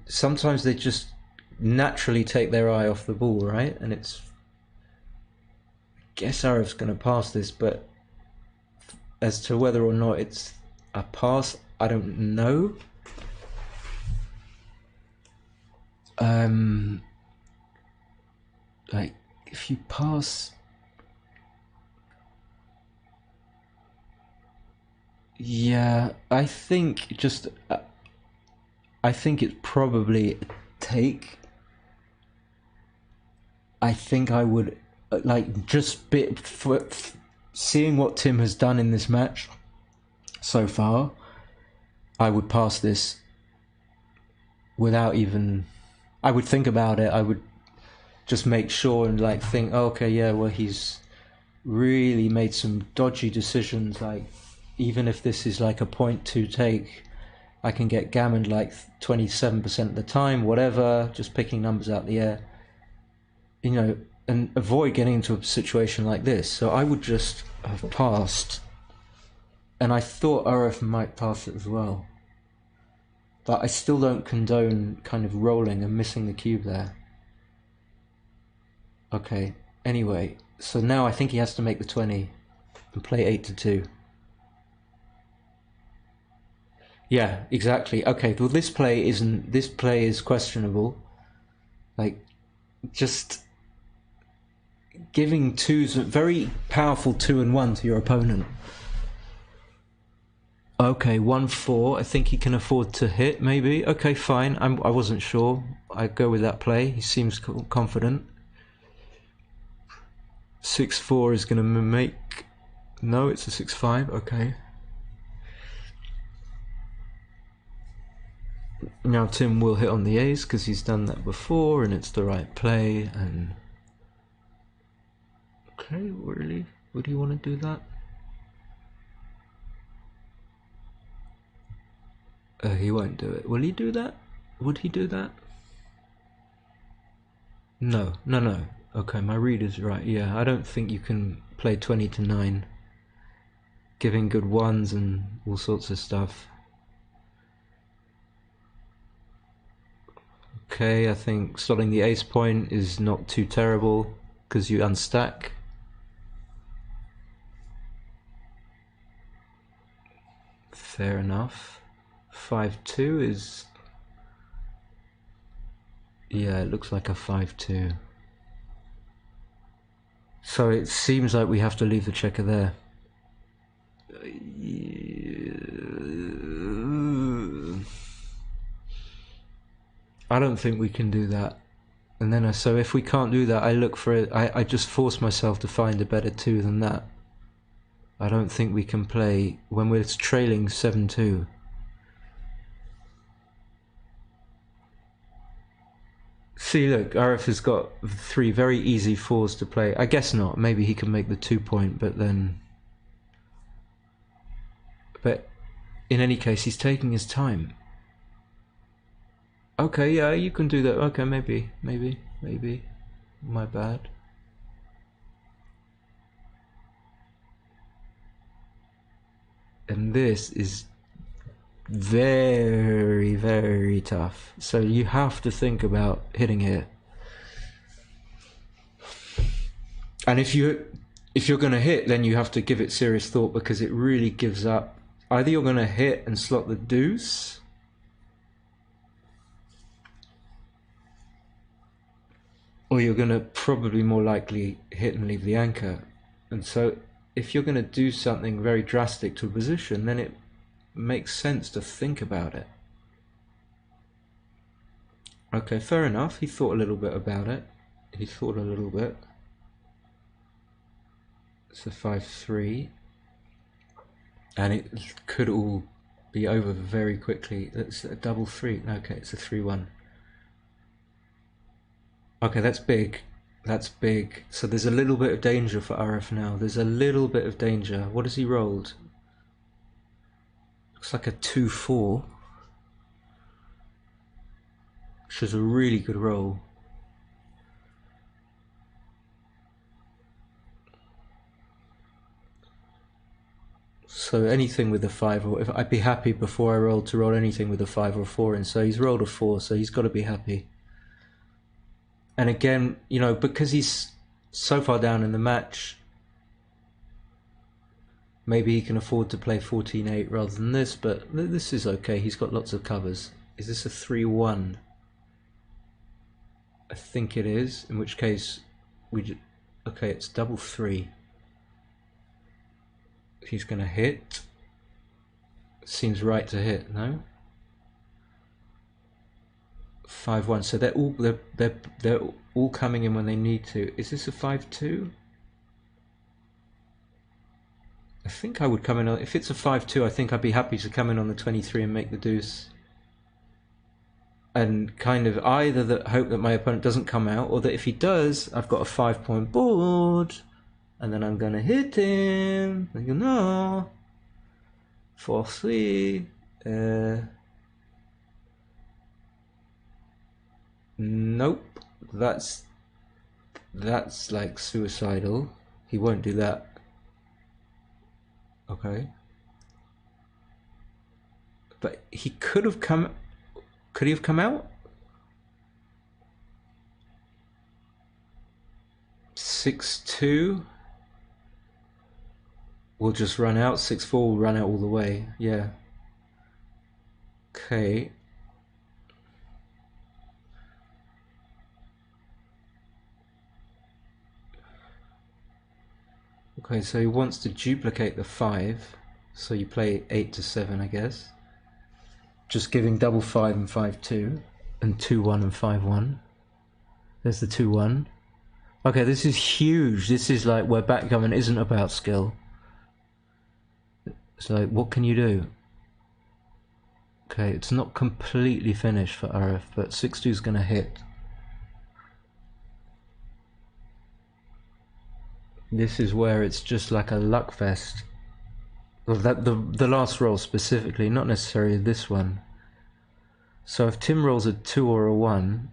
sometimes they just naturally take their eye off the ball, right? And it's... I guess Aref's going to pass this, but as to whether or not it's a pass, I don't know. Like, if you pass... Yeah, I think just... I think it's probably a take. I think I would, like, just seeing what Tim has done in this match so far, I would pass this without even... I would think about it. I would just make sure and like think, oh, okay, yeah, well, he's really made some dodgy decisions. Like, even if this is like a 0.2 take, I can get gammoned like 27% of the time, whatever, just picking numbers out the air, you know, and avoid getting into a situation like this. So I would just have passed, and I thought Aref might pass it as well. But I still don't condone kind of rolling and missing the cube there. Okay, anyway, so now I think he has to make the 20 and play 8-2. Yeah, exactly. Okay, well, this play is questionable. Like, just giving twos, very powerful 2 and 1 to your opponent. Okay, 1-4. I think he can afford to hit, maybe. Okay, fine. I wasn't sure. I'd go with that play. He seems confident. 6-4 is going to make... No, it's a 6-5. Okay. Now Tim will hit on the ace because he's done that before and it's the right play. And okay, really? Would he want to do that? He won't do it. Will he do that? Would he do that? No. Okay, my read is right. Yeah, I don't think you can play 20-9, giving good ones and all sorts of stuff. Okay, I think slotting the ace point is not too terrible because you unstack. Fair enough. 5-2 is... Yeah, it looks like a 5-2. So it seems like we have to leave the checker there. I don't think we can do that. And then so if we can't do that, I look for it. I just force myself to find a better 2 than that. I don't think we can play when we're trailing 7-2. See, look, Aref has got 3 very easy 4s to play. I guess not. Maybe he can make the 2 point, but then... But in any case, he's taking his time. Okay, yeah, you can do that. Okay, maybe. My bad. And this is very, very tough. So you have to think about hitting it. And if you're going to hit, then you have to give it serious thought, because it really gives up. Either you're going to hit and slot the deuce, or you're going to probably more likely hit and leave the anchor. And so if you're going to do something very drastic to a position, then it makes sense to think about it. Okay, fair enough. He thought a little bit about it. It's a 5-3. And it could all be over very quickly. It's a double 3. Okay, it's a 3-1. Okay, that's big. So there's a little bit of danger for Aref now. There's a little bit of danger. What has he rolled? Looks like a 2-4. Which is a really good roll. So anything with a 5, or if I'd be happy before I rolled to roll anything with a 5 or a 4 in. So he's rolled a 4, so he's got to be happy. And again, you know, because he's so far down in the match, maybe he can afford to play 14-8 rather than this, but this is okay. He's got lots of covers. Is this a 3-1? I think it is, in which case okay, it's double 3. He's going to hit. Seems right to hit, no? 5-1. So they're all coming in when they need to. Is this a 5-2? I think I would come in on, if it's a 5-2, I think I'd be happy to come in on the 23 and make the deuce. And kind of either hope that my opponent doesn't come out, or that if he does, I've got a 5-point board, and then I'm gonna hit him. You know, 4-3. Nope. That's like suicidal. He won't do that. Okay. But he could have come. Could he have come out? 6-2. We'll just run out. 6-4 will run out all the way. Yeah. Okay. Okay, so he wants to duplicate the 5. So you play 8-7, I guess. Just giving double 5 and 5-2, and 2-1 and 5-1. There's the 2-1. Okay, this is huge. This is like where backgammon isn't about skill. It's like, what can you do? Okay, it's not completely finished for Aref, but 6-2 is going to hit. This is where it's just like a luck fest. Well, the last roll specifically, not necessarily this one. So if Tim rolls a 2 or a 1,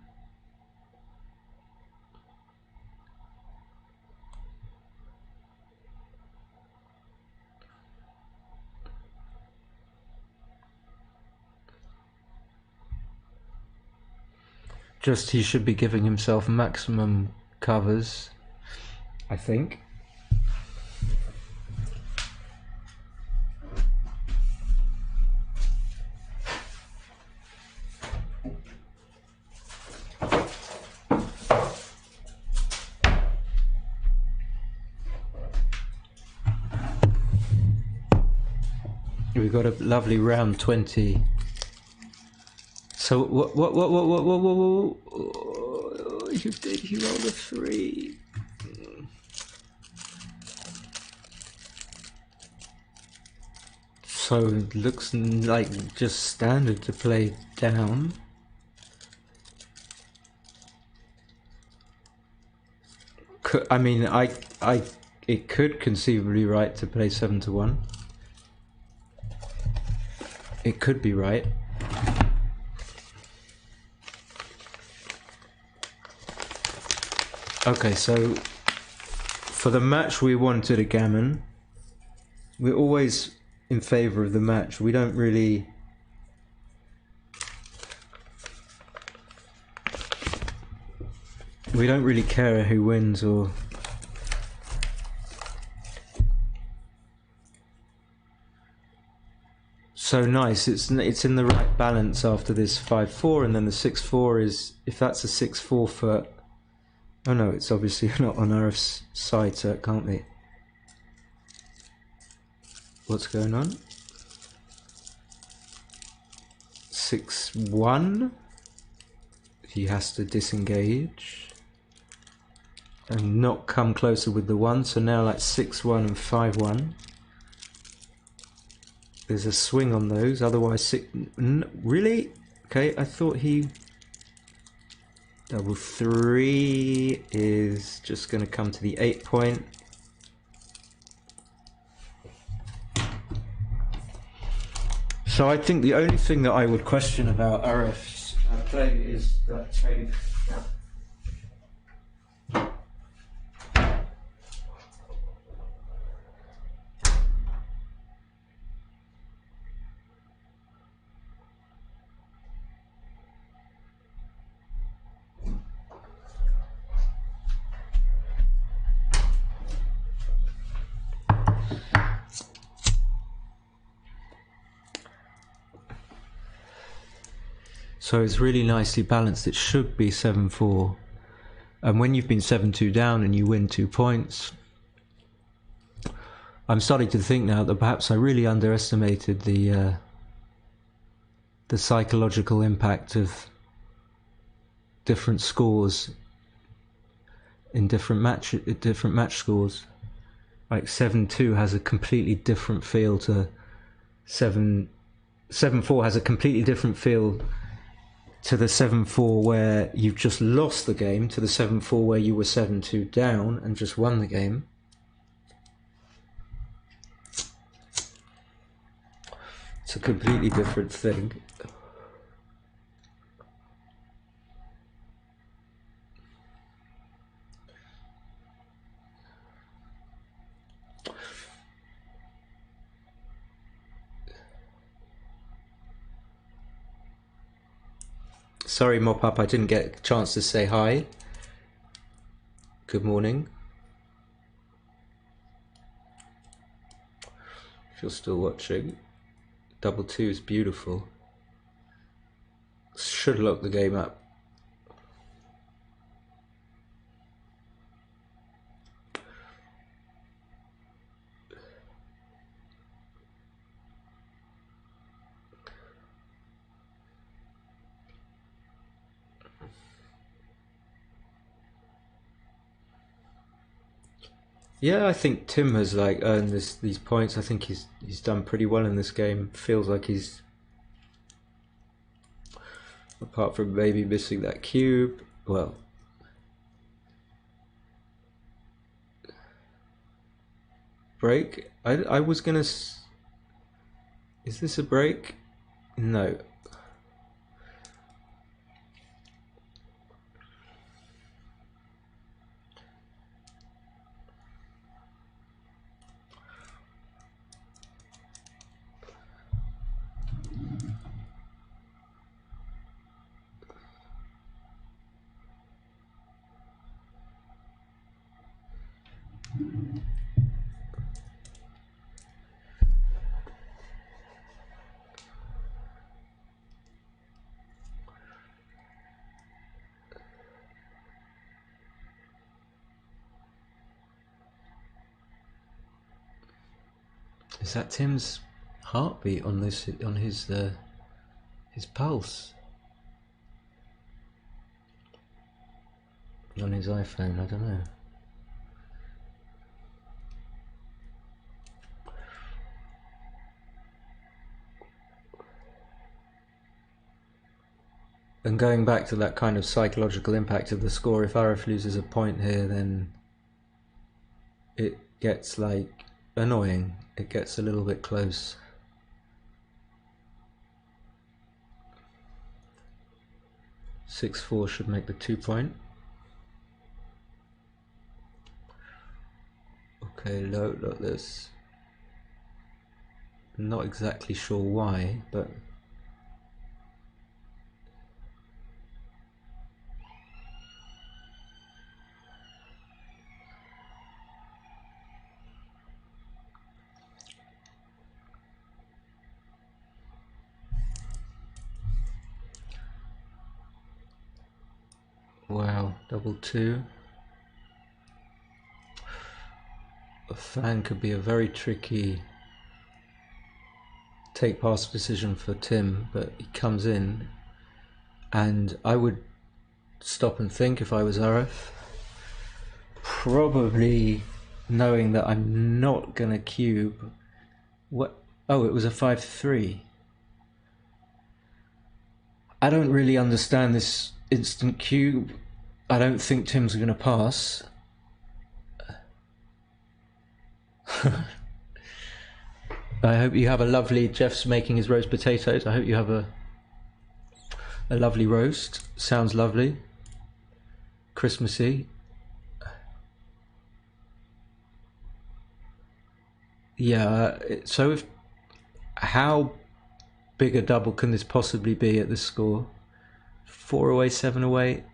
just he should be giving himself maximum covers, I think. We've got a lovely round 20. So what? You did. He rolled a 3. So it looks like just standard to play down. I mean, it could conceivably be right to play 7-1. It could be right. Okay, so for the match we wanted a Gammon. We're always in favour of the match. We don't really... We don't really care who wins or... So nice, it's in the right balance after this 5-4, and then the 6-4 is... If that's a 6-4 for... Oh no, it's obviously not on Aref's side, so it can't be. What's going on? 6-1. He has to disengage and not come closer with the 1, so now like 6-1 and 5-1. There's a swing on those, otherwise really? Okay, I thought he... Double 3 is just going to come to the 8 point. So I think the only thing that I would question about Aref's play is that trade. So it's really nicely balanced. It should be 7-4. And when you've been 7-2 down and you win 2 points, I'm starting to think now that perhaps I really underestimated the psychological impact of different scores in different match scores. Like 7-2 has a completely different feel to 7-4 has a completely different feel to the 7-4 where you've just lost the game, to the 7-4 where you were 7-2 down and just won the game. It's a completely different thing. Sorry, Mop Up, I didn't get a chance to say hi. Good morning. If you're still watching, double 2 is beautiful. Should lock the game up. Yeah, I think Tim has like earned these points. I think he's done pretty well in this game. Feels like he's, apart from maybe missing that cube, well, break. I was gonna. Is this a break? No. Is that Tim's heartbeat on this, on his pulse on his iPhone? I don't know. And going back to that kind of psychological impact of the score, if Aref loses a point here, then it gets like annoying. It gets a little bit close. (6-4) should make the 2 point. Okay, look at this. Not exactly sure why, but wow, double 2. A fan could be a very tricky take pass decision for Tim, but he comes in, and I would stop and think if I was Aref, probably knowing that I'm not gonna cube. What? Oh, it was a 5-3. I don't really understand this instant cube. I don't think Tim's gonna pass. I hope you have a lovely, Jeff's making his roast potatoes. I hope you have a lovely roast. Sounds lovely. Christmassy. Yeah, so if, how big a double can this possibly be at this score? 4 away, 7 away.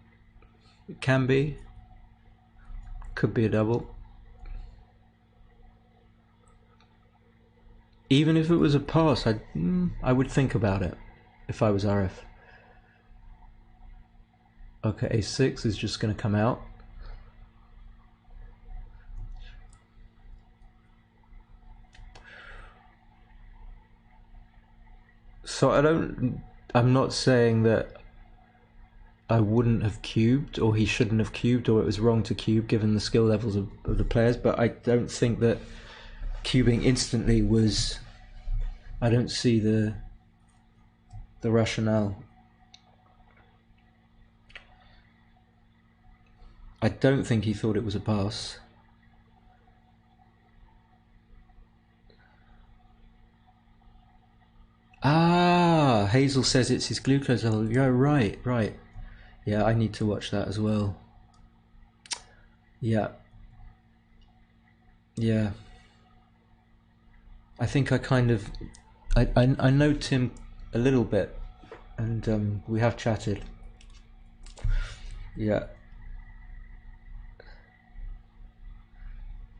It can be. Could be a double. Even if it was a pass, I would think about it if I was Aref. Okay, a6 is just going to come out. So I'm not saying that I wouldn't have cubed, or he shouldn't have cubed, or it was wrong to cube given the skill levels of the players, but I don't think that cubing instantly was, I don't see the rationale. I don't think he thought it was a pass. Ah, Hazel says it's his glucose level. Yeah, right. Yeah, I need to watch that as well. Yeah. I think I kind of, I know Tim a little bit, and we have chatted. Yeah.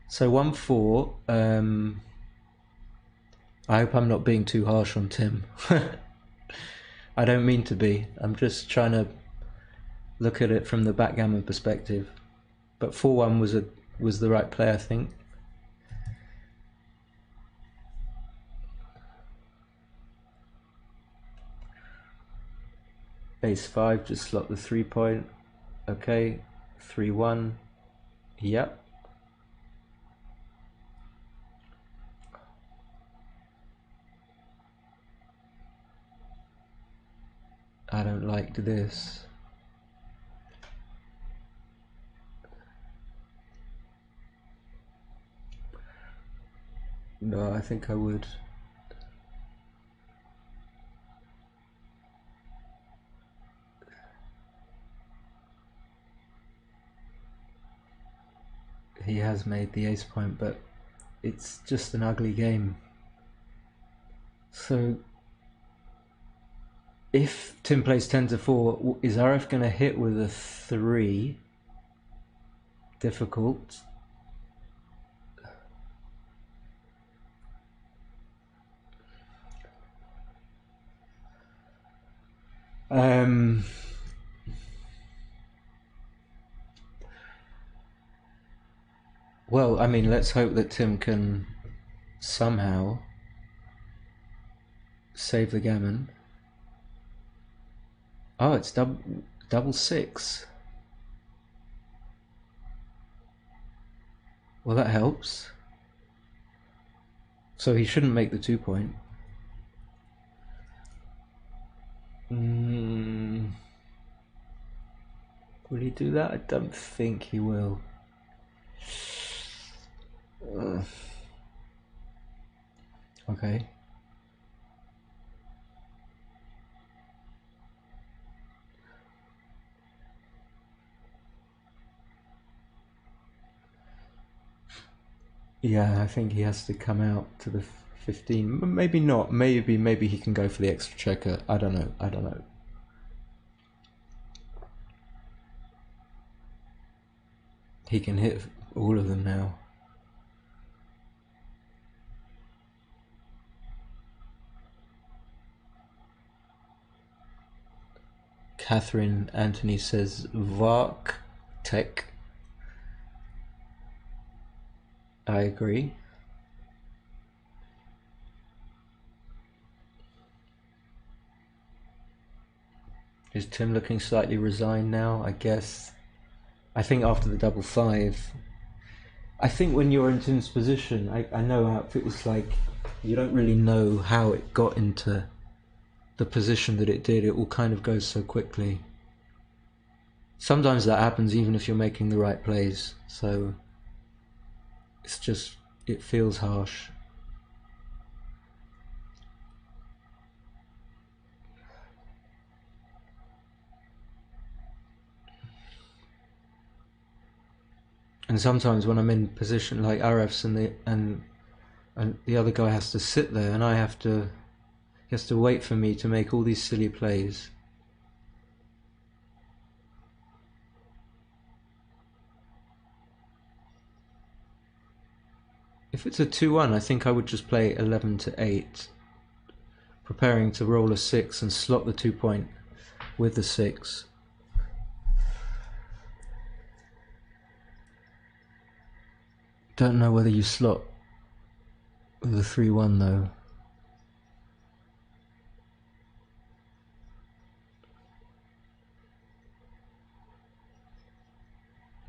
So 1-4. I hope I'm not being too harsh on Tim. I don't mean to be. I'm just trying to look at it from the backgammon perspective. But 4-1 was the right play, I think. Ace-5, just slot the 3 point. Okay, 3-1. Yep. I don't like this. No, I think I would. He has made the ace point, but it's just an ugly game. So if Tim plays 10-4, is Aref going to hit with a 3? Difficult. Well, I mean, let's hope that Tim can somehow save the gammon. Oh, it's double 6. Well, that helps. So he shouldn't make the 2 point. Will he do that? I don't think he will. Okay. Yeah, I think he has to come out to the 15. Maybe not. Maybe he can go for the extra checker. I don't know. I don't know. He can hit all of them now. Catherine Anthony says Vark Tech. I agree. Is Tim looking slightly resigned now? I guess. I think after the double five. I think when you're in Tim's position, I know how it was like. You don't really know how it got into the position that it did. It all kind of goes so quickly. Sometimes that happens even if you're making the right plays. So it's just, it feels harsh. And sometimes when I'm in position like Aref's and the other guy has to sit there and he has to wait for me to make all these silly plays. If it's a 2-1, I think I would just play 11 to 8, preparing to roll a 6 and slot the 2 point with the 6. Don't know whether you slot with the 3-1 though.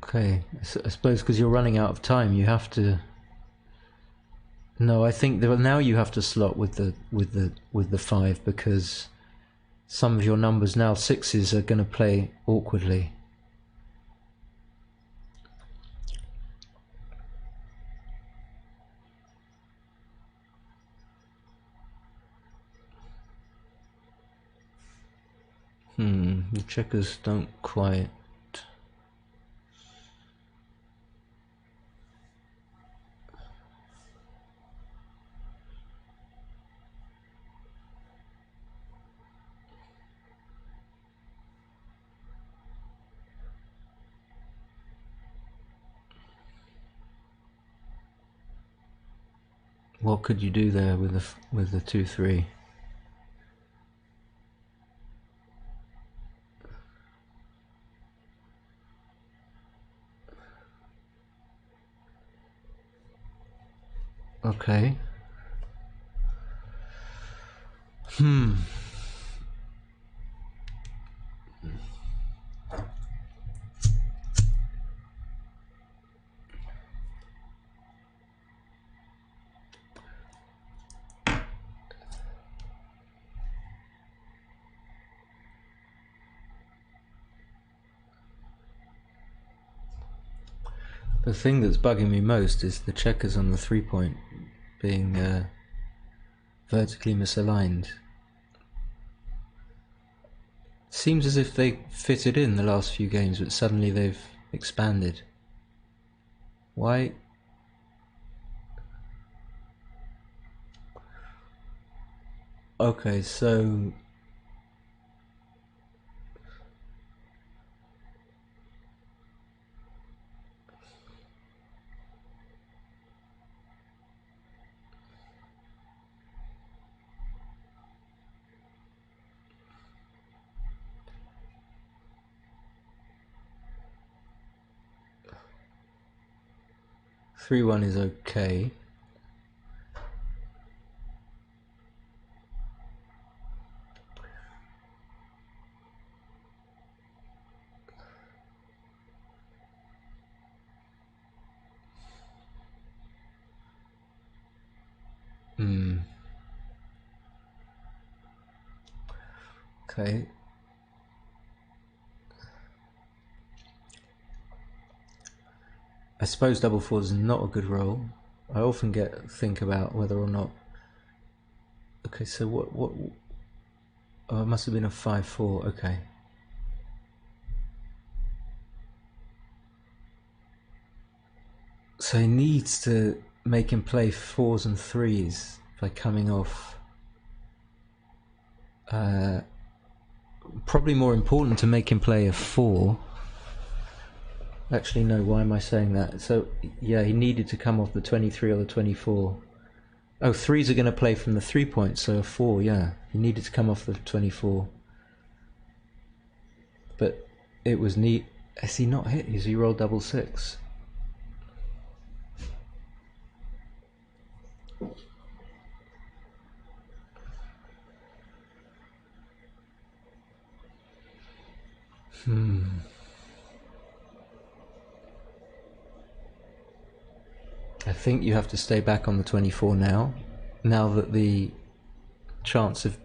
Okay, I suppose because you're running out of time, you have to. No, I think that now you have to slot with the 5 because some of your numbers now 6s are going to play awkwardly. The checkers don't quite. What could you do there with the 2-3? Okay. The thing that's bugging me most is the checkers on the 3 point being vertically misaligned. Seems as if they fitted in the last few games, but suddenly they've expanded. Why? Okay, so 3-1 is okay. Okay. I suppose double four is not a good roll. I often think about whether or not Okay, so what? Oh, it must have been a 5-4. Okay. So he needs to make him play 4s and 3s by coming off. Probably more important to make him play a 4. Actually, no, why am I saying that? So, yeah, he needed to come off the 23 or the 24. Oh, 3s are going to play from the 3 points, so a 4, yeah. He needed to come off the 24. But it was neat. Has he not hit? Has he rolled double 6? I think you have to stay back on the 24 now. Now that the chance of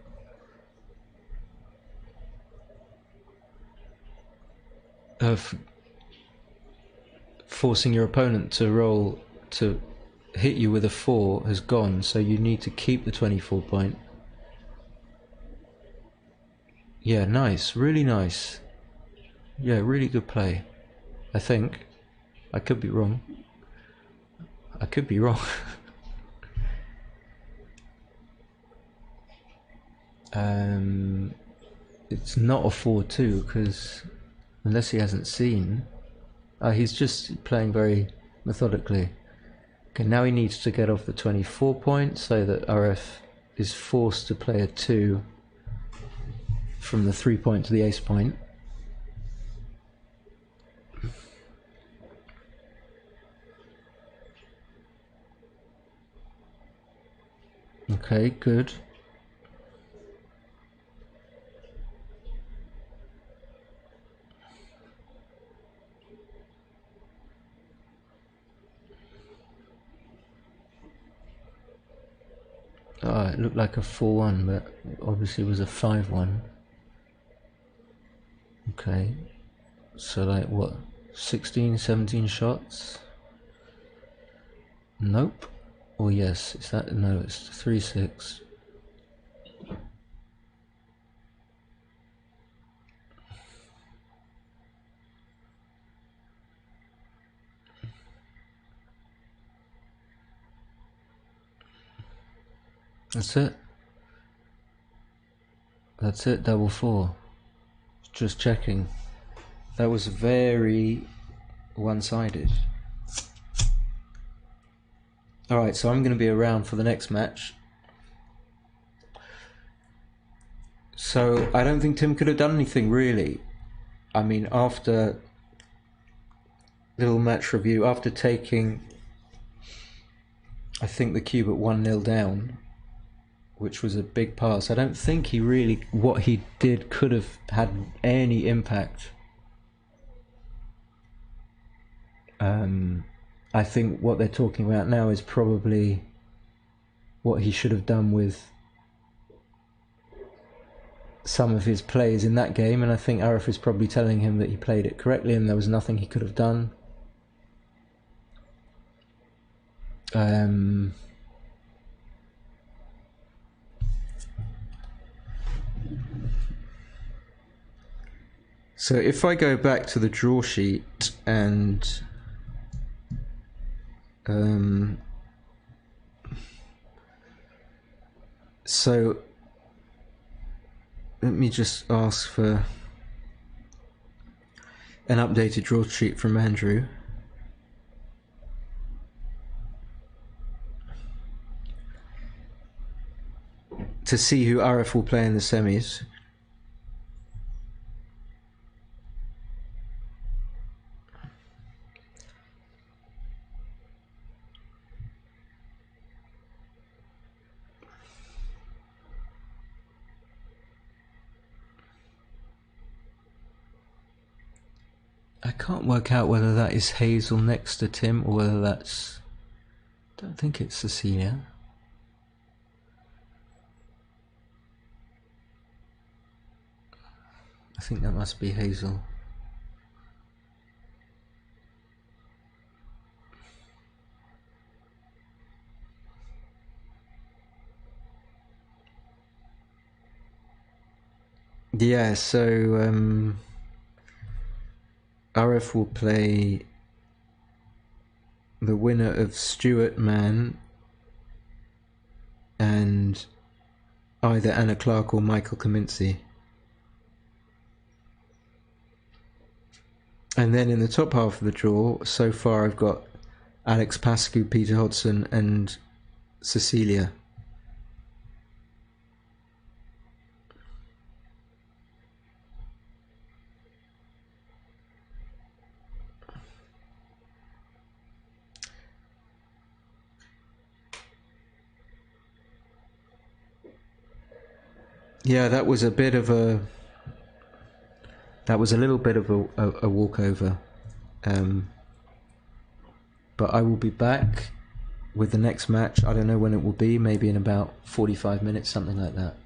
forcing your opponent to roll to hit you with a 4 has gone, so you need to keep the 24 point. Yeah, nice, really nice. Yeah, really good play. I think. I could be wrong. I could be wrong. It's not a 4-2 because unless he hasn't seen, he's just playing very methodically. Okay, now he needs to get off the 24 point so that Aref is forced to play a 2 from the 3 point to the ace point. Okay, good. It looked like a 4-1, but obviously it was a 5-1. Okay, so like what, 16, 17 shots? Nope. Or yes, is that, no, it's 3-6. That's it. That's it, double 4. Just checking. That was very one-sided. Alright, so I'm going to be around for the next match. So I don't think Tim could have done anything really. I mean, after little match review, after taking, I think, the cube at 1-0 down, which was a big pass, I don't think he really, what he did could have had any impact. I think what they're talking about now is probably what he should have done with some of his plays in that game, and I think Aref is probably telling him that he played it correctly and there was nothing he could have done. So if I go back to the draw sheet and so let me just ask for an updated draw sheet from Andrew. To see who Aref will play in the semis. I can't work out whether that is Hazel next to Tim or whether that's... I don't think it's Cecilia. I think that must be Hazel. Yeah, so Aref will play the winner of Stuart Mann and either Anna Clark or Michael Kaminski. And then in the top half of the draw, so far I've got Alex Pascu, Peter Hodgson and Cecilia. Yeah, that was a little bit of a walkover. But I will be back with the next match. I don't know when it will be, maybe in about 45 minutes, something like that.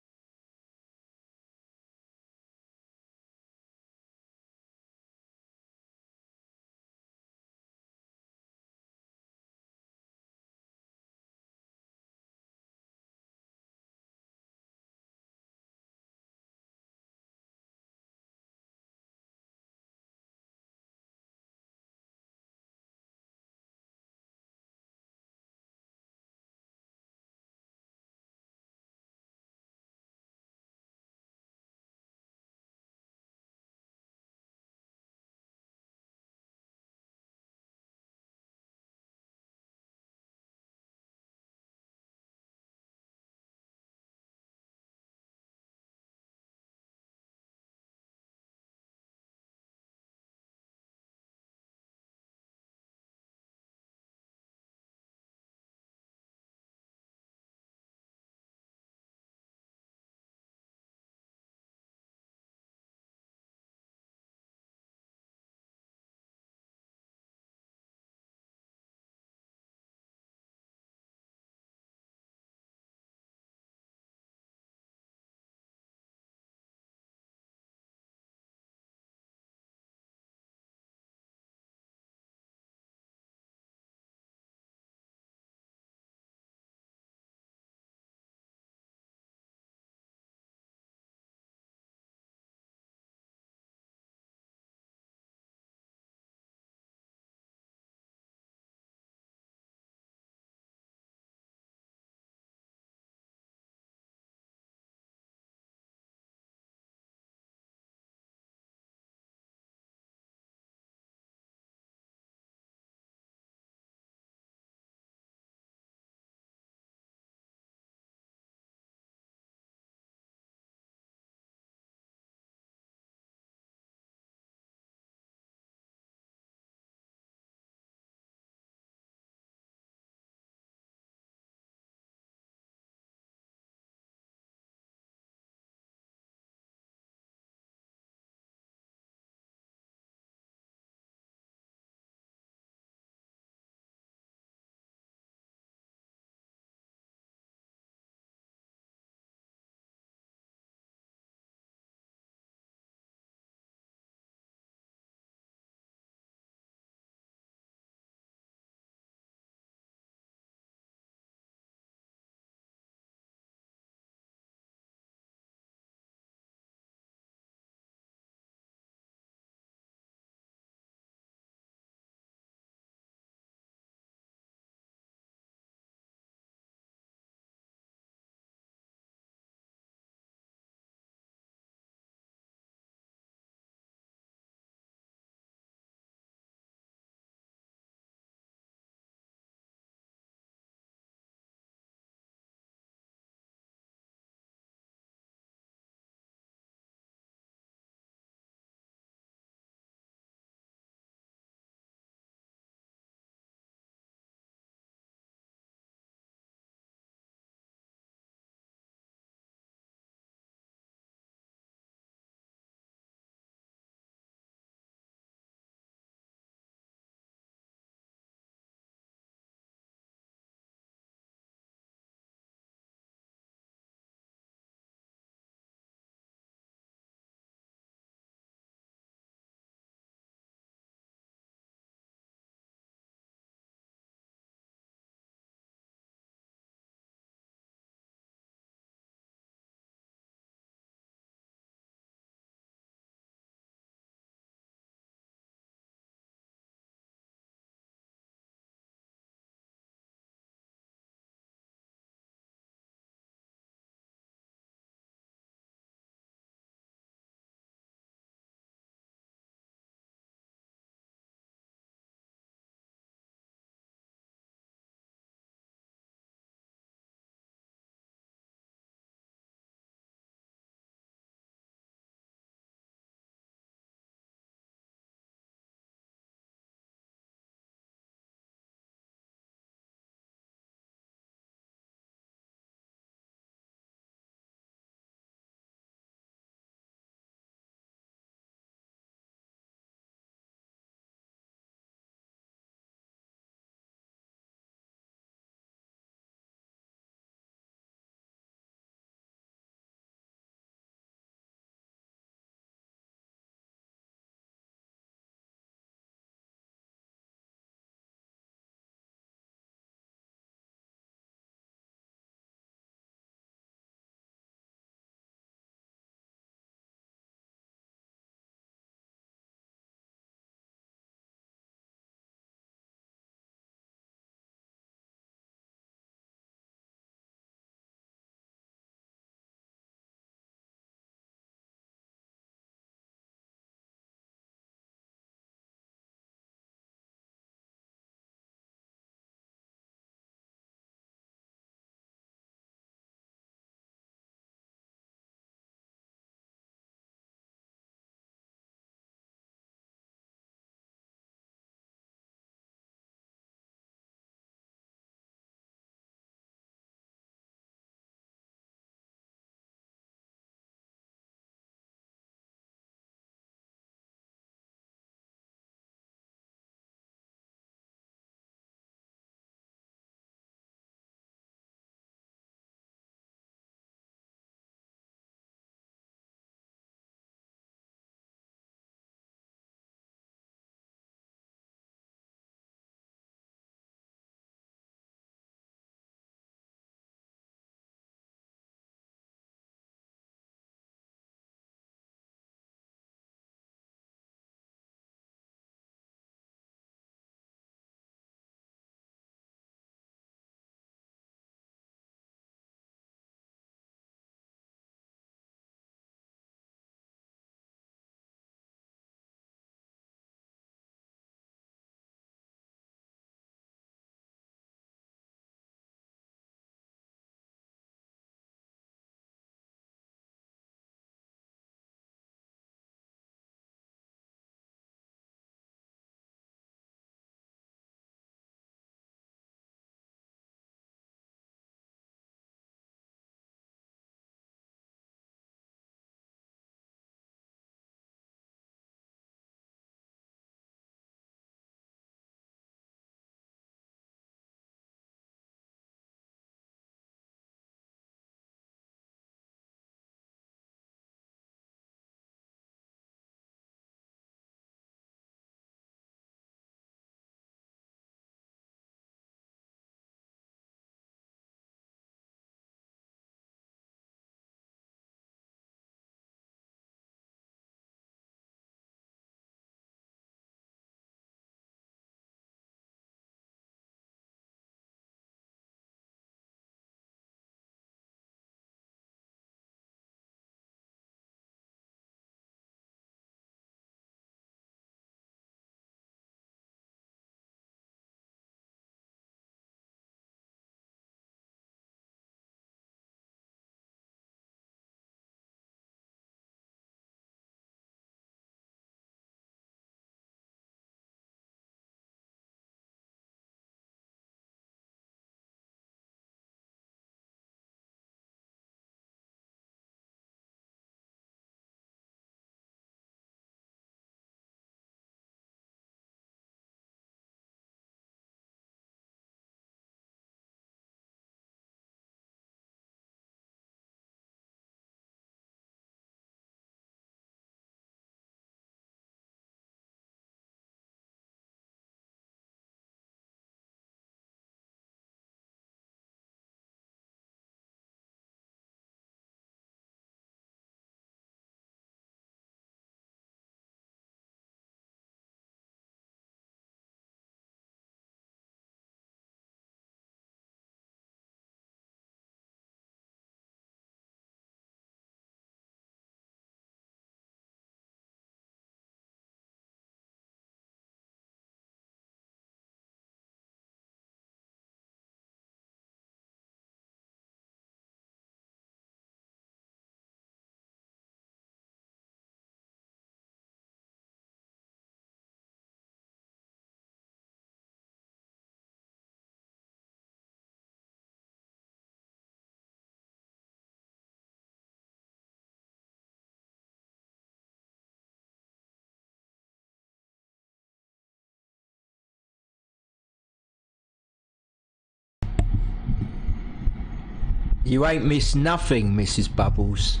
You ain't missed nothing, Mrs. Bubbles.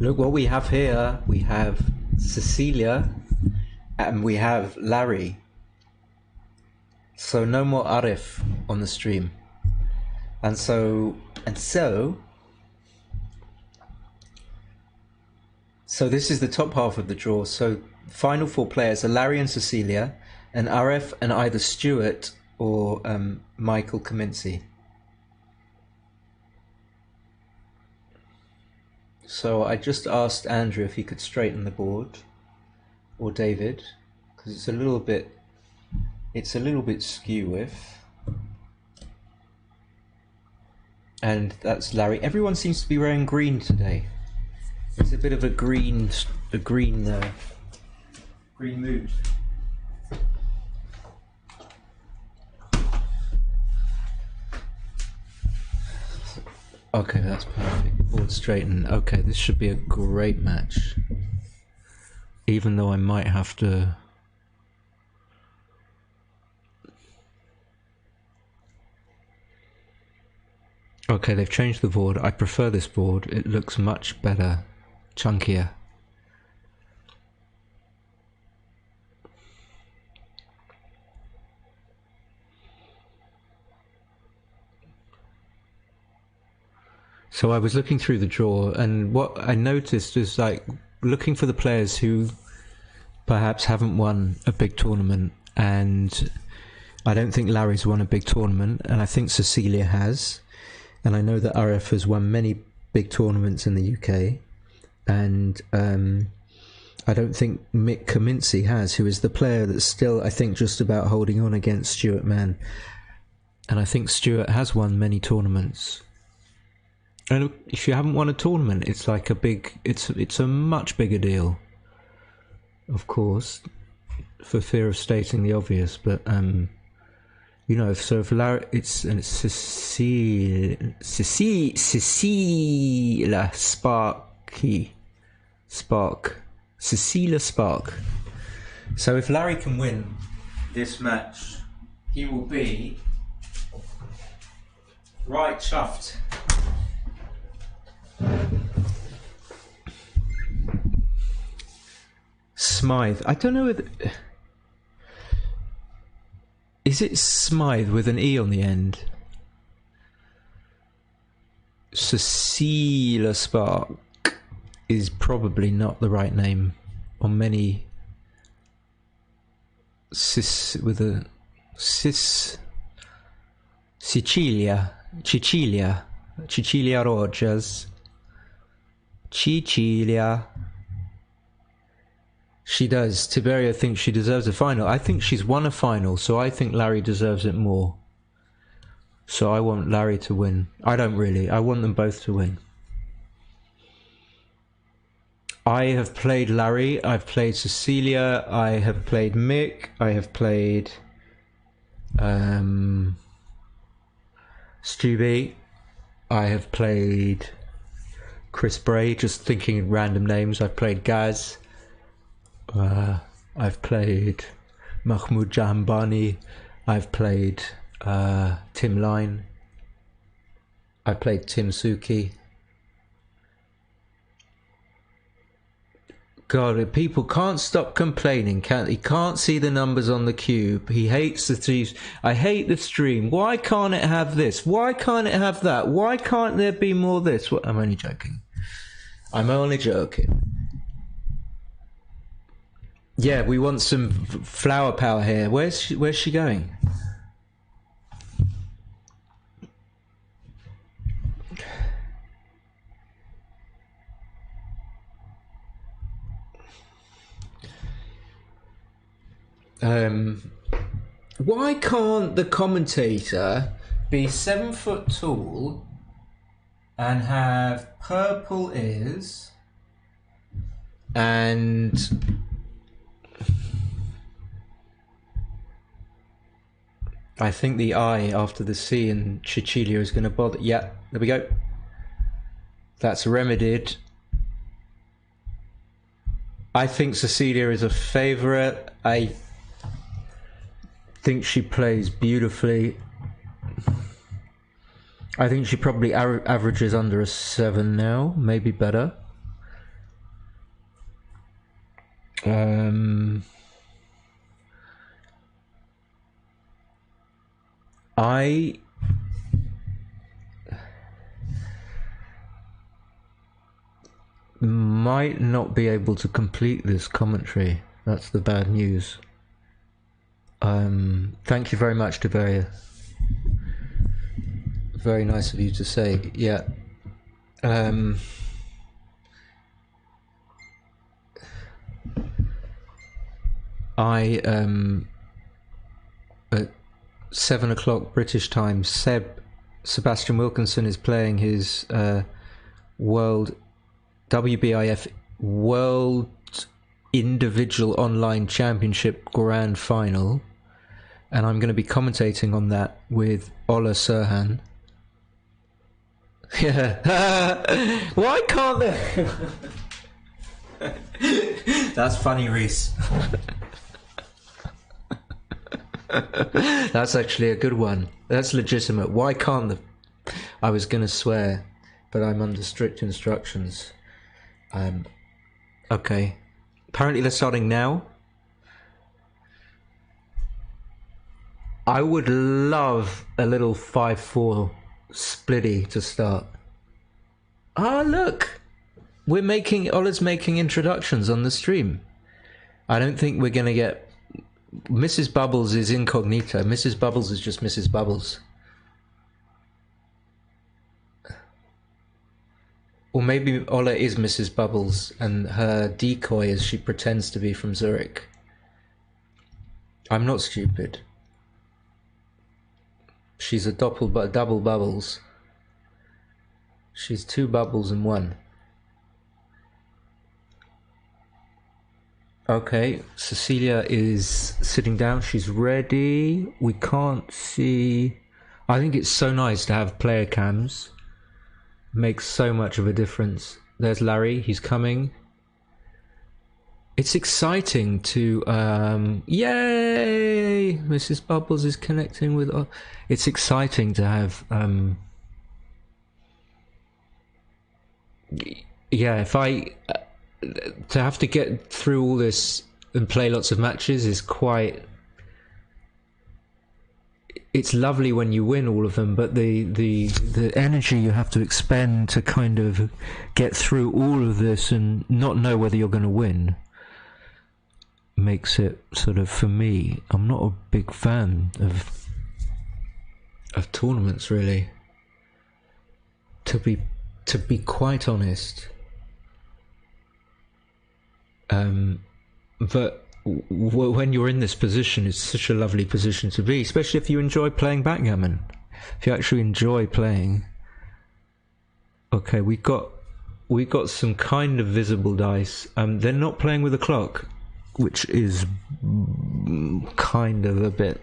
Look what we have here. We have Cecilia and we have Larry. So no more Aref on the stream. And so this is the top half of the draw. So final four players are Larry and Cecilia, and Aref and either Stuart or Michael Kaminski. So I just asked Andrew if he could straighten the board, or David, because it's a little bit skew with. And that's Larry. Everyone seems to be wearing green today. It's a bit of a green mood. Okay, that's perfect. Board straighten. Okay, this should be a great match. Even though I might have to... Okay, they've changed the board. I prefer this board. It looks much better, chunkier. So I was looking through the draw, and what I noticed is like looking for the players who perhaps haven't won a big tournament, and I don't think Larry's won a big tournament, and I think Cecilia has, and I know that Aref has won many big tournaments in the UK, and I don't think Mick Kaminski has, who is the player that's still, I think, just about holding on against Stuart Mann, and I think Stuart has won many tournaments. And if you haven't won a tournament, it's like a big, it's a much bigger deal, of course, for fear of stating the obvious. But you know, if Larry, it's Cecilia Sparke, Cecilia Sparke. So if Larry can win this match, he will be right chuffed. Smyth. I don't know whether... Is it Smyth with an E on the end? Cecilia Sparke is probably not the right name on many... Cecilia Rogers. Cecilia. She does. Tiberia thinks she deserves a final. I think she's won a final, so I think Larry deserves it more. So I want Larry to win. I don't really. I want them both to win. I have played Larry. I've played Cecilia. I have played Mick. I have played Stubby. I have played Chris Bray, just thinking in random names. I've played Gaz. I've played Mahmoud Jahambani. I've played Tim Line. I've played Tim Suki. God, people can't stop complaining, can't he? Can't see the numbers on the cube. He hates the streams. I hate the stream. Why can't it have this? Why can't it have that? Why can't there be more this? What? I'm only joking. I'm only joking. Yeah, we want some flower power here. Where's she going? Why can't the commentator be 7 foot tall and have purple ears and I think the I after the C in Cecilia is going to bother. Yeah, there we go. That's remedied. I think Cecilia is a favourite. I think she plays beautifully. I think she probably averages under a 7 now, maybe better. I might not be able to complete this commentary. That's the bad news. Thank you very much, Deveria. Very nice of you to say. Yeah. At 7 o'clock British time, Sebastian Wilkinson is playing his World WBIF World Individual Online Championship Grand Final, and I'm going to be commentating on that with Ola Serhan. Yeah. Why can't they? That's funny, Reese. That's actually a good one. That's legitimate. Why can't the... I was going to swear, but I'm under strict instructions. Okay. Apparently they're starting now. I would love a little 5-4 splitty to start. Ah, look! Ola's making introductions on the stream. I don't think we're going to get... Mrs. Bubbles is incognito. Mrs. Bubbles is just Mrs. Bubbles. Or maybe Ola is Mrs. Bubbles and her decoy is she pretends to be from Zurich. I'm not stupid. She's a double Bubbles. She's 2 bubbles in 1. Okay, Cecilia is sitting down. She's ready. We can't see... I think it's so nice to have player cams. Makes so much of a difference. There's Larry. He's coming. It's exciting to... Yay! Mrs. Bubbles is connecting with... It's exciting to have... Yeah, if I... to have to get through all this and play lots of matches is quite... It's lovely when you win all of them, but the energy you have to expend to kind of get through all of this and not know whether you're going to win makes it sort of, for me, I'm not a big fan of tournaments, really. To be quite honest. But when you're in this position, it's such a lovely position to be, especially if you enjoy playing backgammon. If you actually enjoy playing. Okay, we got some kind of visible dice. They're not playing with a clock, which is kind of a bit...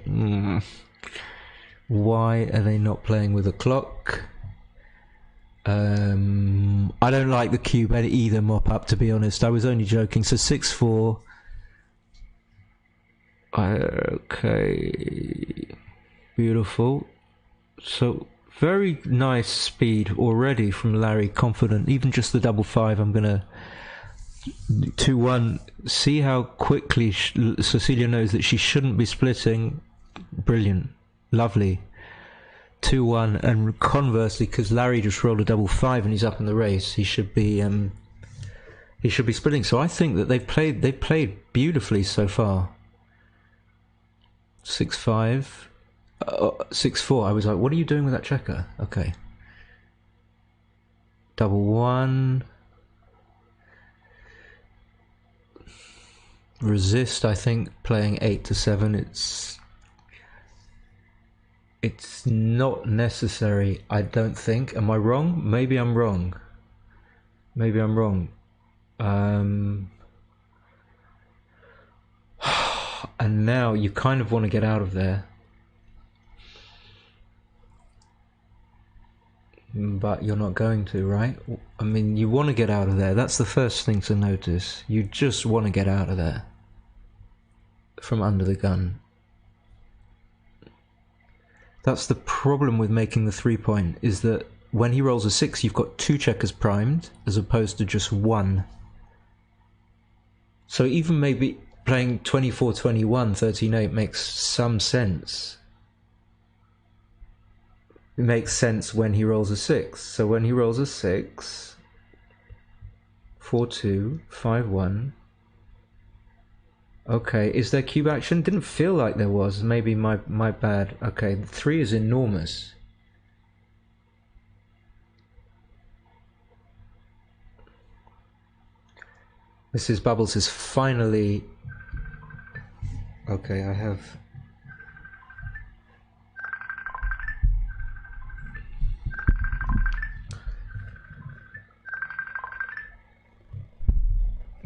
Why are they not playing with a clock? I don't like the cube either mop up, to be honest. I was only joking. So 6-4. Okay, beautiful. So very nice speed already from Larry, confident. Even just the 5-5, I'm gonna 2-1. See how quickly Cecilia knows that she shouldn't be splitting. Brilliant, lovely. 2-1, and conversely, because Larry just rolled a 5-5 and he's up in the race, he should be splitting. So I think that they played beautifully so far. 6-5, 6-4. I was like, what are you doing with that checker? Okay. 1-1. Resist, I think, playing 8-7. It's not necessary, I don't think. Am I wrong? Maybe I'm wrong. And now you kind of want to get out of there. But you're not going to, right? I mean, you want to get out of there. That's the first thing to notice. You just want to get out of there. From under the gun. That's the problem with making the 3-point, is that when he rolls a 6, you've got 2 checkers primed, as opposed to just 1. So even maybe playing 24-21, 13-8 makes some sense. It makes sense when he rolls a 6. So when he rolls a 6, 4-2, 5-1. Okay, is there cube action? Didn't feel like there was. Maybe my bad. Okay, 3 is enormous. Mrs. Bubbles is finally... Okay, I have...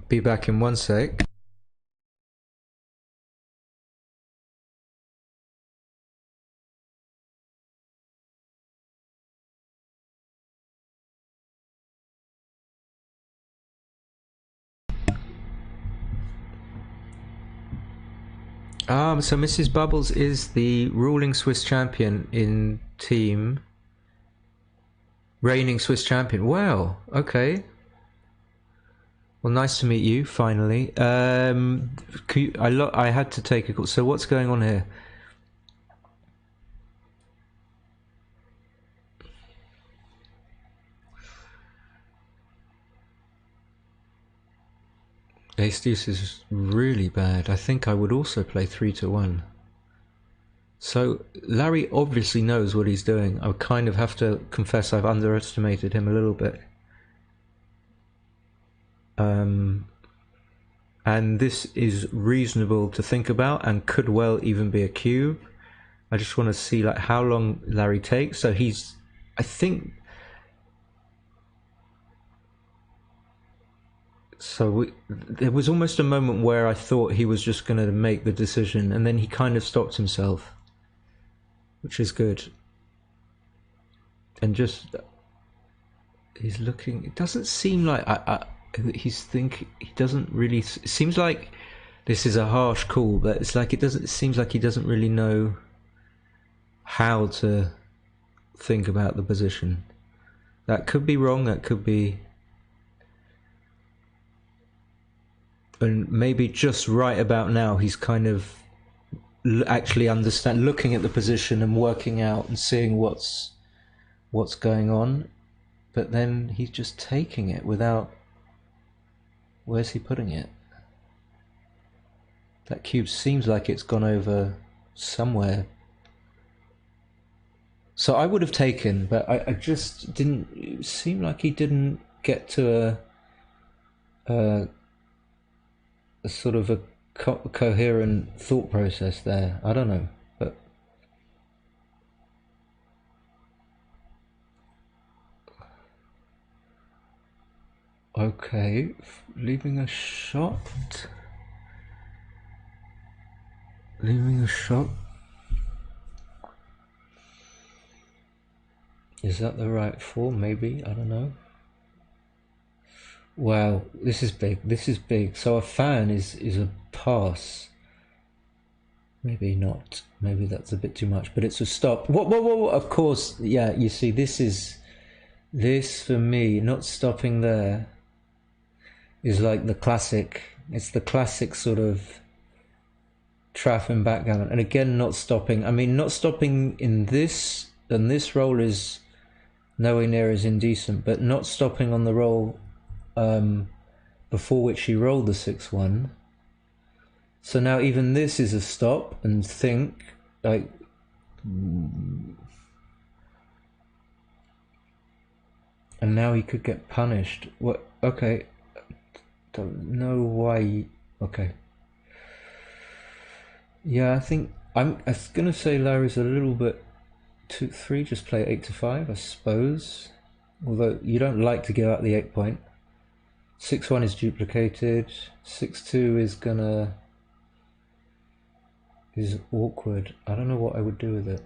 Be back in 1 sec. So Mrs. Bubbles is the ruling Swiss champion in team. Reigning Swiss champion. Wow, okay. Well, nice to meet you, finally. I had to take a call. So what's going on here? Ace Deuce is really bad. I think I would also play 3-1. So Larry obviously knows what he's doing. I kind of have to confess I've underestimated him a little bit. And this is reasonable to think about and could well even be a cube. I just want to see like how long Larry takes. So he's, I think... So there was almost a moment where I thought he was just going to make the decision, and then he kind of stopped himself, which is good. And just he's looking. It doesn't seem like he's thinking. He doesn't really. It seems like this is a harsh call, but it's like it doesn't. It seems like he doesn't really know how to think about the position. That could be wrong. That could be. And maybe just right about now he's kind of actually looking at the position and working out and seeing what's going on, but then he's just taking it without... Where's he putting it? That cube seems like it's gone over somewhere. So I would have taken, but I just didn't... It seemed like he didn't get to a sort of a coherent thought process there. I don't know, but okay, leaving a shot. Is that the right form? Maybe, I don't know. Wow, this is big. So a fan is a pass. Maybe not. Maybe that's a bit too much, but it's a stop. Whoa. Of course, yeah, you see, this for me, not stopping there, is like the classic. It's the classic sort of trap and backgammon. And again, not stopping. I mean, not stopping in this, and this roll is nowhere near as indecent, but not stopping on the roll before which he rolled the 6-1. So now even this is a stop and think, like... And now he could get punished. What? Okay. Don't know why... Okay. Yeah, I think... I was going to say Larry's a little bit... 2-3, just play 8-5, I suppose. Although you don't like to give out the 8-point. 6-1 is duplicated. 6-2 is awkward. I don't know what I would do with it.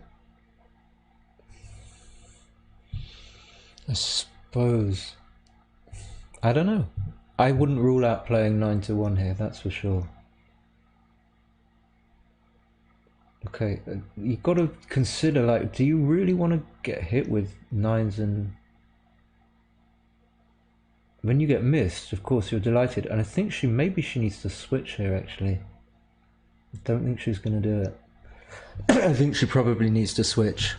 I suppose. I don't know. I wouldn't rule out playing 9-1 here, that's for sure. Okay, you've got to consider, like, do you really want to get hit with nines? And when you get missed, of course, you're delighted. And I think maybe she needs to switch here, actually. I don't think she's going to do it. I think she probably needs to switch.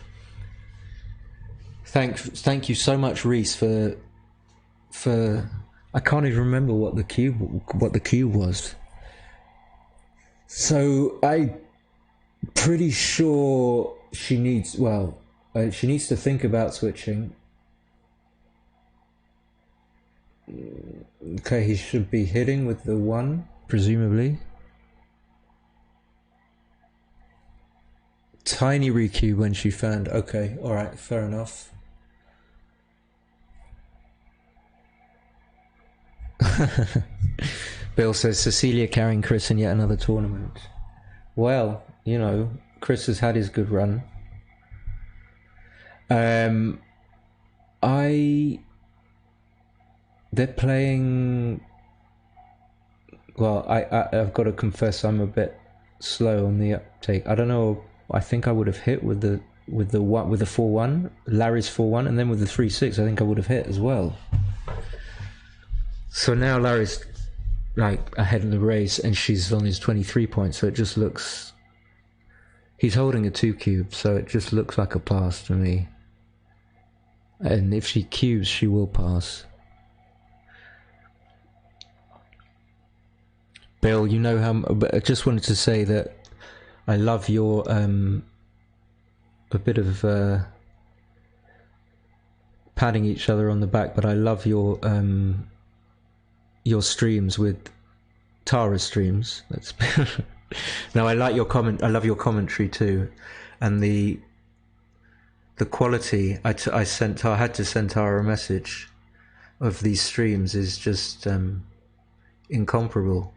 Thank you so much, Reese, for I can't even remember what the cube was. So I'm pretty sure she needs to think about switching. Okay, he should be hitting with the 1, presumably. Tiny recue when she found. Okay, alright, fair enough. Bill says Cecilia carrying Chris in yet another tournament. Well, you know, Chris has had his good run. They're playing. Well, I've got to confess I'm a bit slow on the uptake. I don't know. I think I would have hit with the 4-1, Larry's 4-1, and then with the 3-6. I think I would have hit as well. So now Larry's like ahead in the race, and she's on his 23 points. So it just looks. He's holding a 2 cube, so it just looks like a pass to me. And if she cubes, she will pass. Bill, you know how. But I just wanted to say that I love your a bit of patting each other on the back, but I love your streams with Tara's streams. That's no, I like your comment. I love your commentary too, and the quality. I had to send Tara a message of these streams is just incomparable.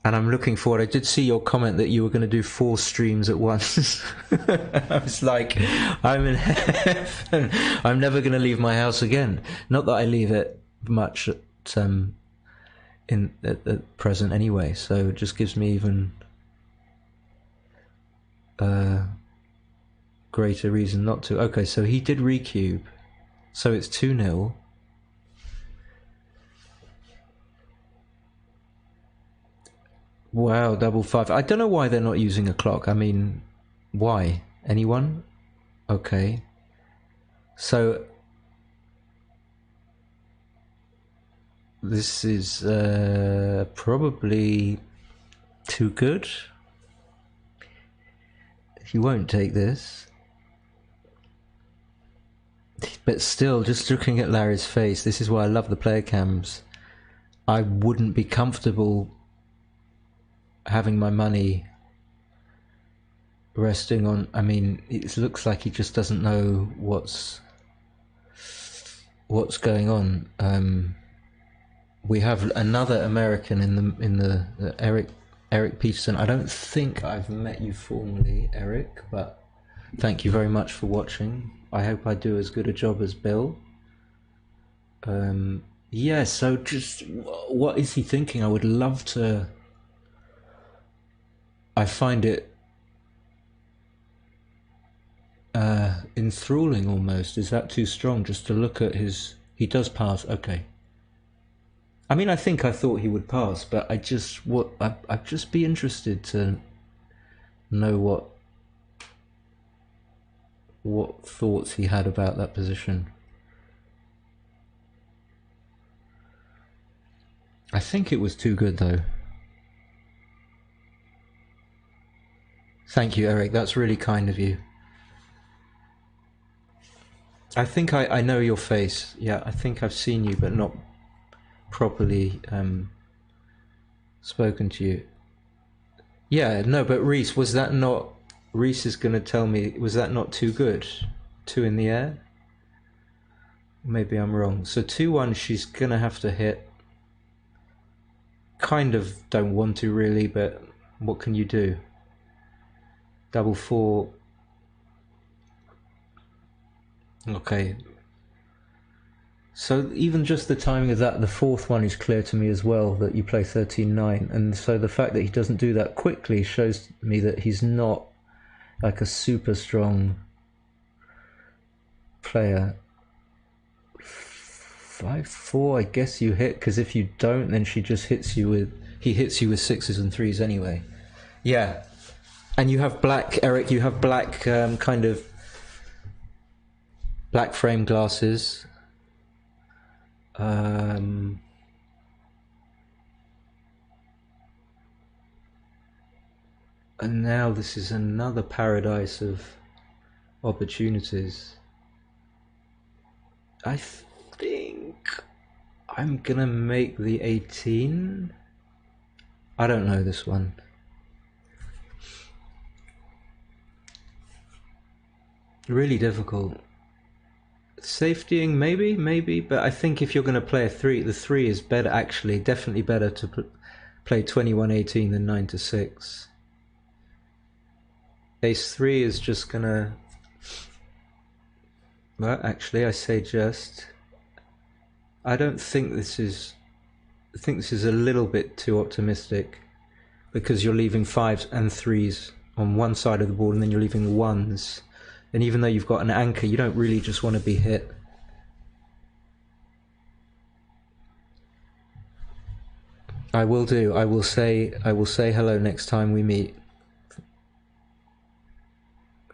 And I'm looking forward. I did see your comment that you were going to do 4 streams at once. I was like, I'm in heaven. I'm never going to leave my house again. Not that I leave it much at present anyway. So it just gives me even greater reason not to. Okay, so he did recube. So it's 2-0. Wow, 5-5. I don't know why they're not using a clock. I mean, why? Anyone? Okay. So this is probably too good. He won't take this. But still, just looking at Larry's face, this is why I love the player cams. I wouldn't be comfortable having my money resting on. I mean, it looks like he just doesn't know what's going on. We have another American in the Eric Peterson. I don't think I've met you formally, Eric, but thank you very much for watching. I hope I do as good a job as Bill. Yeah, so just what is he thinking? I would love to. I find it enthralling almost. Is that too strong? Just to look at his. He does pass. Okay. I mean, I thought he would pass, but I'd just be interested to know what thoughts he had about that position. I think it was too good though. Thank you, Eric. That's really kind of you. I think I know your face. Yeah, I think I've seen you, but not properly spoken to you. Yeah, no, but Reese, was that not... Reese is going to tell me, was that not too good? 2 in the air? Maybe I'm wrong. So 2-1, she's going to have to hit. Kind of don't want to really, but what can you do? 4-4. Okay. So even just the timing of that, the fourth one is clear to me as well, that you play 13-9. And so the fact that he doesn't do that quickly shows me that he's not like a super strong player. 5-4, I guess you hit, because if you don't, then he hits you with sixes and threes anyway. Yeah. And you have black, Eric, you have black kind of black frame glasses. And now this is another paradise of opportunities. I think I'm gonna make the 18. I don't know this one. Really difficult. Safetying, maybe, but I think if you're going to play a 3, the 3 is better, actually, definitely better to play 21-18 than 9-6. Ace 3 is just going to... Well, actually, I say just... I don't think this is... I think this is a little bit too optimistic, because you're leaving 5s and 3s on one side of the board, and then you're leaving 1s. And even though you've got an anchor, you don't really just want to be hit. I will do. I will say hello next time we meet.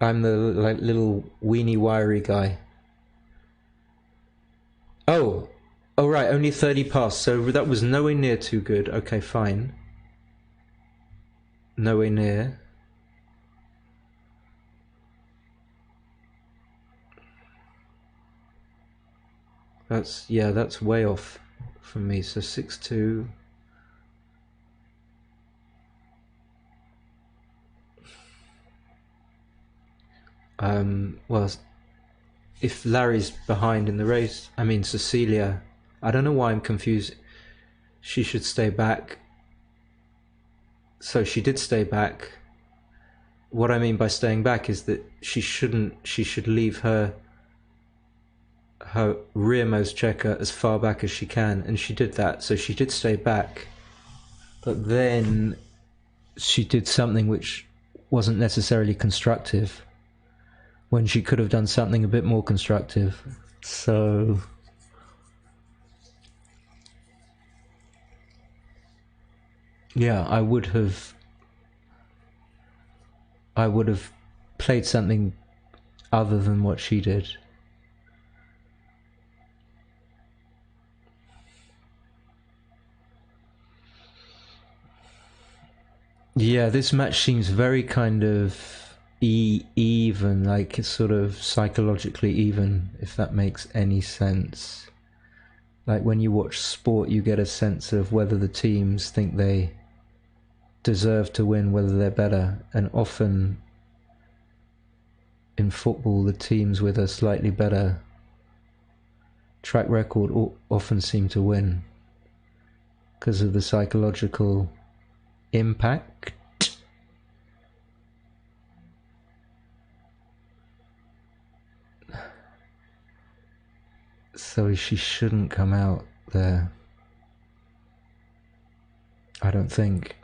I'm the little weeny wiry guy. Oh right, only 30 past, so that was nowhere near too good. Okay, fine. Nowhere near. That's way off from me. So 6-2. Well, if Larry's behind in the race, I mean Cecilia, I don't know why I'm confused. She should stay back. So she did stay back. What I mean by staying back is that she should leave her rearmost checker as far back as she can, and she did that, so she did stay back, but then she did something which wasn't necessarily constructive when she could have done something a bit more constructive. So yeah, I would have played something other than what she did. Yeah, this match seems very kind of even, like it's sort of psychologically even, if that makes any sense. Like when you watch sport, you get a sense of whether the teams think they deserve to win, whether they're better, and often in football, the teams with a slightly better track record often seem to win because of the psychological impact. So she shouldn't come out there, I don't think.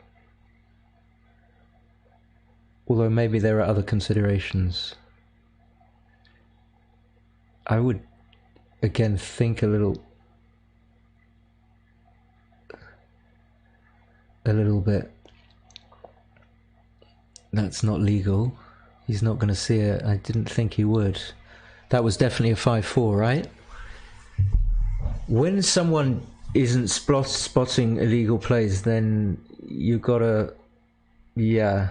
Although maybe there are other considerations. I would again think a little bit. That's not legal. He's not going to see it. I didn't think he would. That was definitely a 5-4, right? When someone isn't spotting illegal plays, then you gotta, yeah.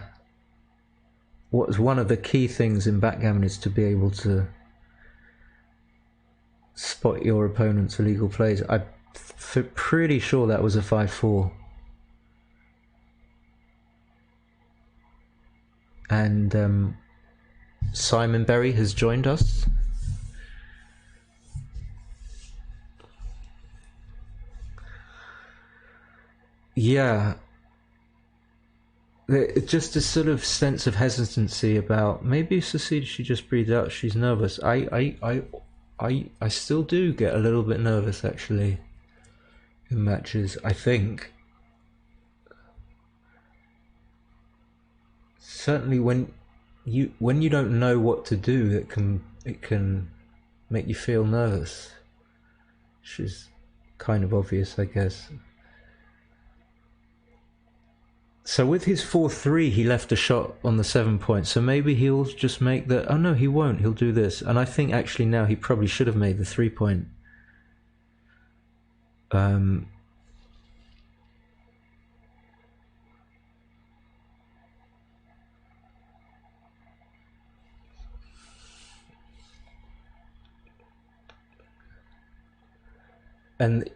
What's one of the key things in backgammon is to be able to spot your opponent's illegal plays. I'm pretty sure that was a 5-4. And Simon Berry has joined us. Yeah, just a sort of sense of hesitancy about maybe Cecilia. She just breathed out. She's nervous. I I still do get a little bit nervous actually in matches. I think certainly when you don't know what to do, it can make you feel nervous, which is kind of obvious, I guess. So with his 4-3, he left a shot on the 7 point. So maybe he'll just make the... Oh no, he won't. He'll do this. And I think actually now he probably should have made the 3 point. And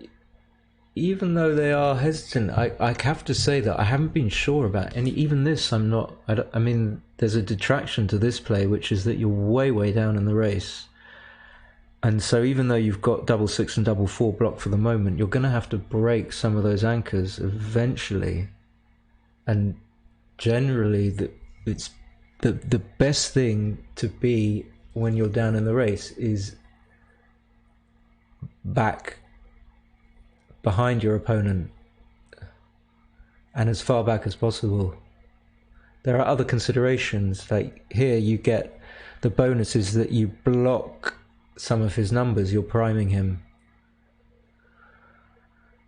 even though they are hesitant, I have to say that I haven't been sure about any. Even this, I'm not. I mean, there's a detraction to this play, which is that you're way down in the race, and so even though you've got 6-6 and 4-4 blocked for the moment, you're going to have to break some of those anchors eventually. And generally, it's the best thing to be when you're down in the race is back behind your opponent and as far back as possible. There are other considerations, like here you get the bonuses that you block some of his numbers, you're priming him.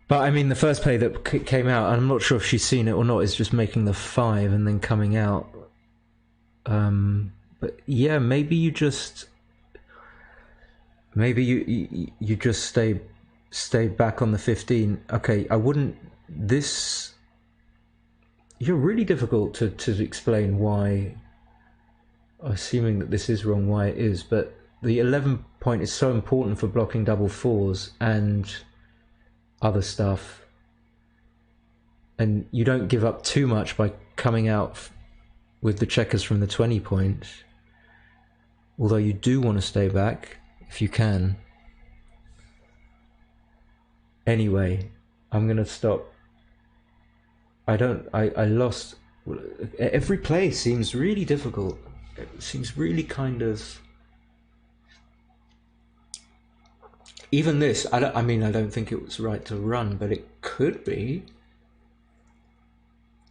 But I mean, the first play that came out, I'm not sure if she's seen it or not, is just making the 5 and then coming out. But yeah, maybe you just stay back on the 15. Okay, I wouldn't... This... You're really difficult to explain why, assuming that this is wrong, why it is, but the 11 point is so important for blocking 4s and other stuff. And you don't give up too much by coming out with the checkers from the 20 point. Although you do want to stay back, if you can. Anyway, I'm going to stop. I lost. Every play seems really difficult. It seems really kind of... Even this, I don't think it was right to run, but it could be.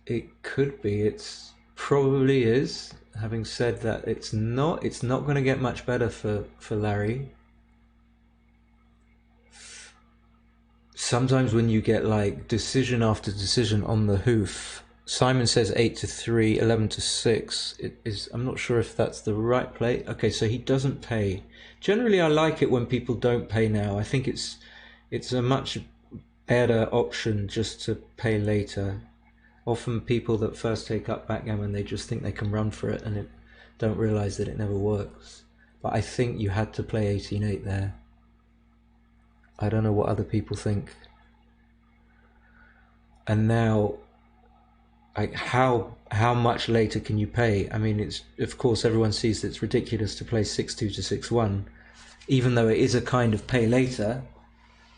It could be. It's probably is. Having said that, it's not going to get much better for Larry. Sometimes when you get like decision after decision on the hoof, Simon says 8-3, 11-6. It is. I'm not sure if that's the right play. Okay, so he doesn't pay. Generally, I like it when people don't pay now. I think it's a much better option just to pay later. Often people that first take up backgammon, they just think they can run for it and don't realise that it never works. But I think you had to play 18-8 there. I don't know what other people think. And now, like, how much later can you pay? I mean, it's, of course, everyone sees it's ridiculous to play 6-2 to 6-1, even though it is a kind of pay later,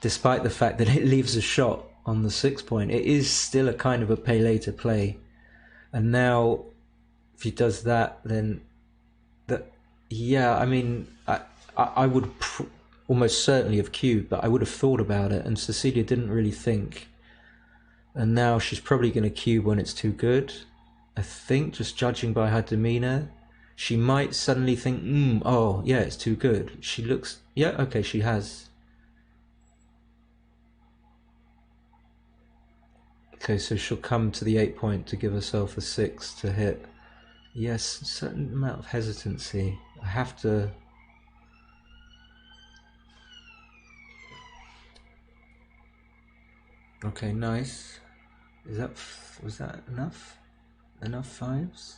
despite the fact that it leaves a shot on the 6 point. It is still a kind of a pay later play. And now, if he does that, then yeah, I mean, I would almost certainly have cubed, but I would have thought about it, and Cecilia didn't really think. And now she's probably going to cube when it's too good. I think, just judging by her demeanour, she might suddenly think, oh, yeah, it's too good. She looks, yeah, okay, she has. Okay, so she'll come to the 8 point to give herself a 6 to hit. Yes, a certain amount of hesitancy. I have to... Okay, nice. Was that enough? Enough 5s?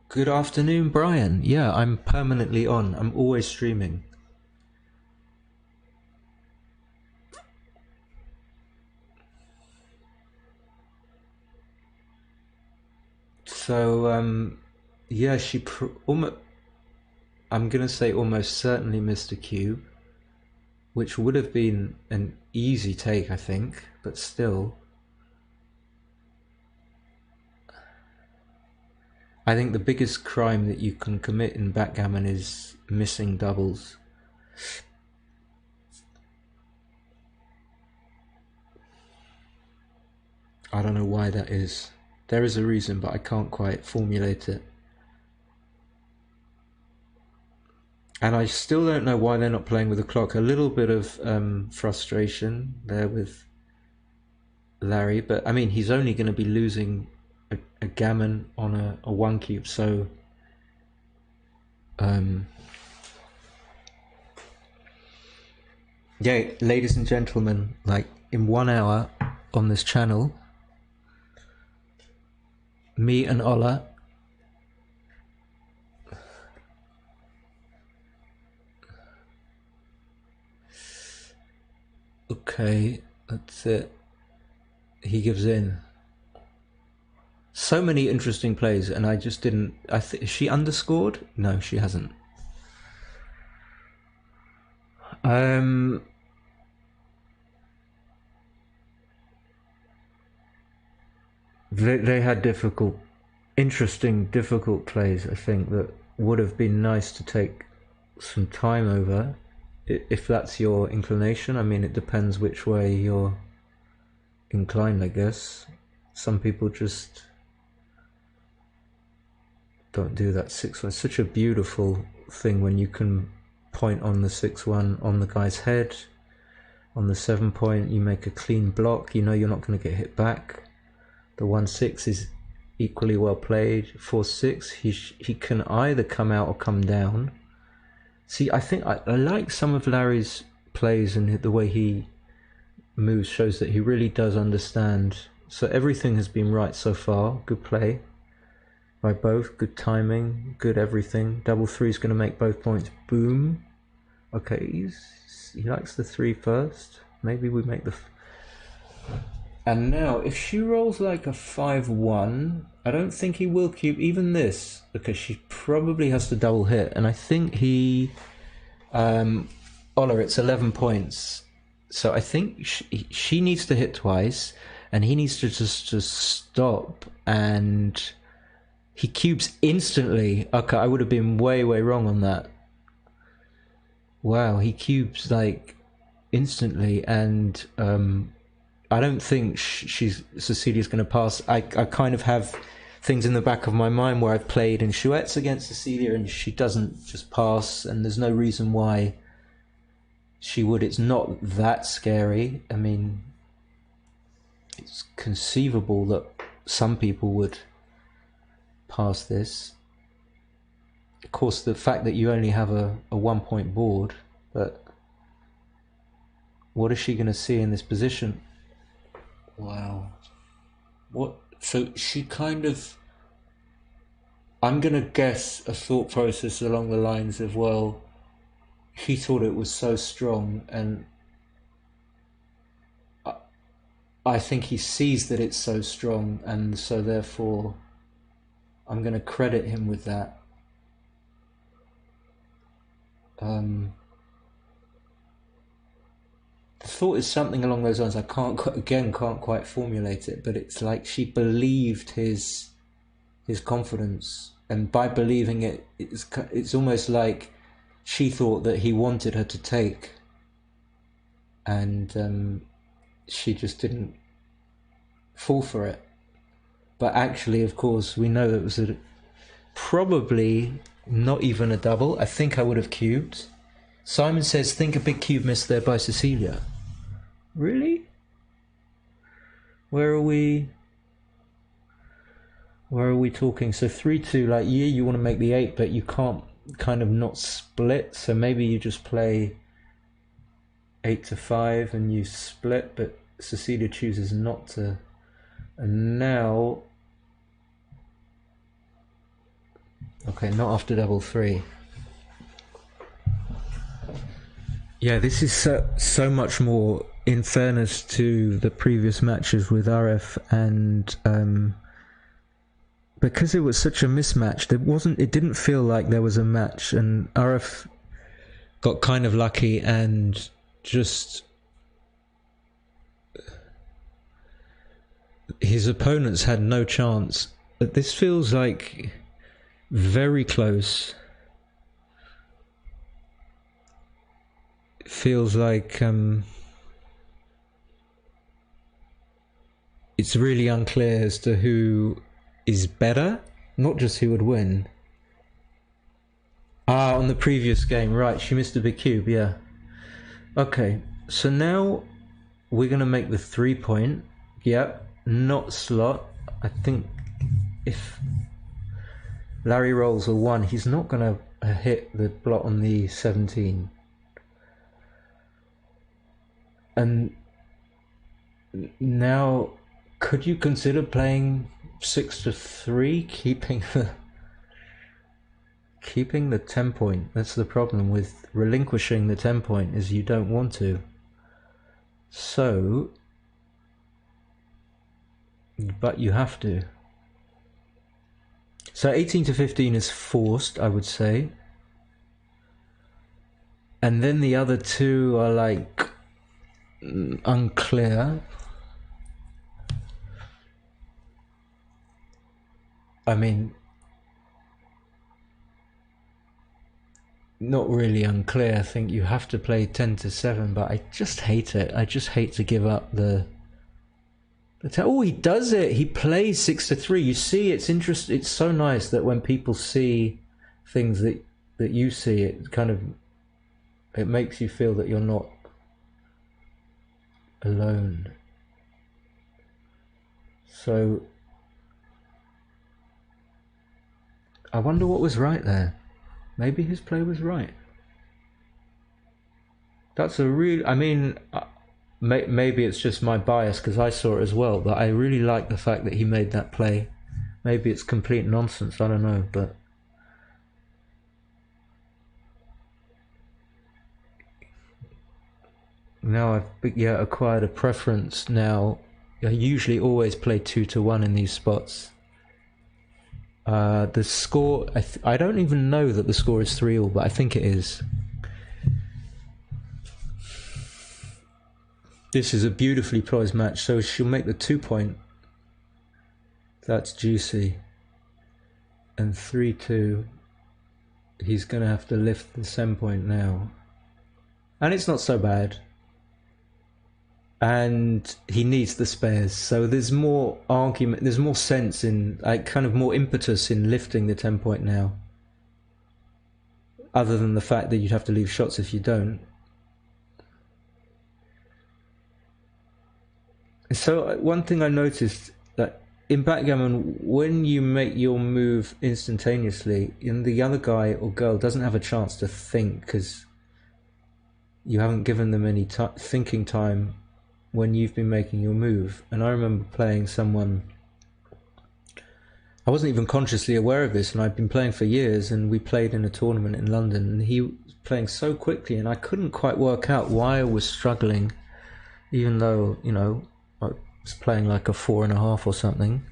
Good afternoon, Brian. Yeah, I'm permanently on. I'm always streaming. So, yeah, she I'm gonna say almost certainly missed a cube, which would have been an easy take, I think, but still. I think the biggest crime that you can commit in backgammon is missing doubles. I don't know why that is. There is a reason, but I can't quite formulate it. And I still don't know why they're not playing with the clock. A little bit of frustration there with Larry, but I mean, he's only going to be losing a gammon on a one cube, so yeah, ladies and gentlemen, like in 1 hour on this channel, me and Ola okay, that's it. He gives in. So many interesting plays, and I just didn't. She underscored? No, she hasn't. They had interesting, difficult plays. I think that would have been nice to take some time over, if that's your inclination. I mean, it depends which way you're inclined, I guess. Some people just don't do that 6-1. It's such a beautiful thing when you can point on the 6-1 on the guy's head. On the 7 point, you make a clean block. You know you're not going to get hit back. The 1-6 is equally well played. 4-6, he can either come out or come down. See, I think I like some of Larry's plays, and the way he moves shows that he really does understand. So everything has been right so far. Good play by both. Good timing. Good everything. Double 3 is going to make both points. Boom. Okay, he likes the 3 first. Maybe we make the... And now, if she rolls like a 5-1, I don't think he will cube even this. Okay, she probably has to double hit. And I think he... Ola, it's 11 points. So I think she needs to hit twice, and he needs to just stop, and he cubes instantly. Okay, I would have been way wrong on that. Wow, he cubes like instantly, and I don't think Cecilia's going to pass. I kind of have things in the back of my mind where I've played in chouettes against Cecilia, and she doesn't just pass, and there's no reason why she would. It's not that scary. I mean, it's conceivable that some people would pass this. Of course, the fact that you only have a 1 point board, but what is she going to see in this position? Wow. What? So she kind of... I'm going to guess a thought process along the lines of, well, he thought it was so strong, and I think he sees that it's so strong, and so therefore I'm going to credit him with that. The thought is something along those lines. I can't quite formulate it, but it's like she believed his confidence, and by believing it, it's almost like she thought that he wanted her to take, and she just didn't fall for it. But actually, of course, we know it was probably not even a double. I think I would have cubed. Simon says, think a big cube missed there by Cecilia. Really? Where are we talking? So 3-2, like, yeah, you want to make the 8, but you can't kind of not split, so maybe you just play 8-5 and you split, but Cecilia chooses not to. And now, okay, not after double 3. Yeah, this is so much more, in fairness to the previous matches with Aref, and because it was such a mismatch, it didn't feel like there was a match, and Aref got kind of lucky and just his opponents had no chance. This feels like Very close. It feels like it's really unclear as to who is better, not just who would win. Ah, on the previous game, right, she missed a big cube, yeah. Okay, so now we're going to make the 3 point. Yep, not slot. I think if Larry rolls a 1, he's not going to hit the blot on the 17. And now, could you consider playing 6 to 3, keeping the 10 point? That's the problem with relinquishing the 10 point, is you don't want to. So, but you have to. So 18 to 15 is forced, I would say. And then the other two are like unclear. I mean, not really unclear. I think you have to play 10 to 7, but I just hate it. I just hate to give up the oh, he does it. He plays 6 to 3. You see, it's interesting. It's so nice that when people see things that you see, it kind of, it makes you feel that you're not alone. So I wonder what was right there. Maybe his play was right. That's a real, I mean, maybe it's just my bias because I saw it as well, but I really like the fact that he made that play. Maybe it's complete nonsense, I don't know, but now I've acquired a preference now. I usually always play 2 to 1 in these spots. The score, I don't even know that the score is 3-all, but I think it is. This is a beautifully poised match, so she'll make the 2 point. That's juicy. And 3-2. He's going to have to lift the 7 point now. And it's not so bad. And he needs the spares, so there's more argument, there's more sense in, like, kind of more impetus in lifting the 10 point now. Other than the fact that you'd have to leave shots if you don't. So one thing I noticed, that in backgammon, when you make your move instantaneously, and the other guy or girl doesn't have a chance to think because you haven't given them any thinking time when you've been making your move. And I remember playing someone, I wasn't even consciously aware of this, and I'd been playing for years, and we played in a tournament in London, and he was playing so quickly, and I couldn't quite work out why I was struggling, even though, you know, I was playing like a 4.5 or something,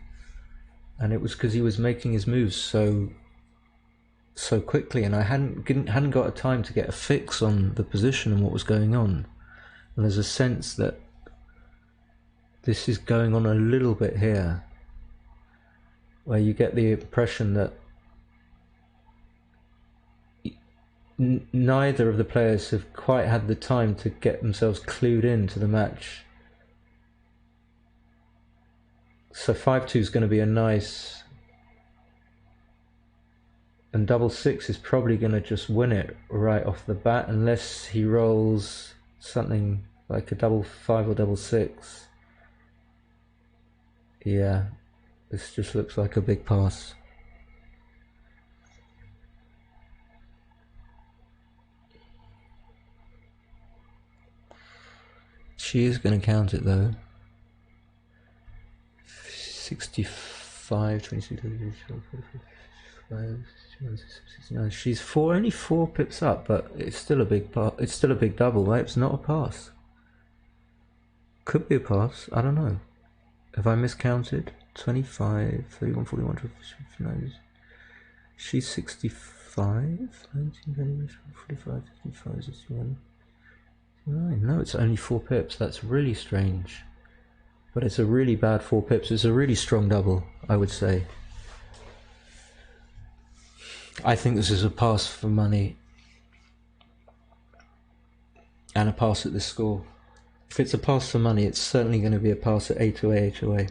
and it was because he was making his moves so quickly, and I hadn't got a time to get a fix on the position and what was going on. And there's a sense that this is going on a little bit here, where you get the impression that neither of the players have quite had the time to get themselves clued in to the match. So 5-2 is going to be a nice, and 6-6 is probably going to just win it right off the bat, unless he rolls something like a 5-5 or 6-6. Yeah, this just looks like a big pass. She is going to count it though. 65, 26, 69. She's only 4 pips up, but it's still a big it's still a big double, right? It's not a pass. Could be a pass, I don't know. Have I miscounted? 25, 31, 41, 59. She's 65, 19, 45, 55, 61. No, it's only 4 pips. That's really strange. But it's a really bad 4 pips. It's a really strong double, I would say. I think this is a pass for money. And a pass at this score. If it's a pass for money, it's certainly going to be a pass at 8 away, 8 away.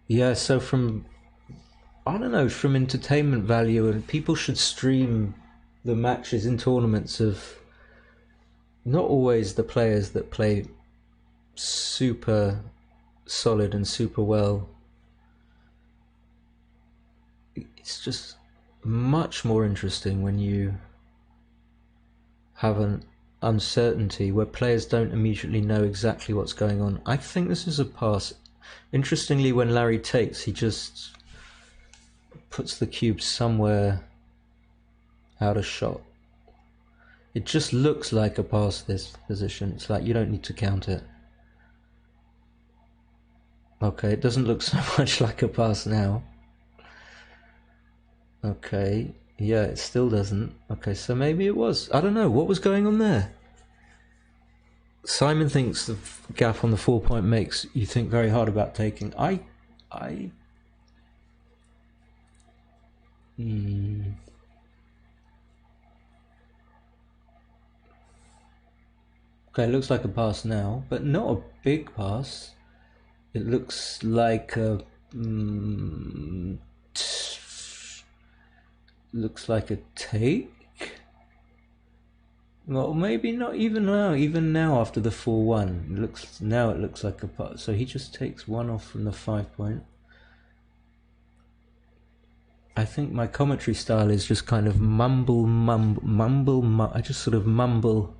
Yeah, so from, I don't know, from entertainment value, and people should stream the matches in tournaments of not always the players that play super solid and super well. It's just much more interesting when you have an uncertainty where players don't immediately know exactly what's going on. I think this is a pass. Interestingly, when Larry takes, he just puts the cube somewhere out of shot. It just looks like a pass, this position. It's like you don't need to count it. Okay, it doesn't look so much like a pass now. Okay, yeah, it still doesn't. Okay, so maybe it was. I don't know, what was going on there? Simon thinks the gap on the 4 point makes you think very hard about taking. Okay, it looks like a pass now, but not a big pass. It looks like a looks like a take. Well, maybe not even now. Even now, after the 4-1, it looks like a pass. So he just takes one off from the 5 point. I think my commentary style is just kind of mumble. I just sort of mumble.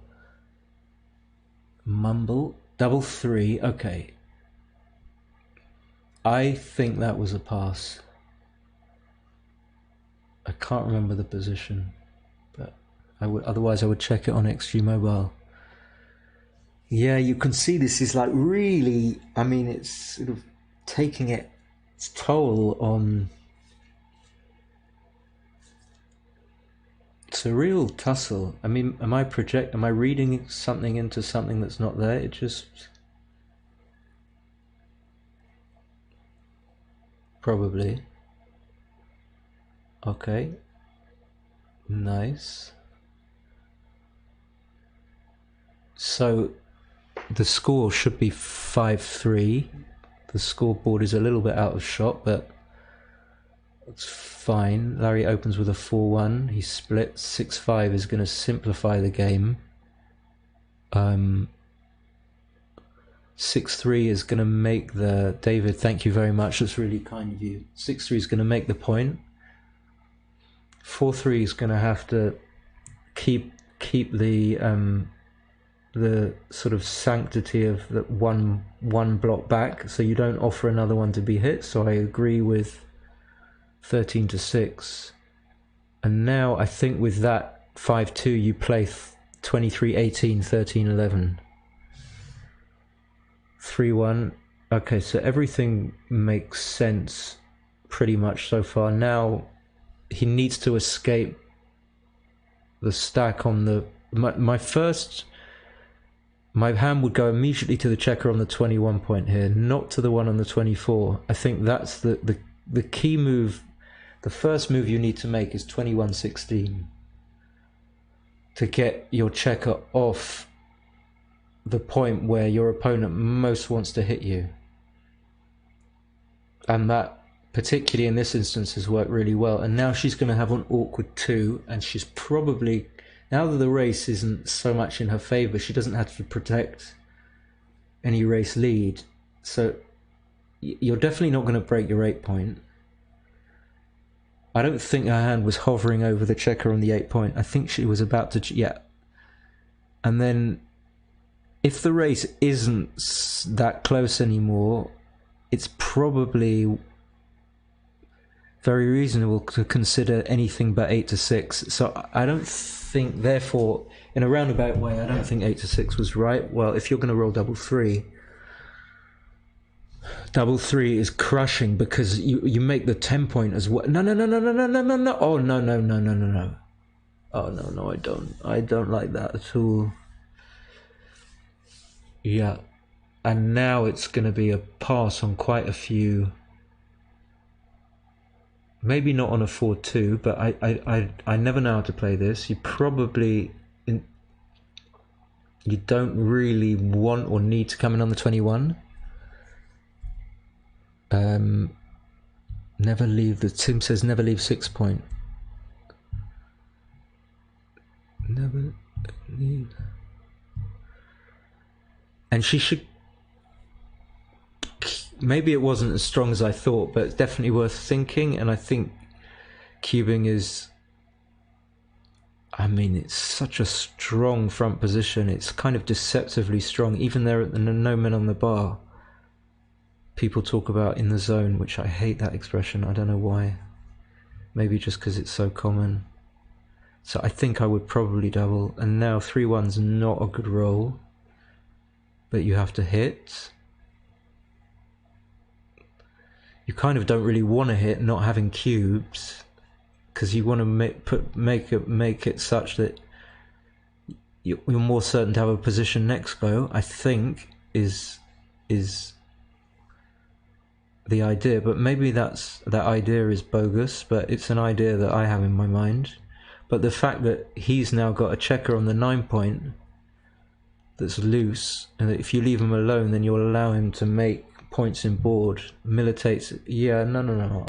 Double 3. Okay. I think that was a pass. I can't remember the position, but otherwise I would check it on XG Mobile. Yeah, you can see this is like really, I mean, it's sort of taking its toll on. It's a real tussle. I mean, am I reading something into something that's not there? It just probably. Okay. Nice. So the score should be 5-3. The scoreboard is a little bit out of shot, but it's fine. Larry opens with a 4-1. He splits. 6-5 is going to simplify the game. 6-3 is going to make the... David, thank you very much. That's really kind of you. 6-3 is going to make the point. 4-3 is going to have to keep the sort of sanctity of the one block back, so you don't offer another one to be hit. So I agree with 13-6. And now I think with that 5-2 you play 23-18, 13-11. 3-1. Okay, so everything makes sense pretty much so far. Now he needs to escape the stack on the... My hand would go immediately to the checker on the 21 point here, not to the one on the 24. I think that's the key move. The first move you need to make is 21-16 to get your checker off the point where your opponent most wants to hit you. And that, particularly in this instance, has worked really well. And now she's going to have an awkward 2, and she's probably... Now that the race isn't so much in her favour, she doesn't have to protect any race lead. So you're definitely not going to break your 8 point. I don't think her hand was hovering over the checker on the 8 point. I think she was about to... Yeah. And then if the race isn't that close anymore, it's probably very reasonable to consider anything but 8-6. So I don't think, therefore, in a roundabout way, I don't think 8-6 was right. Well, if you're going to roll double 3 is crushing because you make the 10 point as well. No. Oh, no. Oh, no, I don't like that at all. Yeah. And now it's going to be a pass on quite a few. Maybe not on a 4-2, but I never know how to play this. You probably... You don't really want or need to come in on the 21. Never leave... The team says never leave 6 point. Never leave... And she should... Maybe it wasn't as strong as I thought, but it's definitely worth thinking. And I think cubing is... I mean, it's such a strong front position. It's kind of deceptively strong. Even there at the no men on the bar, people talk about in the zone, which I hate that expression. I don't know why. Maybe just because it's so common. So I think I would probably double. And now 3-1's not a good roll, but you have to hit. You kind of don't really want to hit not having cubes, because you want to make it such that you're more certain to have a position next go. I think is the idea, but maybe that idea is bogus. But it's an idea that I have in my mind. But the fact that he's now got a checker on the 9 point that's loose, and that if you leave him alone, then you'll allow him to make points in board, militates. Yeah, no.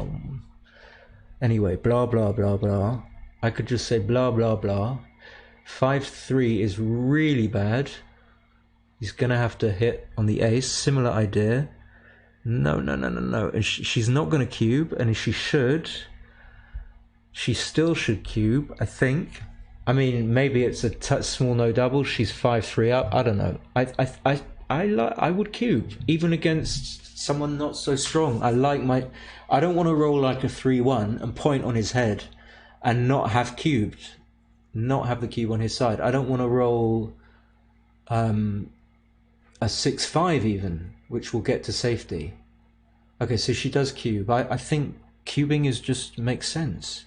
Anyway, blah blah blah blah. I could just say blah blah blah. 5-3 is really bad. He's gonna have to hit on the ace. Similar idea. No. And she's not gonna cube, and she should. She still should cube, I think. I mean, maybe it's a small no double. She's 5-3 up. I don't know. I would cube even against someone not so strong. I don't want to roll like a 3-1 and point on his head and not have cubed, not have the cube on his side. I don't want to roll a 6-5 even, which will get to safety. Okay, so she does cube. I think cubing makes sense.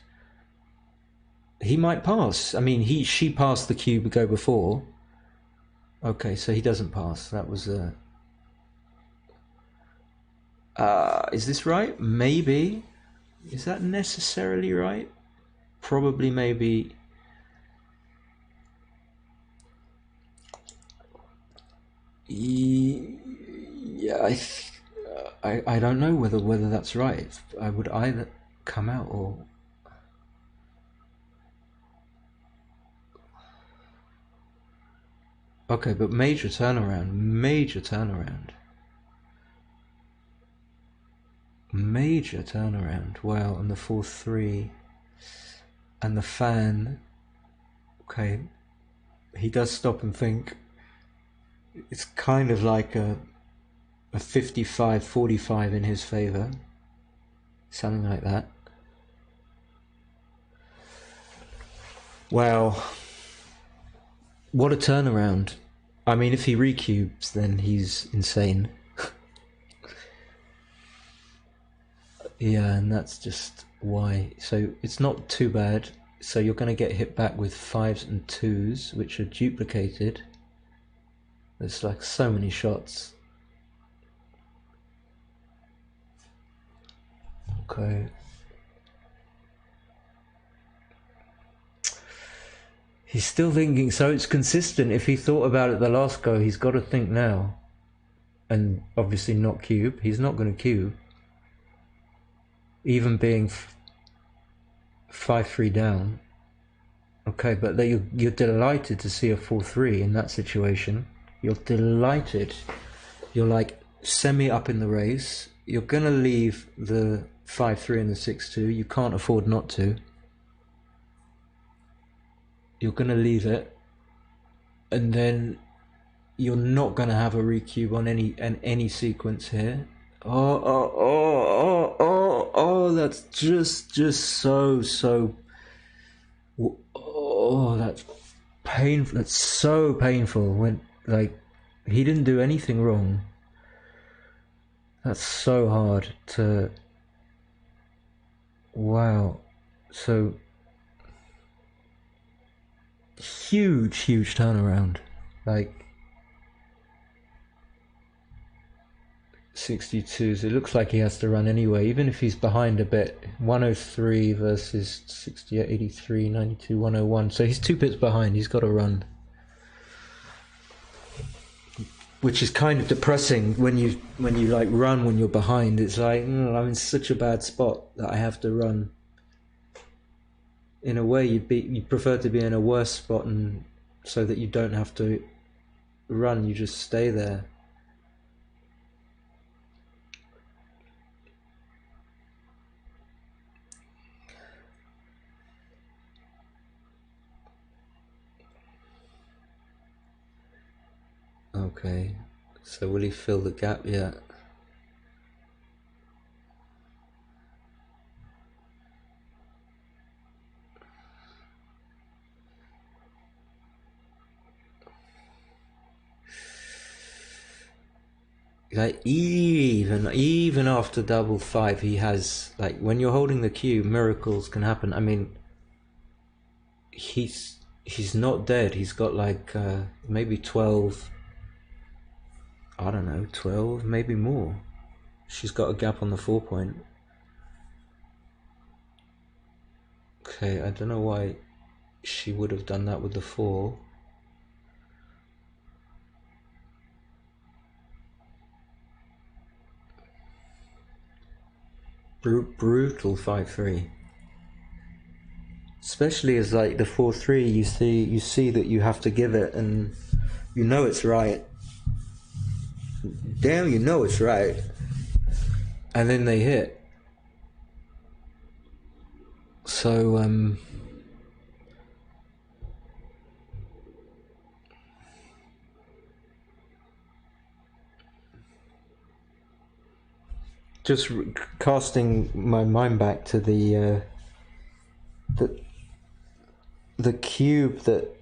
He might pass. I mean, she passed the cube go before. Okay, so he doesn't pass. That was is this right? Maybe. Is that necessarily right? Probably, maybe. Yeah, I don't know whether that's right. I would either come out or... Okay, but major turnaround. Major turnaround. Wow, and the 4-3 and the fan. Okay, he does stop and think. It's kind of like a 55-45 in his favor, something like that. Wow, what a turnaround. I mean, if he recubes, then he's insane. Yeah, and that's just why. So it's not too bad. So you're going to get hit back with 5s and 2s, which are duplicated. There's like so many shots. Okay. He's still thinking, so it's consistent. If he thought about it the last go, he's got to think now. And obviously not cube. He's not going to cube. Even being 5-3 down. Okay, but you're delighted to see a 4-3 in that situation. You're delighted. You're like semi up in the race. You're going to leave the 5-3 and the 6-2. You can't afford not to. You're going to leave it. And then you're not going to have a recube on any sequence here. Oh, that's just so that's painful. That's so painful when, like, he didn't do anything wrong. That's so hard to... Wow. So huge turnaround. Like, 62, so it looks like he has to run anyway, even if he's behind a bit. 103 versus 68, 83, 92, 101. So he's 2 bits behind. He's got to run. Which is kind of depressing when you like run when you're behind. It's like, I'm in such a bad spot that I have to run. In a way, you'd prefer to be in a worse spot, and so that you don't have to run. You just stay there. Okay, so will he fill the gap yet? Like even after double 5, he has, like, when you're holding the cue, miracles can happen. I mean, he's not dead. He's got like maybe 12. I don't know, 12, maybe more. She's got a gap on the 4 point. Okay, I don't know why she would have done that with the 4. Brutal 5-3. Especially as like the 4-3, you see that you have to give it, and you know it's right. Damn, you know it's right. And then they hit. So just casting my mind back to the cube that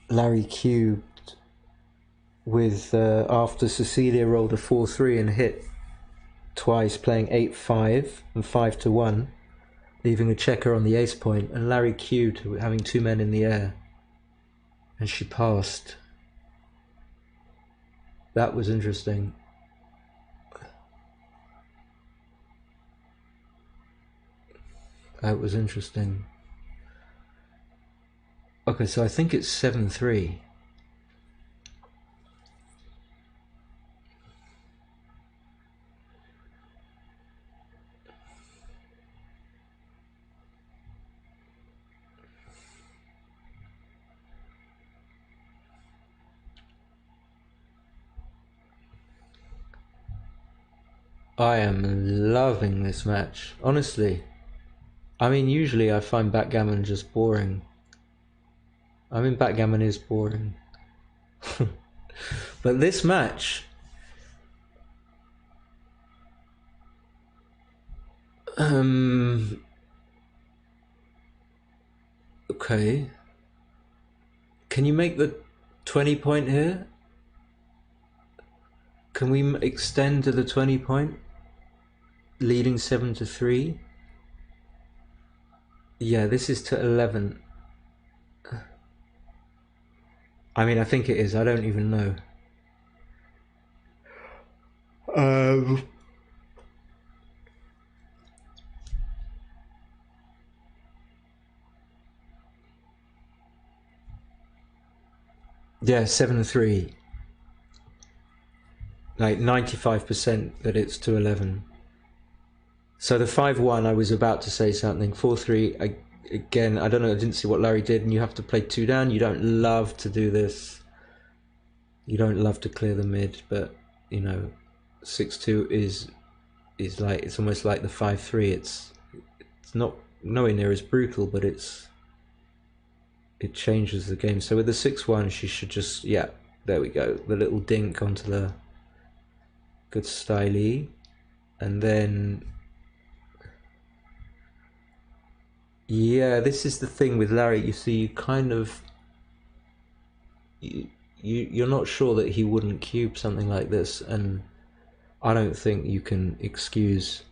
Larry cubed with after Cecilia rolled a 4-3 and hit twice, playing 8-5 and 5-1, leaving a checker on the ace point, and Larry cubed having 2 men in the air, and she passed. That was interesting. That was interesting. Okay, so I think it's 7-3. I am loving this match, honestly. I mean, usually I find backgammon just boring. I mean, backgammon is boring. But this match... okay. Can you make the 20 point here? Can we extend to the 20 point? Leading 7-3? Yeah, this is to 11. I mean, I think it is. I don't even know. Yeah, 7-3. Like 95% that it's to 11. So the 5-1, I was about to say something. 4-3, again, I don't know, I didn't see what Larry did, and you have to play 2 down. You don't love to do this. You don't love to clear the mid, but, you know, 6-2 is like, it's almost like the 5-3. It's not nowhere near as brutal, but it changes the game. So with the 6-1, she should just, yeah, there we go. The little dink onto the good styly. And then, yeah, this is the thing with Larry. You see, you kind of, you're not sure that he wouldn't cube something like this, and I don't think you can excuse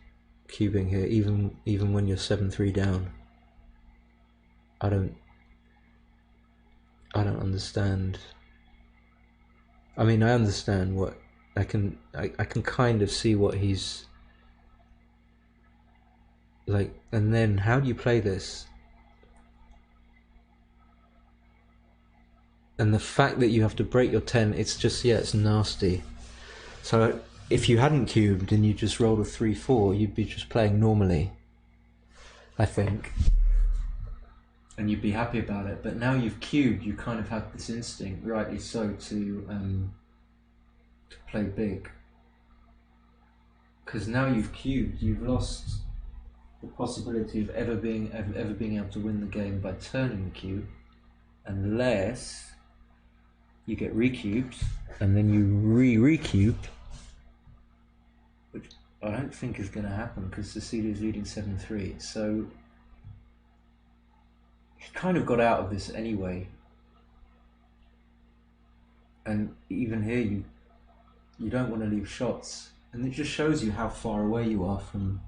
cubing here, even when you're 7-3 down. I don't understand. I mean, I understand what I can kind of see what he's like. And then how do you play this? And the fact that you have to break your 10, it's just, yeah, it's nasty. So if you hadn't cubed and you just rolled a 3-4, you'd be just playing normally, I think. And you'd be happy about it. But now you've cubed, you kind of have this instinct, rightly so, to play big. Because now you've cubed, you've lost the possibility of ever being able to win the game by turning the cube, unless you get recubed and then you recube, which I don't think is going to happen because Cecilia's leading 7-3. So you kind of got out of this anyway. And even here, you don't want to leave shots, and it just shows you how far away you are from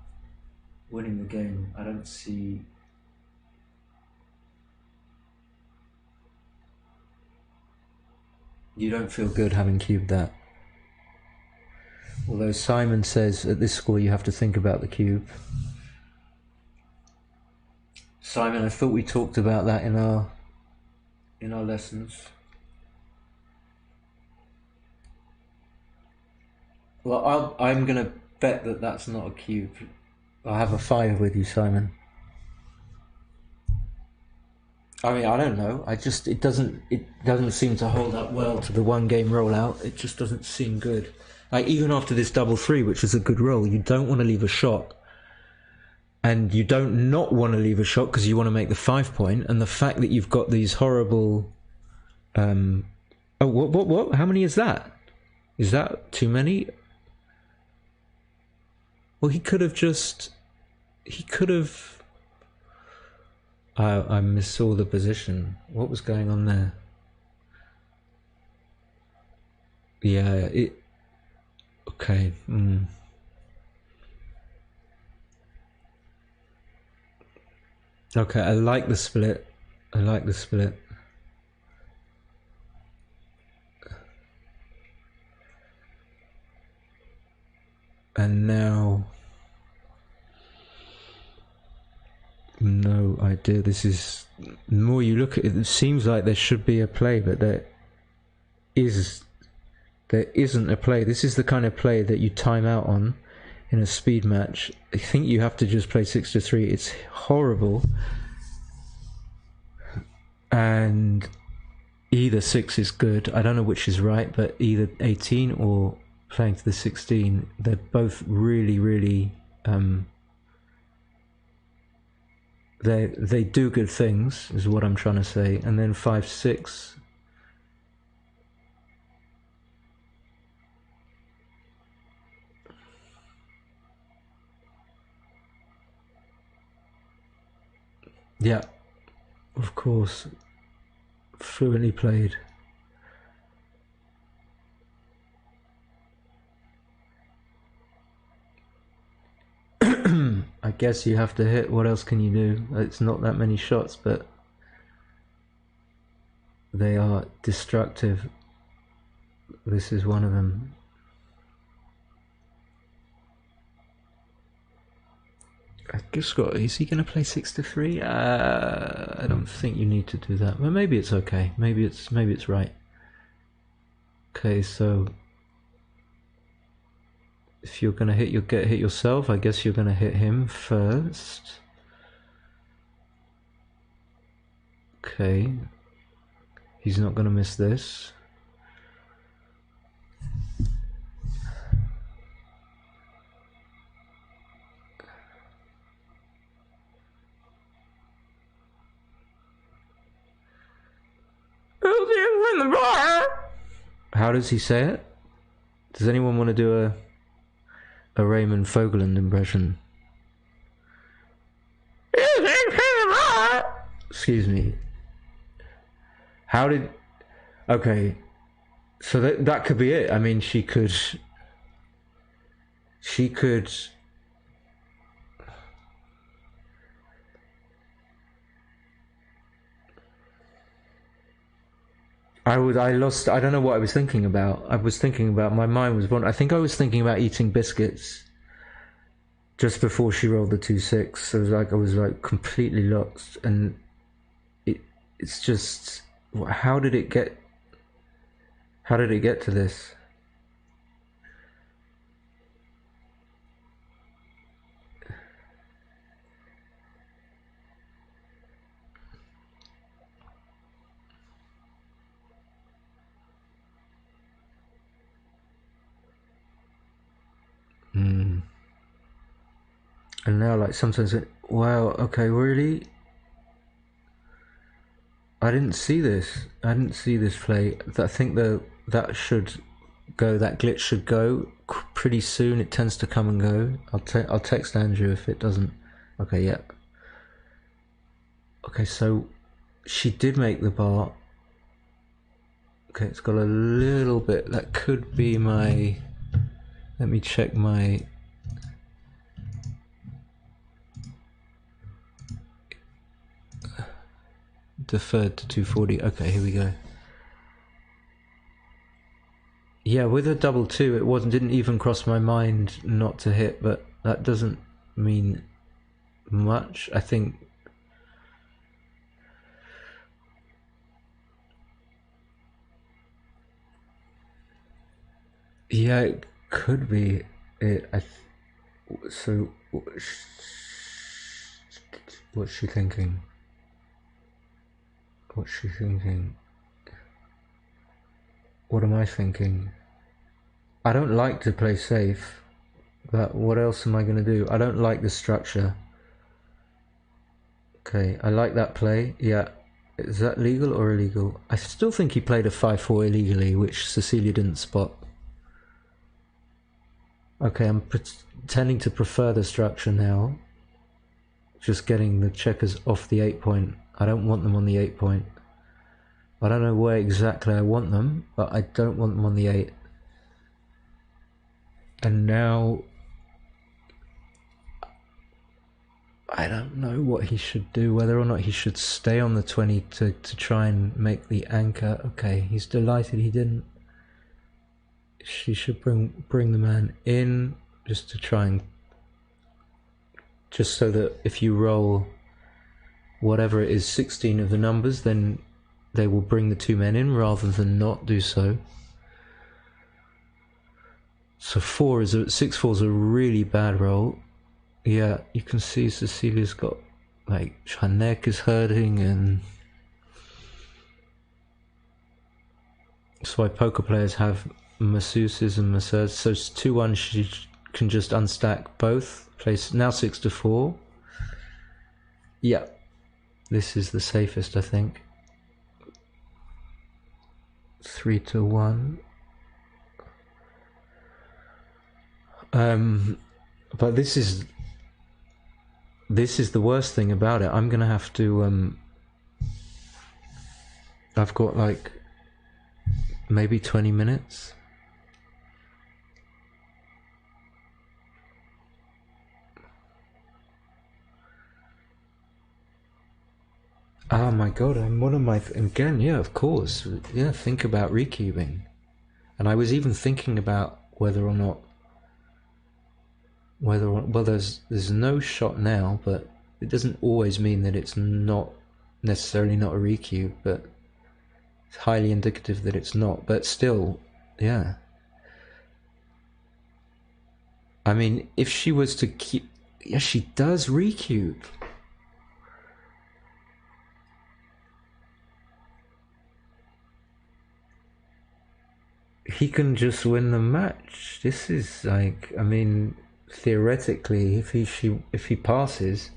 winning the game. I don't see. You don't feel good having cubed that. Although Simon says at this score you have to think about the cube. Simon, I thought we talked about that in our lessons. Well, I'm gonna bet that that's not a cube. I'll have a 5 with you, Simon. I mean, I don't know. It doesn't seem to hold up well to the one game rollout. It just doesn't seem good. Like, even after this double 3, which is a good roll, you don't want to leave a shot. And you don't not want to leave a shot because you want to make the 5 point. And the fact that you've got these horrible... oh, what? How many is that? Is that too many? Well, he could have just... He could have... I missaw the position. What was going on there? Yeah, okay. Okay, I like the split. And now... No idea. This is... The more you look at it, it seems like there should be a play, but there isn't a play. This is the kind of play that you time out on in a speed match. I think you have to just play 6-3. It's horrible. And either 6 is good. I don't know which is right, but either 18 or playing to the 16, they're both really, really... They do good things, is what I'm trying to say. And then 5-6... Yeah, of course. Fluently played. I guess you have to hit. What else can you do? It's not that many shots, but they are destructive. This is one of them. I just is he going to play 6-3? I don't think you need to do that. But maybe it's okay. Maybe it's right. Okay, so if you're going to get hit yourself, I guess you're going to hit him first. Okay. He's not going to miss this. How does he say it? Does anyone want to do a Raymond Fogeland impression? Excuse me. How did... Okay. So that could be it. I mean, she could... I lost. I don't know what I was thinking about. I was thinking about. My mind was I think I was thinking about eating biscuits just before she rolled the 2-6. So I was like completely lost, and it's just how did it get? How did it get to this? And now, like, sometimes, wow, okay, really? I didn't see this. I didn't see this play. I think that should go. That glitch should go pretty soon. It tends to come and go. I'll text Andrew if it doesn't. Okay, yeah. Okay, so she did make the bar. Okay, it's got a little bit. That could be my. Let me check my. Deferred to 240. Okay, here we go. Yeah, with a double 2, it didn't even cross my mind not to hit, but that doesn't mean much. I think. Yeah, it could be it. So, what's she thinking? What's she thinking? What am I thinking? I don't like to play safe, but what else am I going to do? I don't like the structure. Okay, I like that play. Yeah. Is that legal or illegal? I still think he played a 5-4 illegally, which Cecilia didn't spot. Okay, I'm pretending to prefer the structure now. Just getting the checkers off the 8 point. I don't want them on the 8 point. I don't know where exactly I want them, but I don't want them on the 8. And now I don't know what he should do, whether or not he should stay on the 20 to try and make the anchor. Okay, he's delighted he didn't. She should bring the man in just to try and just so that if you roll whatever it is, 16 of the numbers, then they will bring the 2 men in rather than not do so. So 6-4 is a really bad roll. Yeah, you can see Cecilia's got, like, her neck is hurting, and that's why poker players have masseuses and masseurs. So it's 2-1, she can just unstack both. Place now 6-4. Yeah, this is the safest, I think. 3-1. But this is the worst thing about it. I'm gonna have to. I've got like maybe 20 minutes. Oh my god! Again? Yeah, of course. Yeah, think about recubing, and I was even thinking about whether or not. Well, there's no shot now, but it doesn't always mean that it's not necessarily not a recube, but it's highly indicative that it's not. But still, yeah. I mean, if she was to keep, yeah, she does recube. He can just win the match. This is like, I mean, theoretically, if he passes,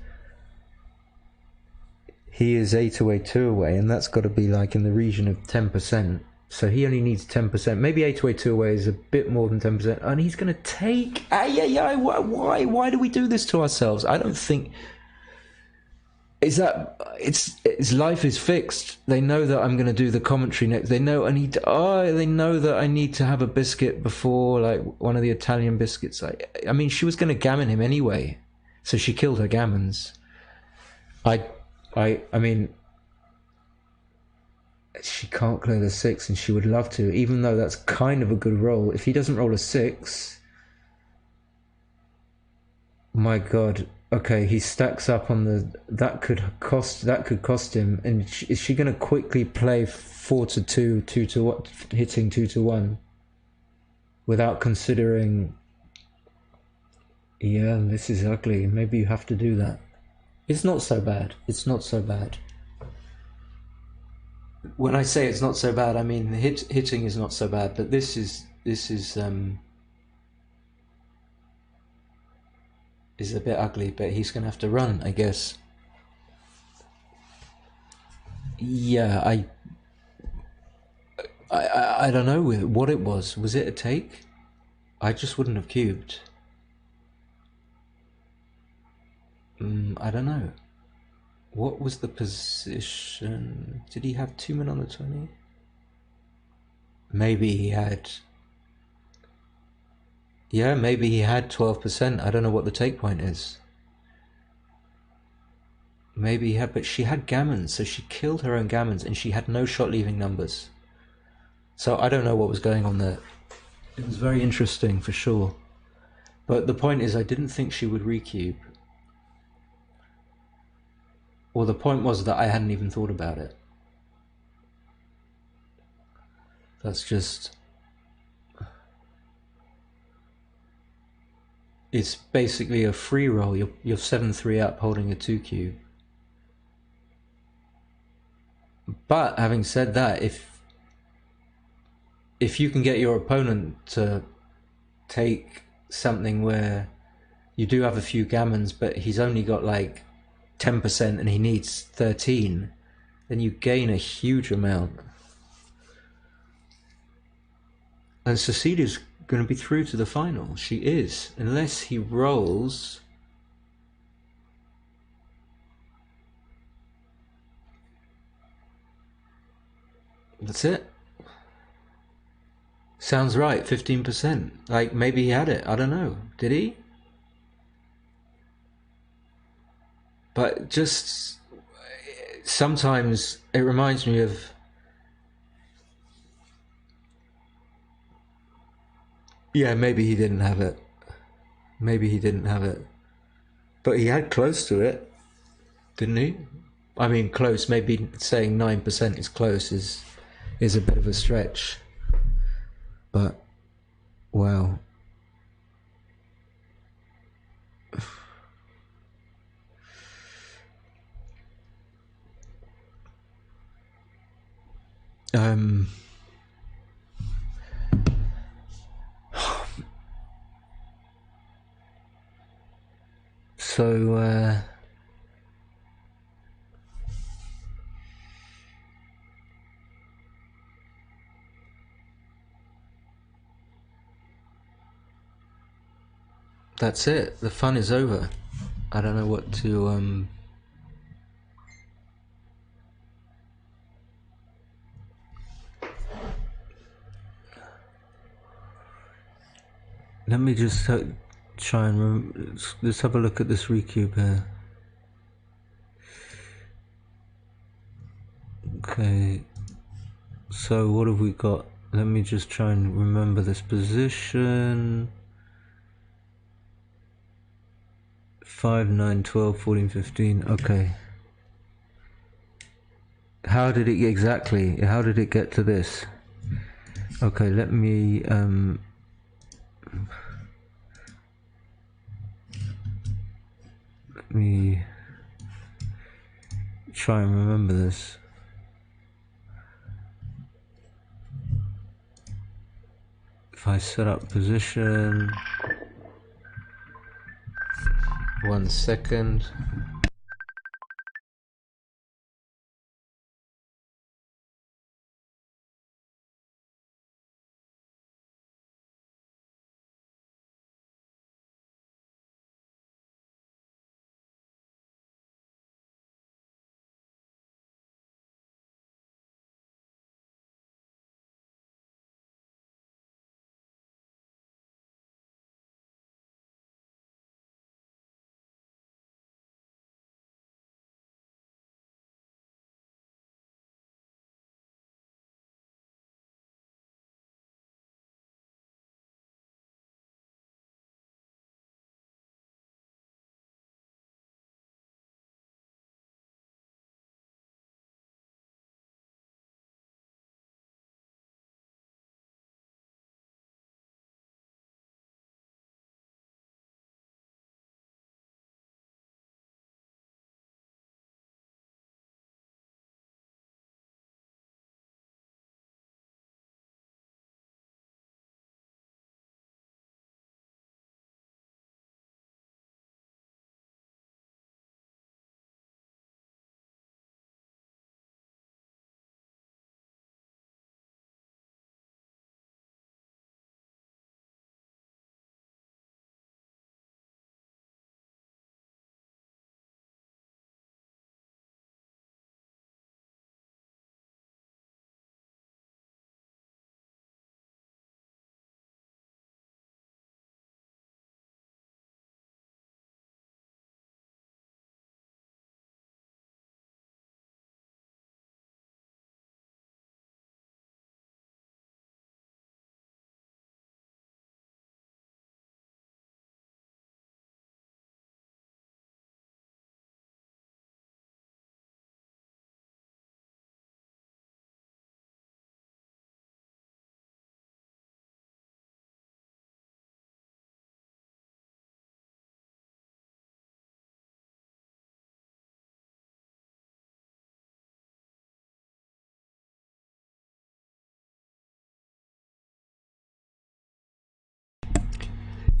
he is 8 away, 2 away, and that's got to be like in the region of 10%. So he only needs 10%. Maybe 8 away, 2 away is a bit more than 10%, and he's going to take. Why do we do this to ourselves? I don't think. Is that it's life is fixed. They know that I'm going to do the commentary next. They know I need to. Oh, they know that I need to have a biscuit before, like one of the Italian biscuits. I mean, she was going to gammon him anyway, so she killed her gammons. I mean, she can't clear the 6, and she would love to, even though that's kind of a good roll. If he doesn't roll a 6, my god. Okay, he stacks up on the. That could cost him. And is she going to quickly play 4-2, 2-1, hitting 2-1, without considering? Yeah, this is ugly. Maybe you have to do that. It's not so bad. It's not so bad. When I say it's not so bad, I mean hitting is not so bad, but this is a bit ugly. But he's gonna have to run, I guess. Yeah, I don't know what it was. Was it a take? I just wouldn't have cubed. I don't know. What was the position? Did he have 2 men on the 20? Maybe he had. Yeah, maybe he had 12%. I don't know what the take point is. Maybe he had, but she had gammons, so she killed her own gammons, and she had no shot leaving numbers. So I don't know what was going on there. It was very interesting for sure. But the point is, I didn't think she would recube. Or the point was that I hadn't even thought about it. That's just... It's basically a free roll. You're 7-3 up holding a 2 cube. But having said that, if you can get your opponent to take something where you do have a few gammons, but he's only got like 10% and he needs 13, then you gain a huge amount. And Cecilia's going to be through to the final. She is, unless he rolls. That's it. Sounds right, 15%. Like, maybe he had it. I don't know. Did he? But just sometimes it reminds me of... Yeah, maybe he didn't have it. Maybe he didn't have it. But he had close to it, didn't he? I mean, close. Maybe saying 9% is close is a bit of a stretch. But, wow. So, that's it. The fun is over. I don't know what to, let me just try and let's have a look at this recube here. Okay, so what have we got? Let me just try and remember this position. 5, 9, 12, 14, 15. Okay. How did it exactly? How did it get to this? Okay, let me try and remember this. If I set up position, 1 second.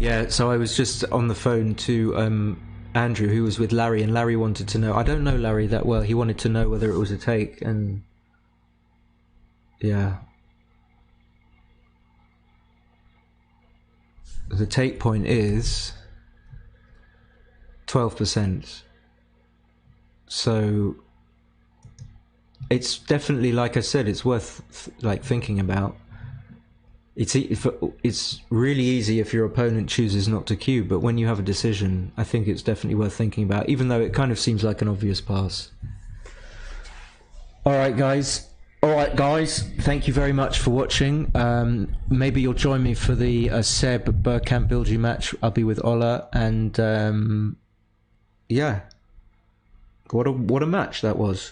Yeah, so I was just on the phone to Andrew, who was with Larry, and Larry wanted to know. I don't know Larry that well. He wanted to know whether it was a take, and yeah, the take point is 12%. So it's definitely, like I said, it's worth like thinking about. It's really easy if your opponent chooses not to cube, but when you have a decision, I think it's definitely worth thinking about, even though it kind of seems like an obvious pass. Alright guys, thank you very much for watching. Maybe you'll join me for the Seb Burkamp Bilgi match. I'll be with Ola, and yeah, what a match that was.